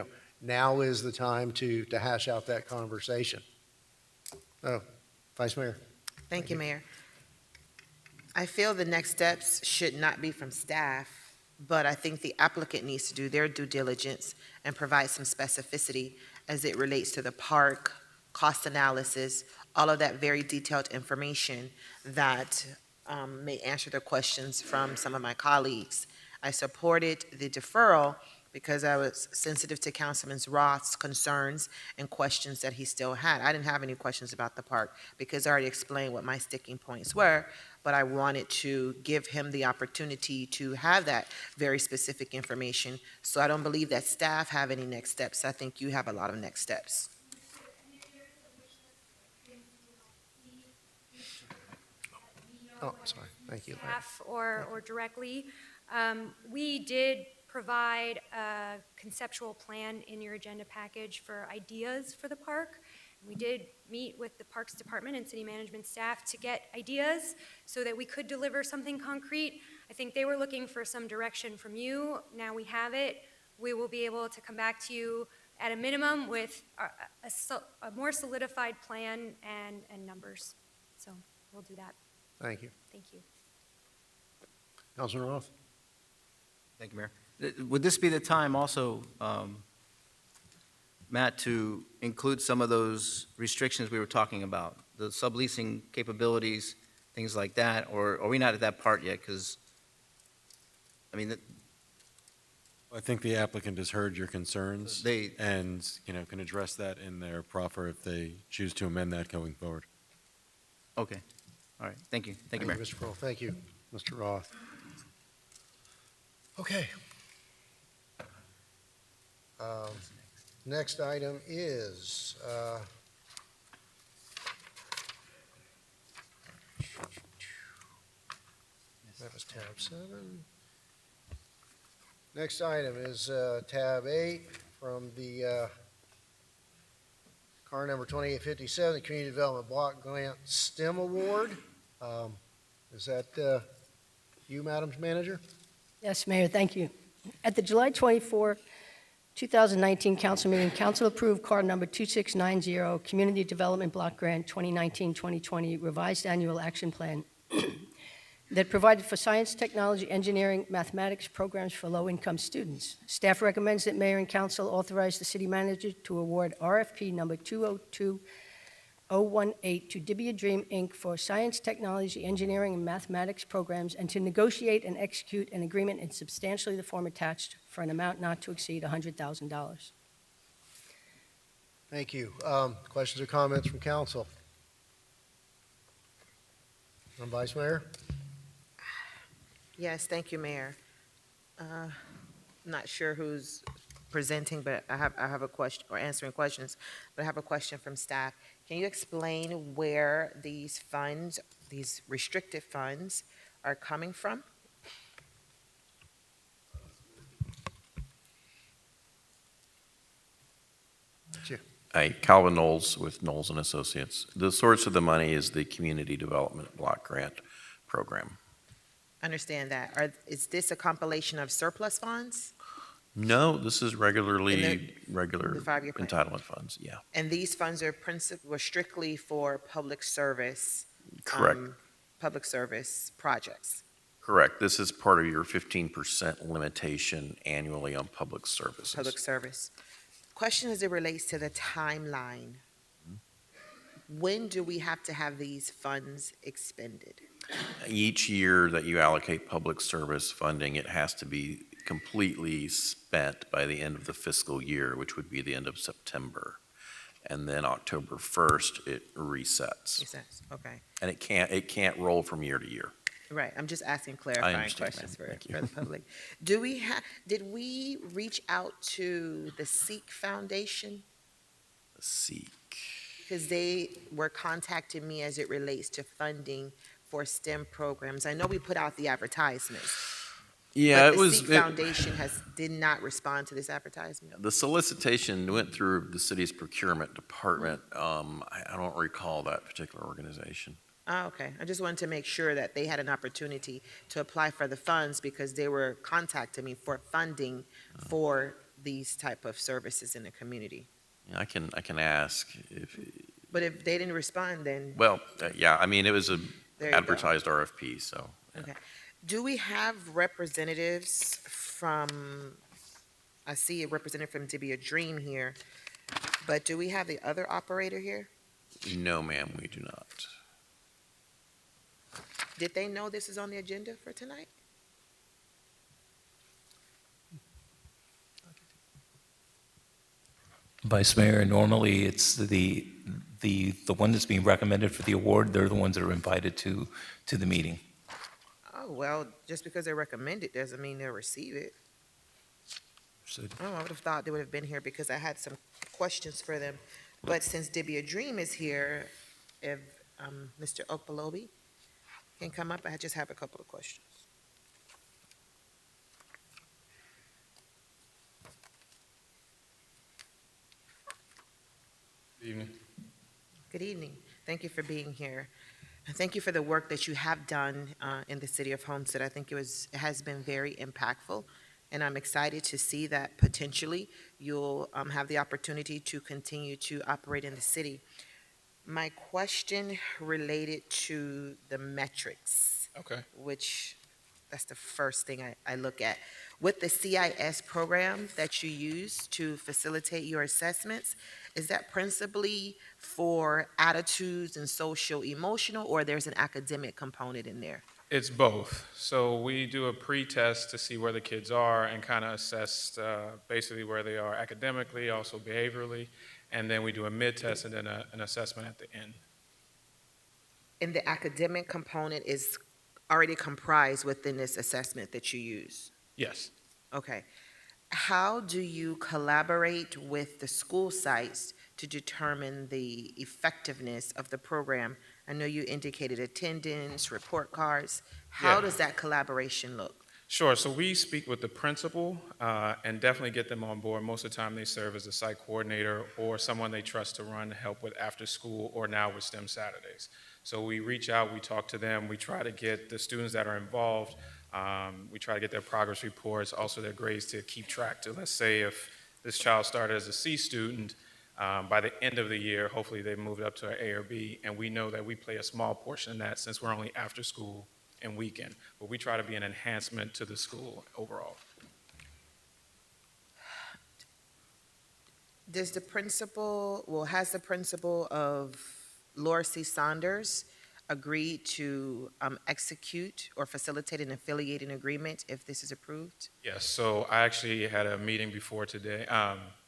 now is the time to hash out that conversation. Oh, Vice Mayor. Thank you, Mayor. I feel the next steps should not be from staff, but I think the applicant needs to do their due diligence and provide some specificity as it relates to the park, cost analysis, all of that very detailed information that may answer the questions from some of my colleagues. I supported the deferral because I was sensitive to Councilman Roth's concerns and questions that he still had. I didn't have any questions about the park because I already explained what my sticking points were, but I wanted to give him the opportunity to have that very specific information. So I don't believe that staff have any next steps. I think you have a lot of next steps. Oh, sorry. Thank you. Staff or directly. We did provide a conceptual plan in your agenda package for ideas for the park. We did meet with the Parks Department and City Management staff to get ideas so that we could deliver something concrete. I think they were looking for some direction from you. Now we have it. We will be able to come back to you at a minimum with a more solidified plan and numbers. So we'll do that. Thank you. Thank you. Councilman Roth. Thank you, Mayor. Would this be the time also, Matt, to include some of those restrictions we were talking about, the subleasing capabilities, things like that, or are we not at that part yet? Because, I mean, I think the applicant has heard your concerns They- and, can address that in their proffer if they choose to amend that going forward. okay, all right, thank you, Mayor. Mr. Pearl. Thank you, Mr. Roth. Okay. Next item is that was tab 7. Next item is tab 8 from the car number 2857, the Community Development Block Grant STEM Award. Is that you, Madam Manager? Yes, Mayor, thank you. At the July 24, 2019 council meeting, council approved card number 2690, Community Development Block Grant 2019-2020 Revised Annual Action Plan that provided for science, technology, engineering, mathematics programs for low-income students. Staff recommends that mayor and council authorize the city manager to award RFP number 202018 to Dibia Dream, Inc. for science, technology, engineering, and mathematics programs, and to negotiate and execute an agreement in substantially the form attached for an amount not to exceed $100,000. Thank you. Questions or comments from council? From Vice Mayor? Yes, thank you, Mayor. Not sure who's presenting, but I have a question, or answering questions, but I have a question from staff. Can you explain where these funds, these restricted funds, are coming from? Calvin Knowles with Knowles and Associates. The source of the money is the Community Development Block Grant Program. Understand that. Is this a compilation of surplus funds? No, this is regular the 5-year plan. entitlement funds, yeah. And these funds are were strictly for public service? Correct. Public service projects? Correct. This is part of your 15% limitation annually on public services. Public service. Question as it relates to the timeline. when do we have to have these funds expended? Each year that you allocate public service funding, it has to be completely spent by the end of the fiscal year, which would be the end of September. And then October 1st, it resets. Okay. And it can't roll from year to year. Right, I'm just asking clarifying understand, questions ma'am. for, Thank you. for the public. Did we reach out to the Seek Foundation? Seek. Because they were contacting me as it relates to funding for STEM programs. I know we put out the advertisements. Yeah, but it was. The Seek Foundation did not respond to this advertisement. The solicitation went through the city's procurement department. I don't recall that particular organization. Oh, okay. I just wanted to make sure that they had an opportunity to apply for the funds because they were contacting me for funding for these type of services in the community. Yeah, I can ask if. But if they didn't respond, then. Well, yeah, I mean, it was a There you advertised RFP, so. Yeah. Okay. Do we have representatives from, I see a representative from To Be a Dream here, but do we have the other operator here? No, ma'am, we do not. Did they know this is on the agenda for tonight? Vice Mayor, normally it's the one that's being recommended for the award, they're the ones that are invited to the meeting. Oh, well, just because they recommend it doesn't mean they'll receive it. Oh, I would have thought they would have been here because I had some questions for them. But since To Be a Dream is here, if Mr. Okpalobi can come up, I just have a couple of questions. Good evening. Good evening. Thank you for being here. And thank you for the work that you have done in the city of Homestead. I think it has been very impactful, and I'm excited to see that potentially you'll have the opportunity to continue to operate in the city. My question related to the metrics. Okay. Which, that's the first thing I look at. With the CIS program that you use to facilitate your assessments, is that principally for attitudes and social emotional, or there's an academic component in there? It's both. So we do a pre-test to see where the kids are and kind of assess basically where they are academically, also behaviorally, and then we do a mid-test and then an assessment at the end. And the academic component is already comprised within this assessment that you use? Yes. Okay. How do you collaborate with the school sites to determine the effectiveness of the program? I know you indicated attendance, report cards. How does that collaboration look? Sure. So we speak with the principal and definitely get them on board. Most of the time they serve as a site coordinator or someone they trust to run help with after school or now with STEM Saturdays. So we reach out, we talk to them, we try to get the students that are involved, we try to get their progress reports, also their grades to keep track to. Let's say if this child started as a C student, by the end of the year, hopefully they moved up to an A or B, and we know that we play a small portion in that since we're only after school and weekend. But we try to be an enhancement to the school overall. Has the principal of Laura C. Saunders agreed to execute or facilitate an affiliating agreement if this is approved? Yes, so I actually had a meeting before today,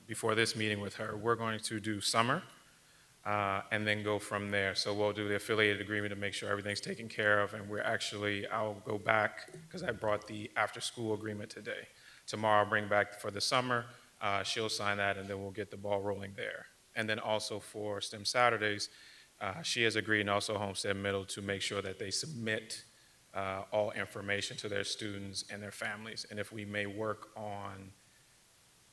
before this meeting with her. We're going to do summer and then go from there. So we'll do the affiliated agreement to make sure everything's taken care of, and I'll go back because I brought the after-school agreement today. Tomorrow I'll bring back for the summer, she'll sign that, and then we'll get the ball rolling there. And then also for STEM Saturdays, she has agreed, and also Homestead Middle, to make sure that they submit all information to their students and their families. And if we may work on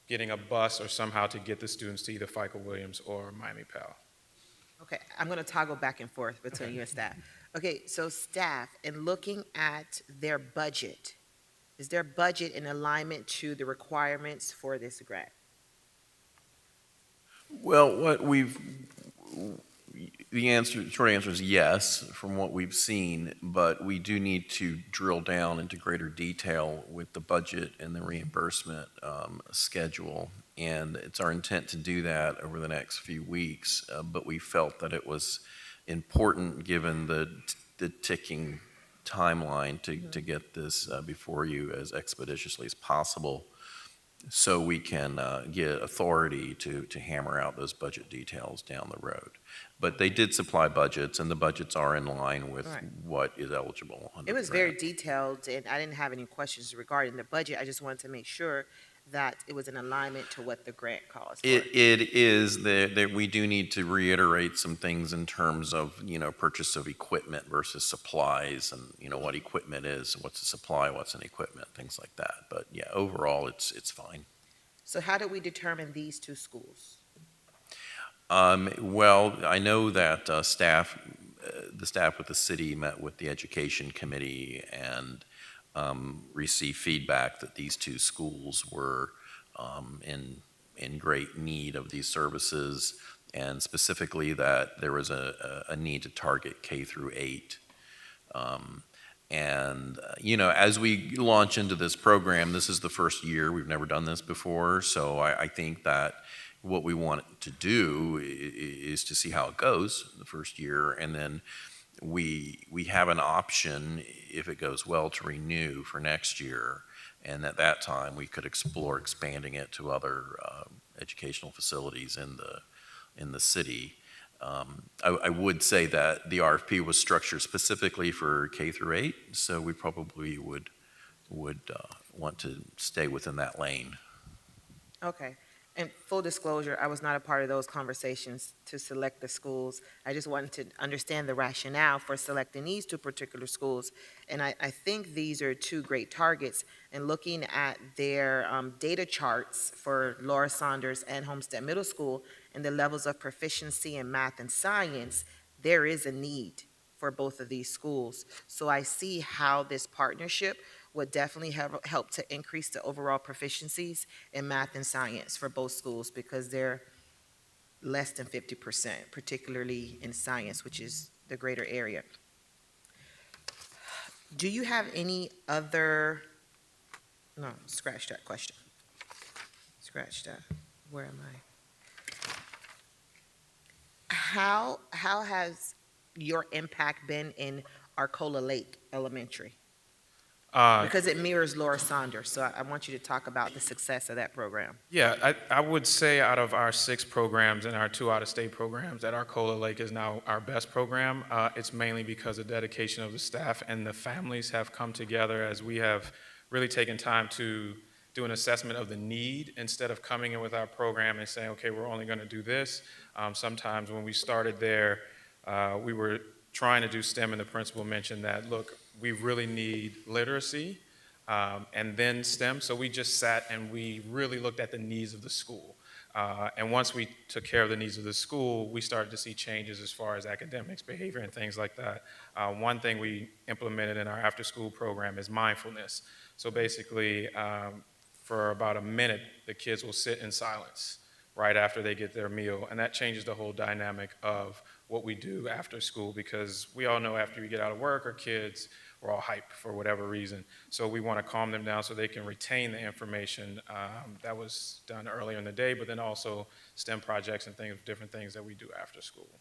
getting a bus or somehow to get the students to either FICA Williams or Miami Pal. Okay, I'm going to toggle back and forth between you and staff. Okay, so staff, in looking at their budget, is their budget in alignment to the requirements for this grant? Well, short answer is yes, from what we've seen, but we do need to drill down into greater detail with the budget and the reimbursement schedule And it's our intent to do that over the next few weeks, but we felt that it was important, given the ticking timeline, to get this before you as expeditiously as possible, so we can get authority to hammer out those budget details down the road. But they did supply budgets, and the budgets are in line with Right. what is eligible under It the was very grant. detailed, and I didn't have any questions regarding the budget. I just wanted to make sure that it was in alignment to what the grant calls for. It is that we do need to reiterate some things in terms of, purchase of equipment versus supplies, and, what equipment is, what's a supply, what's an equipment, things like that. But yeah, overall, it's fine. So how did we determine these two schools? Well, I know that the staff with the city met with the education committee and received feedback that these two schools were in great need of these services, and specifically that there was a need to target K through 8. As we launch into this program, this is the first year, we've never done this before, so I think that what we want to do is to see how it goes the first year, and then we have an option, if it goes well, to renew for next year, and at that time we could explore expanding it to other educational facilities in the city. I would say that the RFP was structured specifically for K through 8, so we probably would want to stay within that lane. Okay. And full disclosure, I was not a part of those conversations to select the schools. I just wanted to understand the rationale for selecting these two particular schools. And I think these are two great targets. And looking at their data charts for Laura Saunders and Homestead Middle School and the levels of proficiency in math and science, there is a need for both of these schools. So I see how this partnership would definitely help to increase the overall proficiencies in math and science for both schools, because they're less than 50%, particularly in science, which is the greater area. Do you have any other, no, scratch that question. Scratch that. Where am I? How has your impact been in Arcola Lake Elementary? Because it mirrors Laura Saunders, so I want you to talk about the success of that program. Yeah, I would say out of our 6 programs and our 2 out-of-state programs, that Arcola Lake is now our best program. It's mainly because of dedication of the staff, and the families have come together as we have really taken time to do an assessment of the need instead of coming in with our program and saying, okay, we're only going to do this. Sometimes when we started there, we were trying to do STEM, and the principal mentioned that, look, we really need literacy and then STEM. So we just sat and we really looked at the needs of the school. And once we took care of the needs of the school, we started to see changes as far as academics, behavior, and things like that. One thing we implemented in our after-school program is mindfulness. So basically, for about a minute, the kids will sit in silence right after they get their meal. And that changes the whole dynamic of what we do after school, because we all know after we get out of work, our kids, we're all hyped for whatever reason. So we want to calm them down so they can retain the information that was done earlier in the day, but then also STEM projects and things, different things that we do after school.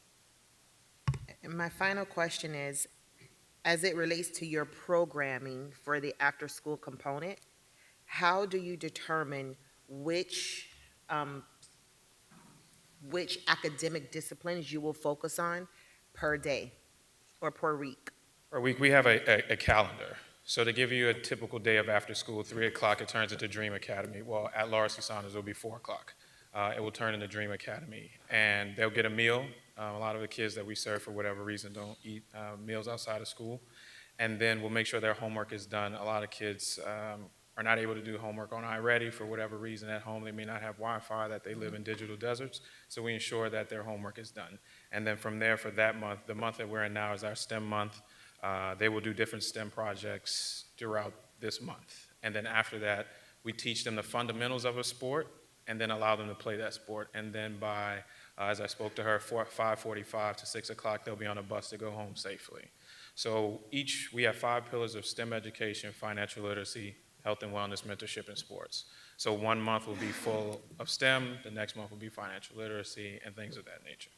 And my final question is, as it relates to your programming for the after-school component, how do you determine which academic disciplines you will focus on per day or per week? Per week, we have a calendar. So to give you a typical day of after school, 3 o'clock, it turns into Dream Academy. Well, at Laura Saunders, it'll be 4 o'clock. It will turn into Dream Academy. And they'll get a meal. A lot of the kids that we serve, for whatever reason, don't eat meals outside of school. And then we'll make sure their homework is done. A lot of kids are not able to do homework on iReady for whatever reason at home. They may not have Wi-Fi, that they live in digital deserts. So we ensure that their homework is done. And then from there, for that month, the month that we're in now is our STEM month. They will do different STEM projects throughout this month. And then after that, we teach them the fundamentals of a sport and then allow them to play that sport. And then by, as I spoke to her, 5:45 to 6 o'clock, they'll be on a bus to go home safely. So we have 5 pillars of STEM education: financial literacy, health and wellness, mentorship, and sports. So 1 month will be full of STEM, the next month will be financial literacy and things of that nature.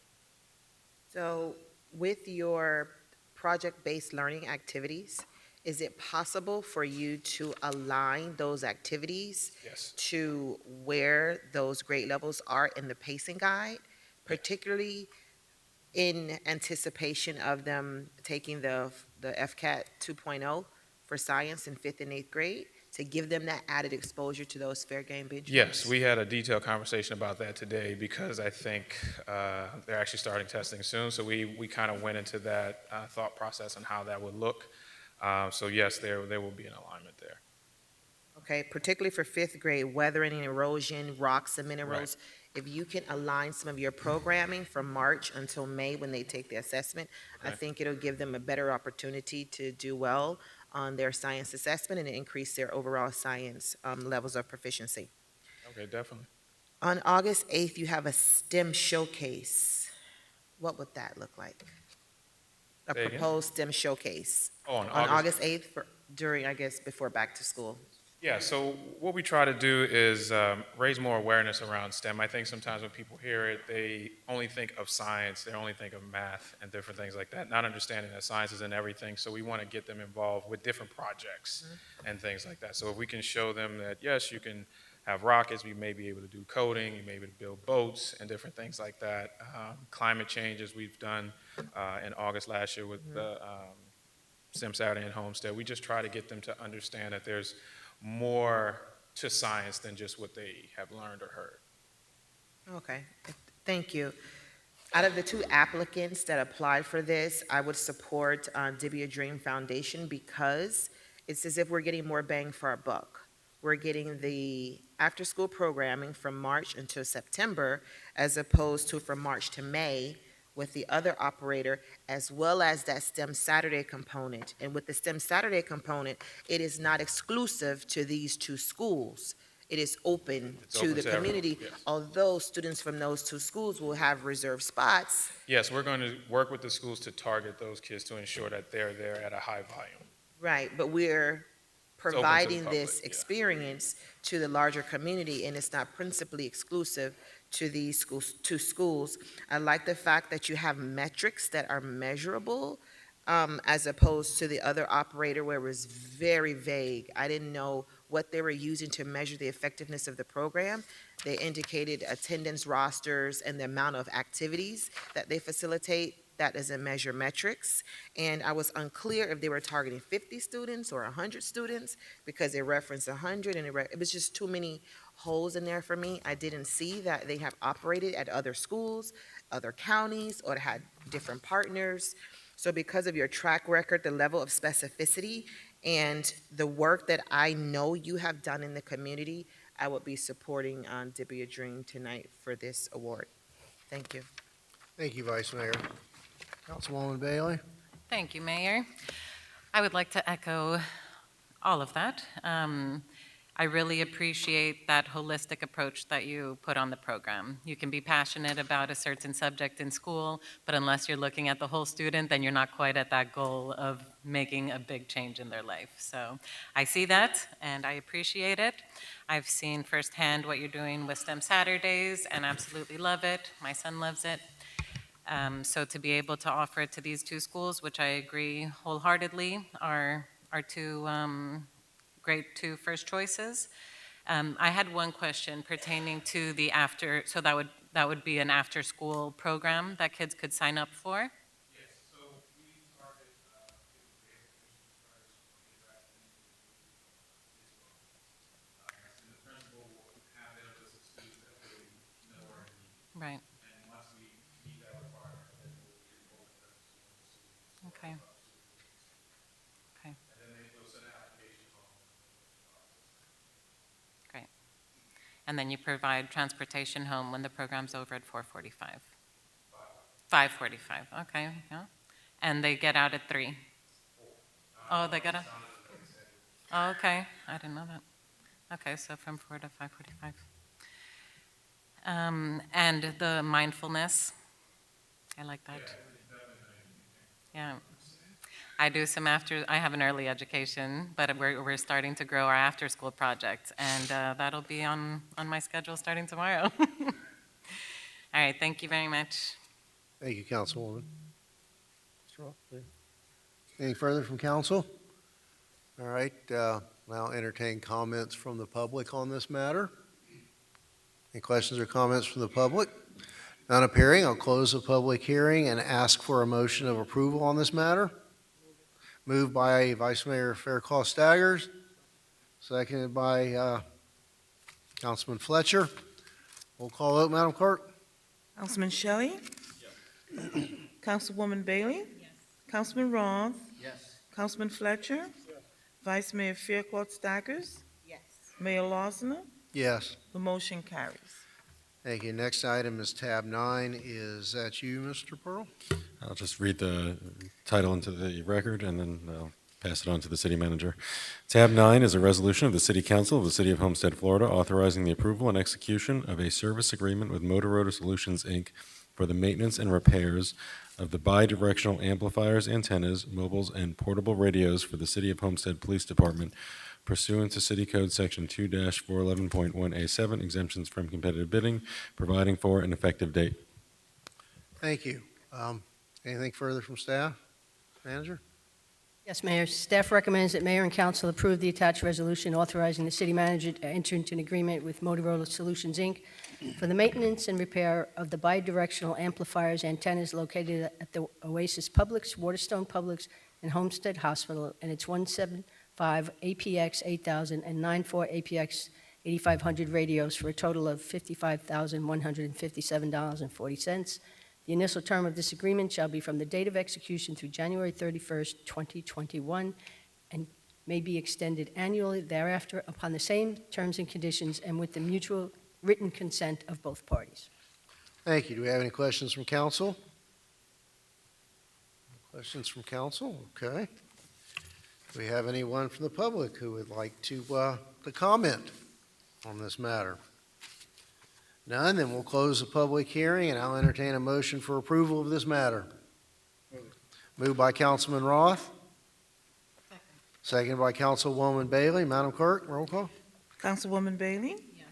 So with your project-based learning activities, is it possible for you to align those activities Yes. to where those grade levels are in the pacing guide, particularly in anticipation of them taking the FCAT 2.0 for science in 5th and 8th grade, to give them that added exposure to those fair game benchmarks? Yes, we had a detailed conversation about that today because I think they're actually starting testing soon. So we kind of went into that thought process and how that would look. So yes, there will be an alignment there. Okay, particularly for 5th grade, weathering and erosion, rocks and minerals. Right. If you can align some of your programming from March until May when they take the assessment, I Okay. think it'll give them a better opportunity to do well on their science assessment and increase their overall science levels of proficiency. Okay, definitely. On August 8th, you have a STEM showcase. What would that look like? A Say again? proposed STEM showcase. Oh, on August 8th, during, I guess, before back to school. Yeah, so what we try to do is raise more awareness around STEM. I think sometimes when people hear it, they only think of science, they only think of math and different things like that, not understanding that science is in everything. So we want to get them involved with different projects and things like that. So if we can show them that, yes, you can have rockets, we may be able to do coding, you may be able to build boats and different things like that. Climate change, as we've done in August last year with the STEM Saturday and Homestead, we just try to get them to understand that there's more to science than just what they have learned or heard. Okay, thank you. Out of the 2 applicants that applied for this, I would support Dibia Dream Foundation because it's as if we're getting more bang for our buck. We're getting the after-school programming from March until September as opposed to from March to May with the other operator, as well as that STEM Saturday component. And with the STEM Saturday component, it is not exclusive to these 2 schools. It is open It's to open the to everyone, community, yes. although students from those 2 schools will have reserved spots. Yes, we're going to work with the schools to target those kids to ensure that they're there at a high volume. Right, but we're open to the providing public, this yeah. experience to the larger community, and it's not principally exclusive to these schools, 2 schools. I like the fact that you have metrics that are measurable, as opposed to the other operator where it was very vague. I didn't know what they were using to measure the effectiveness of the program. They indicated attendance rosters and the amount of activities that they facilitate. That doesn't measure metrics. And I was unclear if they were targeting 50 students or 100 students because they referenced 100 and it was just too many holes in there for me. I didn't see that they have operated at other schools, other counties, or had different partners. So because of your track record, the level of specificity, and the work that I know you have done in the community, I would be supporting Dibia Dream tonight for this award. Thank you. Thank you, Vice Mayor. Councilwoman Bailey? Thank you, Mayor. I would like to echo all of that. I really appreciate that holistic approach that you put on the program. You can be passionate about a certain subject in school, but unless you're looking at the whole student, then you're not quite at that goal of making a big change in their life. So I see that, and I appreciate it. I've seen firsthand what you're doing with STEM Saturdays, and absolutely love it. My son loves it. So to be able to offer it to these 2 schools, which I agree wholeheartedly are 2 great 2 first choices. I had one question pertaining to the after, so that would be an after-school program that kids could sign up for? Yes, so we started the principal will have them list of students that they know are in need. Right. And once we meet that requirement, then we'll be enrolling them to Okay. Okay. And then they'll send an application home. Great. And then you provide transportation home when the program's over at 4:45? 5:45, okay, yeah. And they get out at 3? Oh, they get out? Oh, okay, I didn't know that. Okay, so from 4 to 5:45. And the mindfulness, I like that. Yeah. I do some I have an early education, but we're starting to grow our after-school project, and that'll be on my schedule starting tomorrow. All right, thank you very much. Thank you, Councilwoman. Mr. Roth, anything further from council? All right, now entertain comments from the public on this matter. Any questions or comments from the public? None appearing, I'll close the public hearing and ask for a motion of approval on this matter. Moved by Vice Mayor Fairclough Staggers, seconded by Councilman Fletcher. Roll call vote, Madam Clerk. Councilman Shelley? Yes. Councilwoman Bailey? Yes. Councilman Roth? Yes. Councilman Fletcher? Yes. Vice Mayor Fairclough Staggers? Yes. Mayor Losner? Yes. The motion carries. Thank you. Next item is tab 9. Is that you, Mr. Pearl? I'll just read the title into the record, and then I'll pass it on to the city manager. Tab 9 is a resolution of the City Council of the City of Homestead, Florida, authorizing the approval and execution of a service agreement with MOTOROLA Solutions, Inc. for the maintenance and repairs of the bidirectional amplifiers, antennas, mobiles, and portable radios for the City of Homestead Police Department pursuant to City Code Section 2-411.1A7, exemptions from competitive bidding, providing for an effective date. Thank you. Anything further from staff? Manager? Yes, Mayor. Staff recommends that Mayor and Council approve the attached resolution authorizing the city manager to enter into an agreement with Motorola Solutions, Inc. for the maintenance and repair of the bidirectional amplifiers antennas located at the Oasis Publix, Waterstone Publix, and Homestead Hospital, and its 175 APX 8000 and 94 APX 8500 radios for a total of $55,157.40. The initial term of this agreement shall be from the date of execution through January 31st, 2021, and may be extended annually thereafter upon the same terms and conditions and with the mutual written consent of both parties. Thank you. Do we have any questions from council? Questions from council? Okay. Do we have anyone from the public who would like to comment on this matter? None, then we'll close the public hearing, and I'll entertain a motion for approval of this matter. Moved by Councilman Roth. Seconded by Councilwoman Bailey. Madam Clerk, roll call. Councilwoman Bailey? Yes.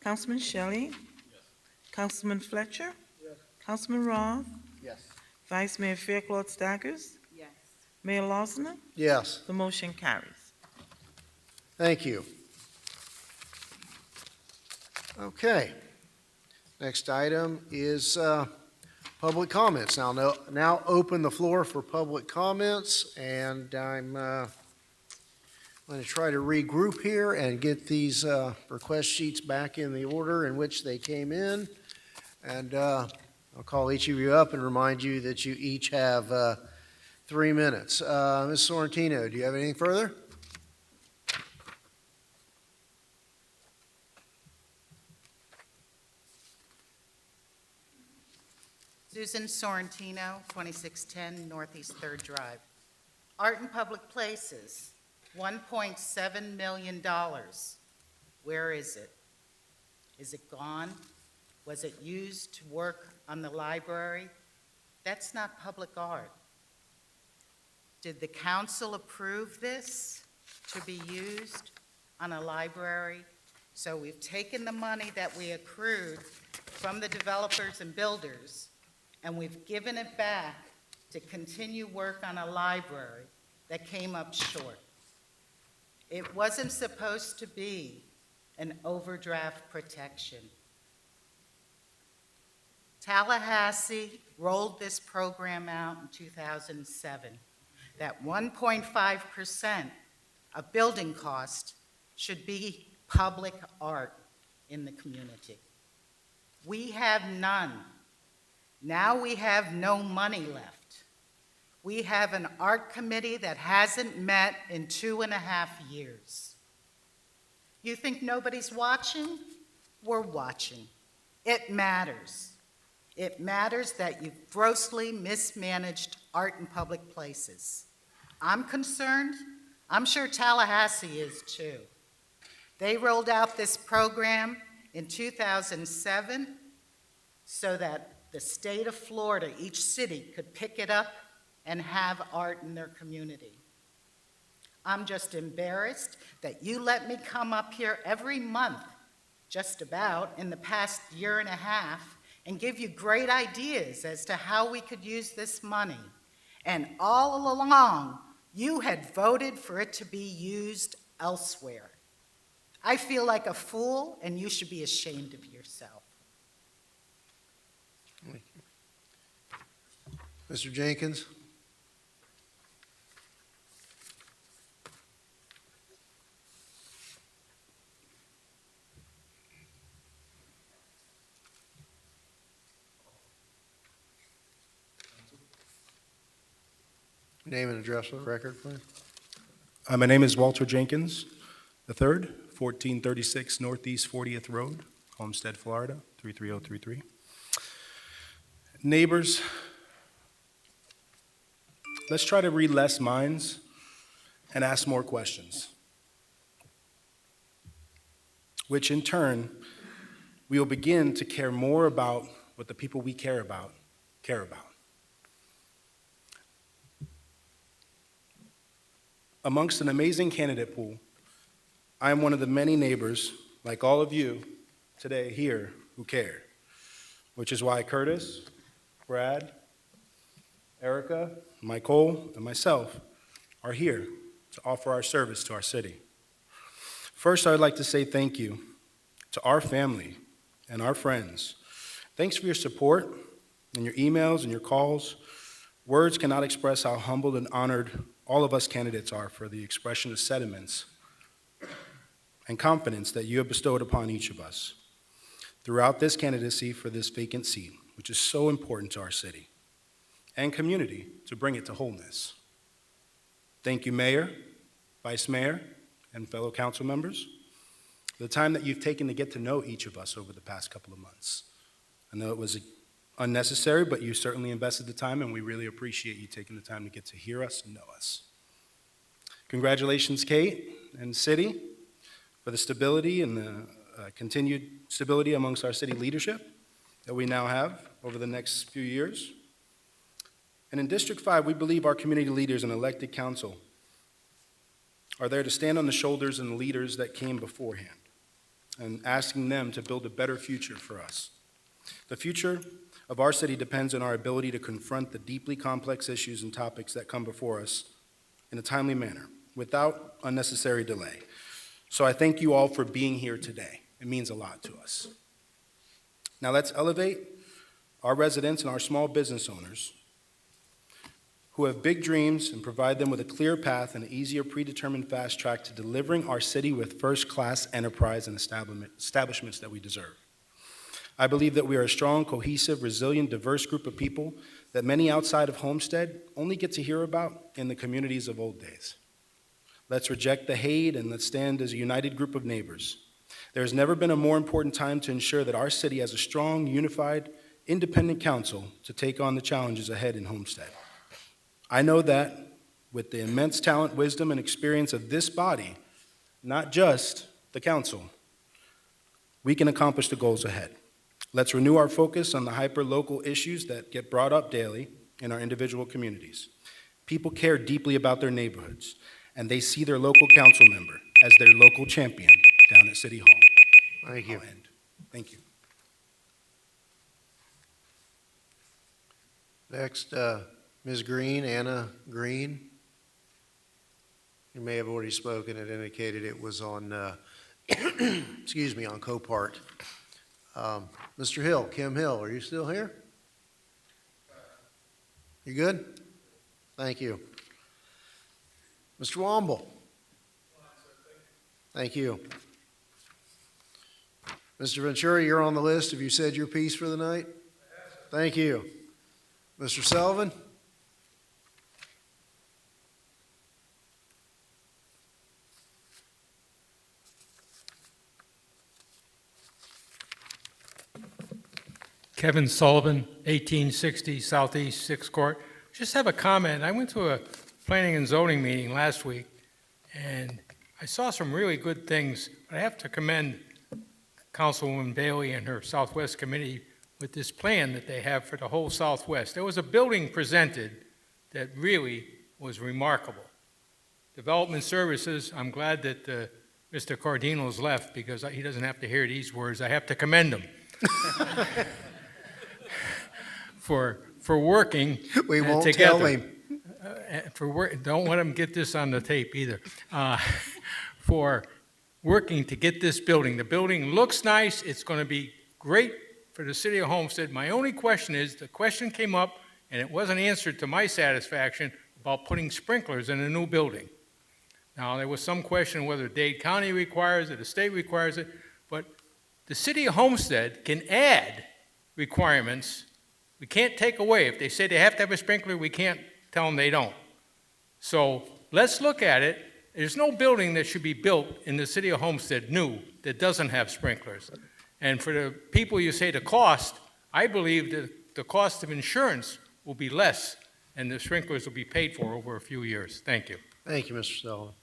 Councilman Shelley? Yes. Councilman Fletcher? Yes. Councilman Roth? Yes. Vice Mayor Fairclough Staggers? Yes. Mayor Losner? Yes. The motion carries. Thank you. Okay. Next item is public comments. Now open the floor for public comments, and I'm going to try to regroup here and get these request sheets back in the order in which they came in. And I'll call each of you up and remind you that you each have 3 minutes. Ms. Sorrentino, do you have anything further? Susan Sorrentino, 2610 Northeast 3rd Drive. Art in public places, $1.7 million. Where is it? Is it gone? Was it used to work on the library? That's not public art. Did the council approve this to be used on a library? So we've taken the money that we accrued from the developers and builders, and we've given it back to continue work on a library that came up short. It wasn't supposed to be an overdraft protection. Tallahassee rolled this program out in 2007, that 1.5% of building cost should be public art in the community. We have none. Now we have no money left. We have an art committee that hasn't met in 2.5 years. You think nobody's watching? We're watching. It matters. It matters that you've grossly mismanaged art in public places. I'm concerned. I'm sure Tallahassee is too. They rolled out this program in 2007 so that the state of Florida, each city, could pick it up and have art in their community. I'm just embarrassed that you let me come up here every month, just about, in the past year and a half, and give you great ideas as to how we could use this money. And all along, you had voted for it to be used elsewhere. I feel like a fool, and you should be ashamed of yourself. Mr. Jenkins? Name and address for the record, please. My name is Walter Jenkins III, 1436 Northeast 40th Road, Homestead, Florida, 33033. Neighbors, let's try to read less minds and ask more questions, which in turn, we will begin to care more about what the people we care about care about. Amongst an amazing candidate pool, I am one of the many neighbors, like all of you today here, who care, which is why Curtis, Brad, Erica, Michael, and myself are here to offer our service to our city. First, I would like to say thank you to our family and our friends. Thanks for your support and your emails and your calls. Words cannot express how humbled and honored all of us candidates are for the expression of sentiments and confidence that you have bestowed upon each of us throughout this candidacy for this vacant seat, which is so important to our city and community to bring it to wholeness. Thank you, Mayor, Vice Mayor, and fellow council members, for the time that you've taken to get to know each of us over the past couple of months. I know it was unnecessary, but you certainly invested the time, and we really appreciate you taking the time to get to hear us and know us. Congratulations, Kate and City, for the stability and the continued stability amongst our city leadership that we now have over the next few years. And in District 5, we believe our community leaders and elected council are there to stand on the shoulders and the leaders that came beforehand and asking them to build a better future for us. The future of our city depends on our ability to confront the deeply complex issues and topics that come before us in a timely manner, without unnecessary delay. So I thank you all for being here today. It means a lot to us. Now let's elevate our residents and our small business owners who have big dreams and provide them with a clear path and an easier predetermined fast track to delivering our city with first-class enterprise and establishments that we deserve. I believe that we are a strong, cohesive, resilient, diverse group of people that many outside of Homestead only get to hear about in the communities of old days. Let's reject the hate and let's stand as a united group of neighbors. There has never been a more important time to ensure that our city has a strong, unified, independent council to take on the challenges ahead in Homestead. I know that with the immense talent, wisdom, and experience of this body, not just the council, we can accomplish the goals ahead. Let's renew our focus on the hyper-local issues that get brought up daily in our individual communities. People care deeply about their neighborhoods, and they see their local council member as their local champion down at City Hall. Thank you. I'll end. Thank you. Next, Ms. Green, Anna Green. You may have already spoken. It indicated it was on, excuse me, on Copart. Mr. Hill, Kim Hill, are you still here? You good? Thank you. Mr. Womble. Thank you. Mr. Ventura, you're on the list. Have you said your piece for the night? Thank you. Mr. Sullivan? Kevin Sullivan, 1860 Southeast 6th Court. Just have a comment. I went to a planning and zoning meeting last week, and I saw some really good things. But I have to commend Councilwoman Bailey and her Southwest Committee with this plan that they have for the whole Southwest. There was a building presented that really was remarkable. Development Services, I'm glad that Mr. Cardino's left because he doesn't have to hear these words. I have to commend him for working We won't together. tell him. Don't let him get this on the tape either. For working to get this building. The building looks nice. It's going to be great for the city of Homestead. My only question is, the question came up, and it wasn't answered to my satisfaction, about putting sprinklers in a new building. Now, there was some question whether Dade County requires it, the state requires it, but the city of Homestead can add requirements. We can't take away. If they say they have to have a sprinkler, we can't tell them they don't. So let's look at it. There's no building that should be built in the city of Homestead new that doesn't have sprinklers. And for the people you say the cost, I believe that the cost of insurance will be less and the sprinklers will be paid for over a few years. Thank you. Thank you, Mr. Sullivan.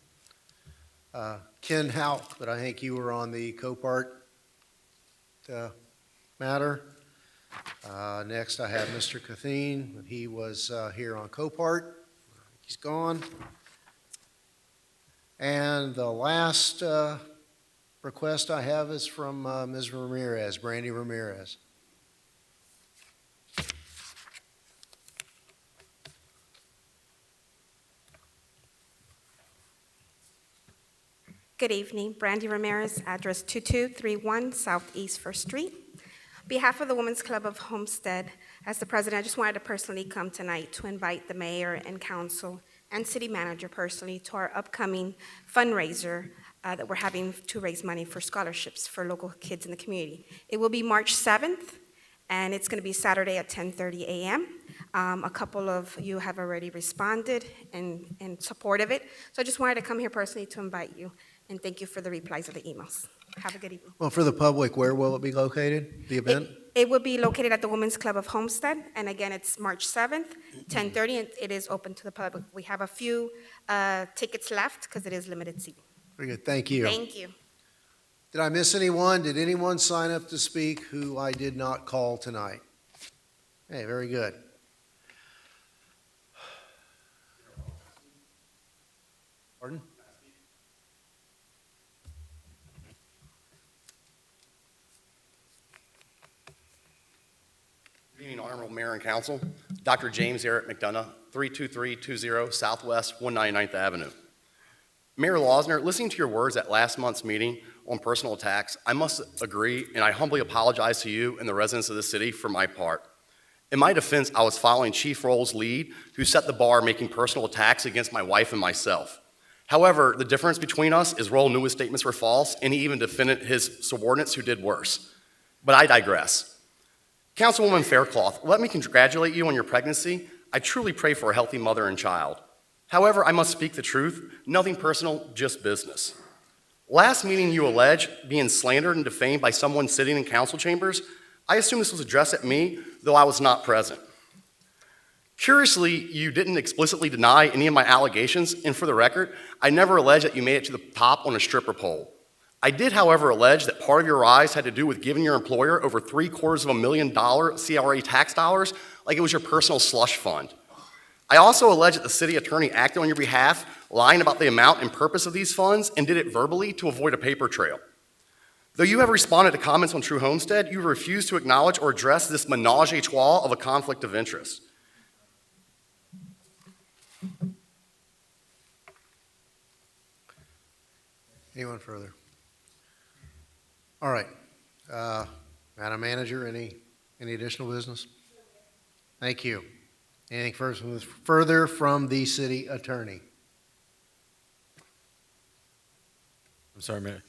Ken Houck, but I think you were on the Copart matter. Next, I have Mr. Cathene. He was here on Copart. He's gone. And the last request I have is from Ms. Ramirez, Brandy Ramirez. Good evening, Brandy Ramirez, address 2231 Southeast First Street. On behalf of the Women's Club of Homestead, as the president, I just wanted to personally come tonight to invite the mayor and council and city manager personally to our upcoming fundraiser that we're having to raise money for scholarships for local kids in the community. It will be March 7th, and it's going to be Saturday at 10:30 a.m. A couple of you have already responded in support of it, so I just wanted to come here personally to invite you, and thank you for the replies of the emails. Have a good evening. Well, for the public, where will it be located, the event? It will be located at the Women's Club of Homestead, and again, it's March 7th, 10:30, and it is open to the public. We have a few tickets left because it is limited seating. Very good, thank you. Thank you. Did I miss anyone? Did anyone sign up to speak who I did not call tonight? Hey, very good. Pardon? Good evening, Honorable Mayor and Council. Dr. James Eric McDonough, 32320 Southwest 199th Avenue. Mayor Losner, listening to your words at last month's meeting on personal attacks, I must agree, and I humbly apologize to you and the residents of the city for my part. In my defense, I was following Chief Roll's lead, who set the bar making personal attacks against my wife and myself. However, the difference between us is Roll knew his statements were false, and he even defended his subordinates who did worse. But I digress. Councilwoman Faircloth, let me congratulate you on your pregnancy. I truly pray for a healthy mother and child. However, I must speak the truth. Nothing personal, just business. Last meeting, you alleged being slandered and defamed by someone sitting in council chambers. I assume this was addressed at me, though I was not present. Curiously, you didn't explicitly deny any of my allegations, and for the record, I never alleged that you made it to the top on a stripper pole. I did, however, allege that part of your rise had to do with giving your employer over $750,000 CRA tax dollars like it was your personal slush fund. I also allege that the city attorney acted on your behalf, lying about the amount and purpose of these funds, and did it verbally to avoid a paper trail. Though you have responded to comments on True Homestead, you refuse to acknowledge or address this menage a trois of a conflict of interest. Anyone further? All right. Madam Manager, any additional business? Thank you. Anything further from the city attorney? I'm sorry, Mayor.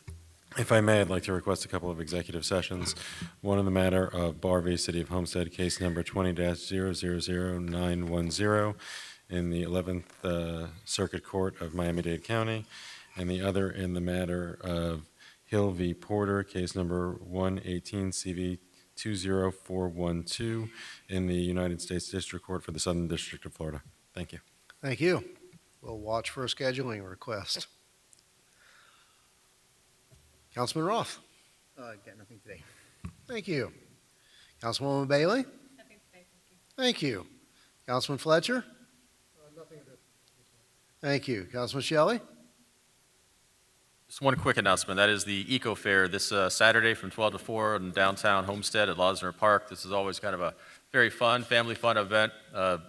If I may, I'd like to request a couple of executive sessions. One in the matter of Bar v. City of Homestead, case number 20-000910 in the 11th Circuit Court of Miami-Dade County, and the other in the matter of Hill v. Porter, case number 118 CV 20412 in the United States District Court for the Southern District of Florida. Thank you. Thank you. We'll watch for a scheduling request. Councilman Roth. Got nothing today. Thank you. Councilwoman Bailey. Nothing today, thank you. Thank you. Councilman Fletcher. Thank you. Councilman Shelley? Just one quick announcement. That is the Eco Fair this Saturday from 12 to 4 in downtown Homestead at Losner Park. This is always kind of a very fun, family fun event,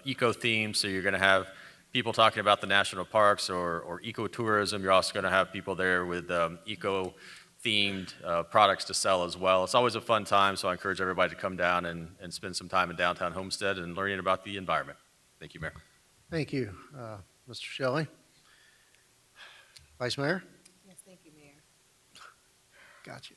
eco-themed, so you're going to have people talking about the national parks or eco-tourism. You're also going to have people there with eco-themed products to sell as well. It's always a fun time, so I encourage everybody to come down and spend some time in downtown Homestead and learning about the environment. Thank you, Mayor. Thank you, Mr. Shelley. Vice Mayor? Yes, thank you, Mayor. Gotcha.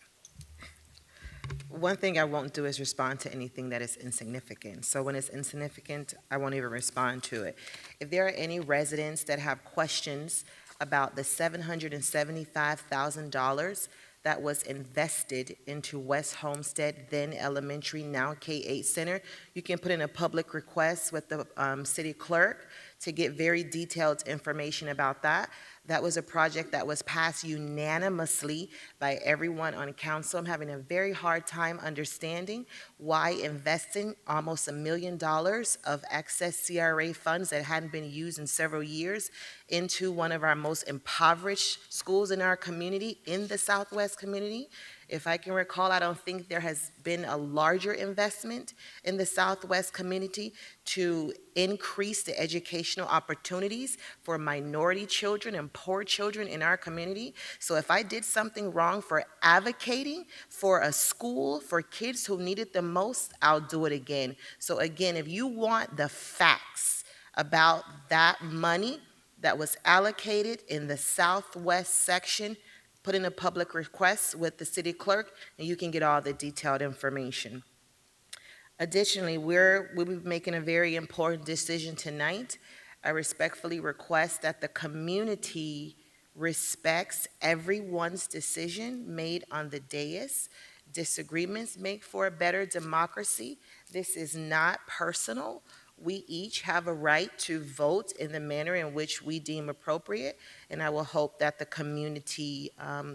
One thing I won't do is respond to anything that is insignificant. So when it's insignificant, I won't even respond to it. If there are any residents that have questions about the $775,000 that was invested into West Homestead, then elementary, now K-8 Center, you can put in a public request with the city clerk to get very detailed information about that. That was a project that was passed unanimously by everyone on council. I'm having a very hard time understanding why investing almost $1 million of excess CRA funds that hadn't been used in several years into one of our most impoverished schools in our community, in the Southwest community. If I can recall, I don't think there has been a larger investment in the Southwest community to increase the educational opportunities for minority children and poor children in our community. So if I did something wrong for advocating for a school for kids who need it the most, I'll do it again. So again, if you want the facts about that money that was allocated in the Southwest section, put in a public request with the city clerk, and you can get all the detailed information. Additionally, we'll be making a very important decision tonight. I respectfully request that the community respects everyone's decision made on the dais. Disagreements make for a better democracy. This is not personal. We each have a right to vote in the manner in which we deem appropriate, and I will hope that the community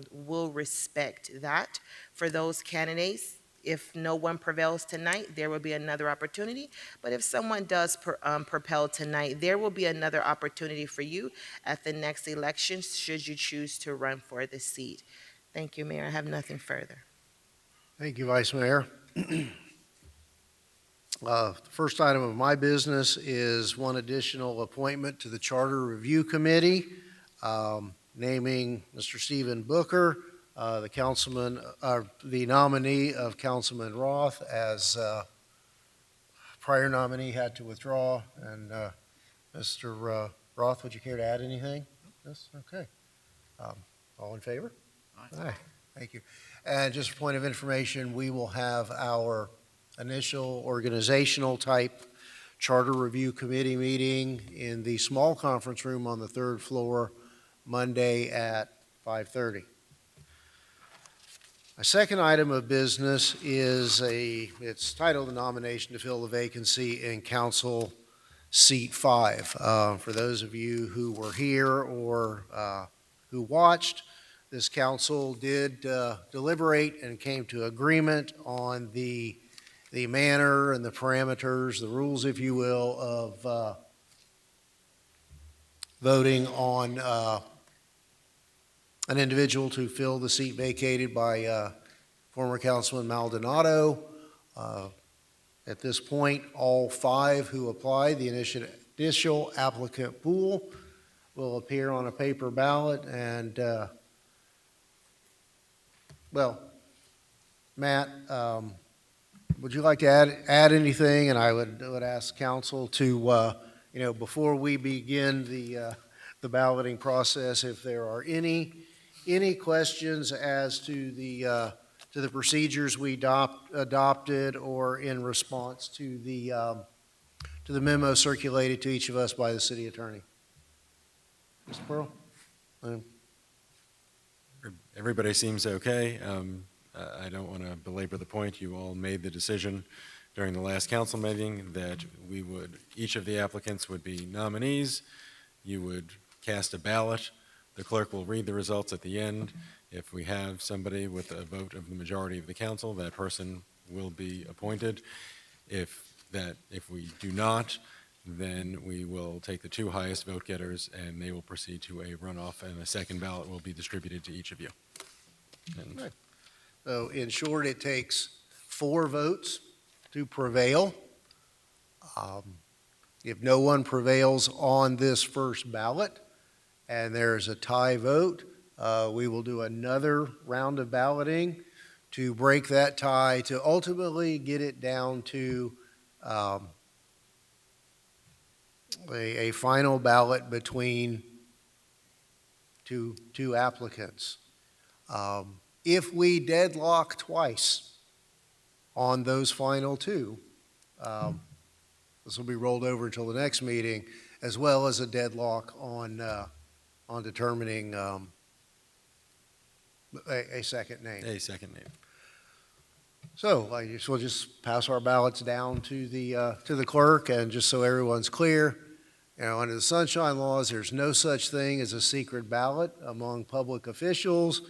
will respect that. For those candidates, if no one prevails tonight, there will be another opportunity, but if someone does propel tonight, there will be another opportunity for you at the next election should you choose to run for the seat. Thank you, Mayor. I have nothing further. Thank you, Vice Mayor. The first item of my business is one additional appointment to the Charter Review Committee, naming Mr. Stephen Booker, the nominee of Councilman Roth, as prior nominee had to withdraw. And Mr. Roth, would you care to add anything? Yes, okay. All in favor? Aye. Thank you. And just a point of information, we will have our initial organizational type Charter Review Committee meeting in the small conference room on the third floor Monday at 5:30. My second item of business is it's titled "The Nomination to Fill the Vacancy in Council Seat 5. For those of you who were here or who watched, this council did deliberate and came to agreement on the manner and the parameters, the rules, if you will, of voting on an individual to fill the seat vacated by former Councilman Maldonado. At this point, all 5 who applied, the initial applicant pool, will appear on a paper ballot. And, well, Matt, would you like to add anything? And I would ask council to, before we begin the balloting process, if there are any questions as to the procedures we adopted or in response to the memo circulated to each of us by the city attorney. Mr. Pearl? Everybody seems okay. I don't want to belabor the point. You all made the decision during the last council meeting that each of the applicants would be nominees. You would cast a ballot. The clerk will read the results at the end. If we have somebody with a vote of the majority of the council, that person will be appointed. If we do not, then we will take the two highest vote getters, and they will proceed to a runoff, and a second ballot will be distributed to each of you. And Right. So in short, it takes 4 votes to prevail. If no one prevails on this first ballot and there's a tie vote, we will do another round of balloting to break that tie, to ultimately get it down to a final ballot between two applicants. If we deadlock twice on those final 2, this will be rolled over until the next meeting, as well as a deadlock on determining a second name. a second name. So I guess we'll just pass our ballots down to the clerk, and just so everyone's clear, under the sunshine laws, there's no such thing as a secret ballot among public officials.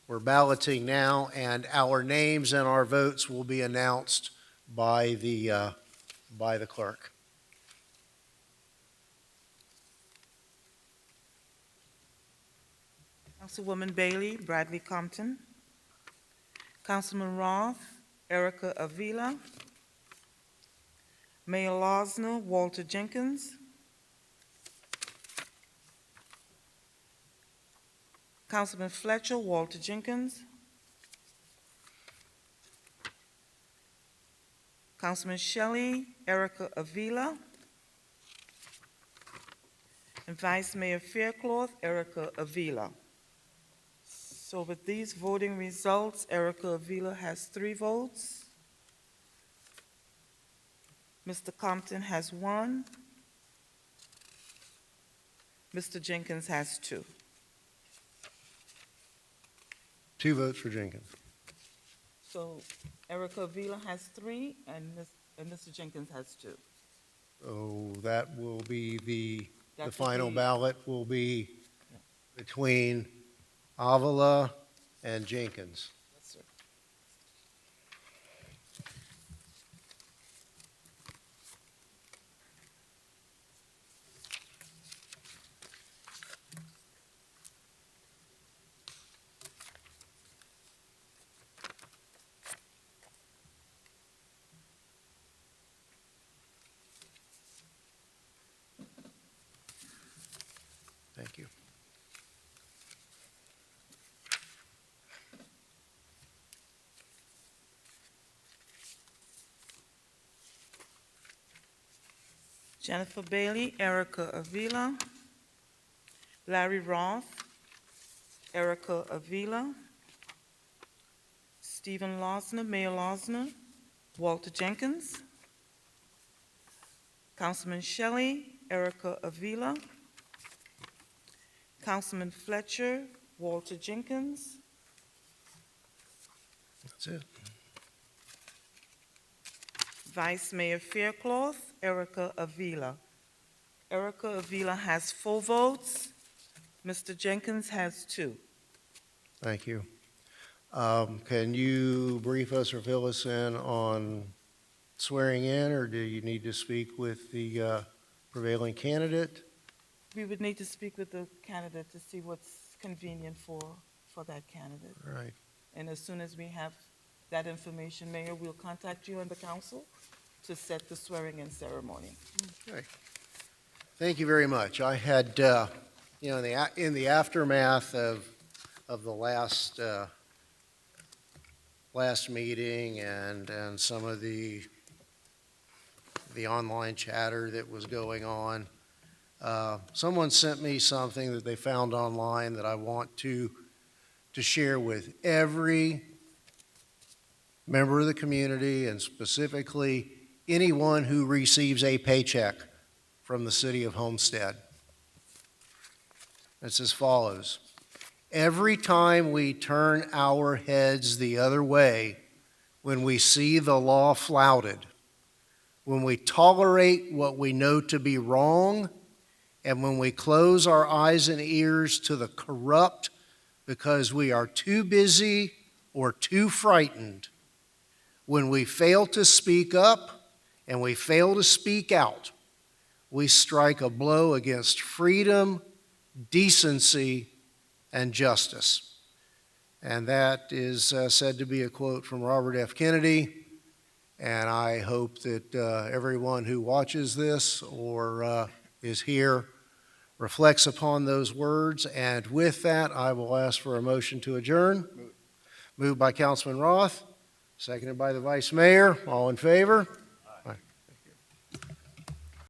We're balloting now, and our names and our votes will be announced by the clerk. Councilwoman Bailey, Bradley Compton. Councilman Roth, Erica Avila. Mayor Losner, Walter Jenkins. Councilman Fletcher, Walter Jenkins. Councilman Shelley, Erica Avila. And Vice Mayor Faircloth, Erica Avila. So with these voting results, Erica Avila has 3 votes. Mr. Compton has 1. Mr. Jenkins has 2. 2 votes for Jenkins. So Erica Avila has 3, and Mr. Jenkins has 2. So that will be the That will final be- ballot will be between Avila and Jenkins. Yes, sir. Thank you. Jennifer Bailey, Erica Avila. Larry Roth, Erica Avila. Stephen Losner, Mayor Losner, Walter Jenkins. Councilman Shelley, Erica Avila. Councilman Fletcher, Walter Jenkins. That's it. Vice Mayor Faircloth, Erica Avila. Erica Avila has 4 votes. Mr. Jenkins has 2. Thank you. Can you brief us or fill us in on swearing in, or do you need to speak with the prevailing candidate? We would need to speak with the candidate to see what's convenient for that candidate. All right. And as soon as we have that information, Mayor, we'll contact you and the council to set the swearing-in ceremony. Okay. Thank you very much. I had, in the aftermath of the last meeting and some of the online chatter that was going on, someone sent me something that they found online that I want to share with every member of the community, and specifically anyone who receives a paycheck from the city of Homestead. It's as follows. Every time we turn our heads the other way, when we see the law flouted, when we tolerate what we know to be wrong, and when we close our eyes and ears to the corrupt because we are too busy or too frightened, when we fail to speak up and we fail to speak out, we strike a blow against freedom, decency, and justice. And that is said to be a quote from Robert F. Kennedy. And I hope that everyone who watches this or is here reflects upon those words. And with that, I will ask for a motion to adjourn. Moved by Councilman Roth, seconded by the Vice Mayor. All in favor?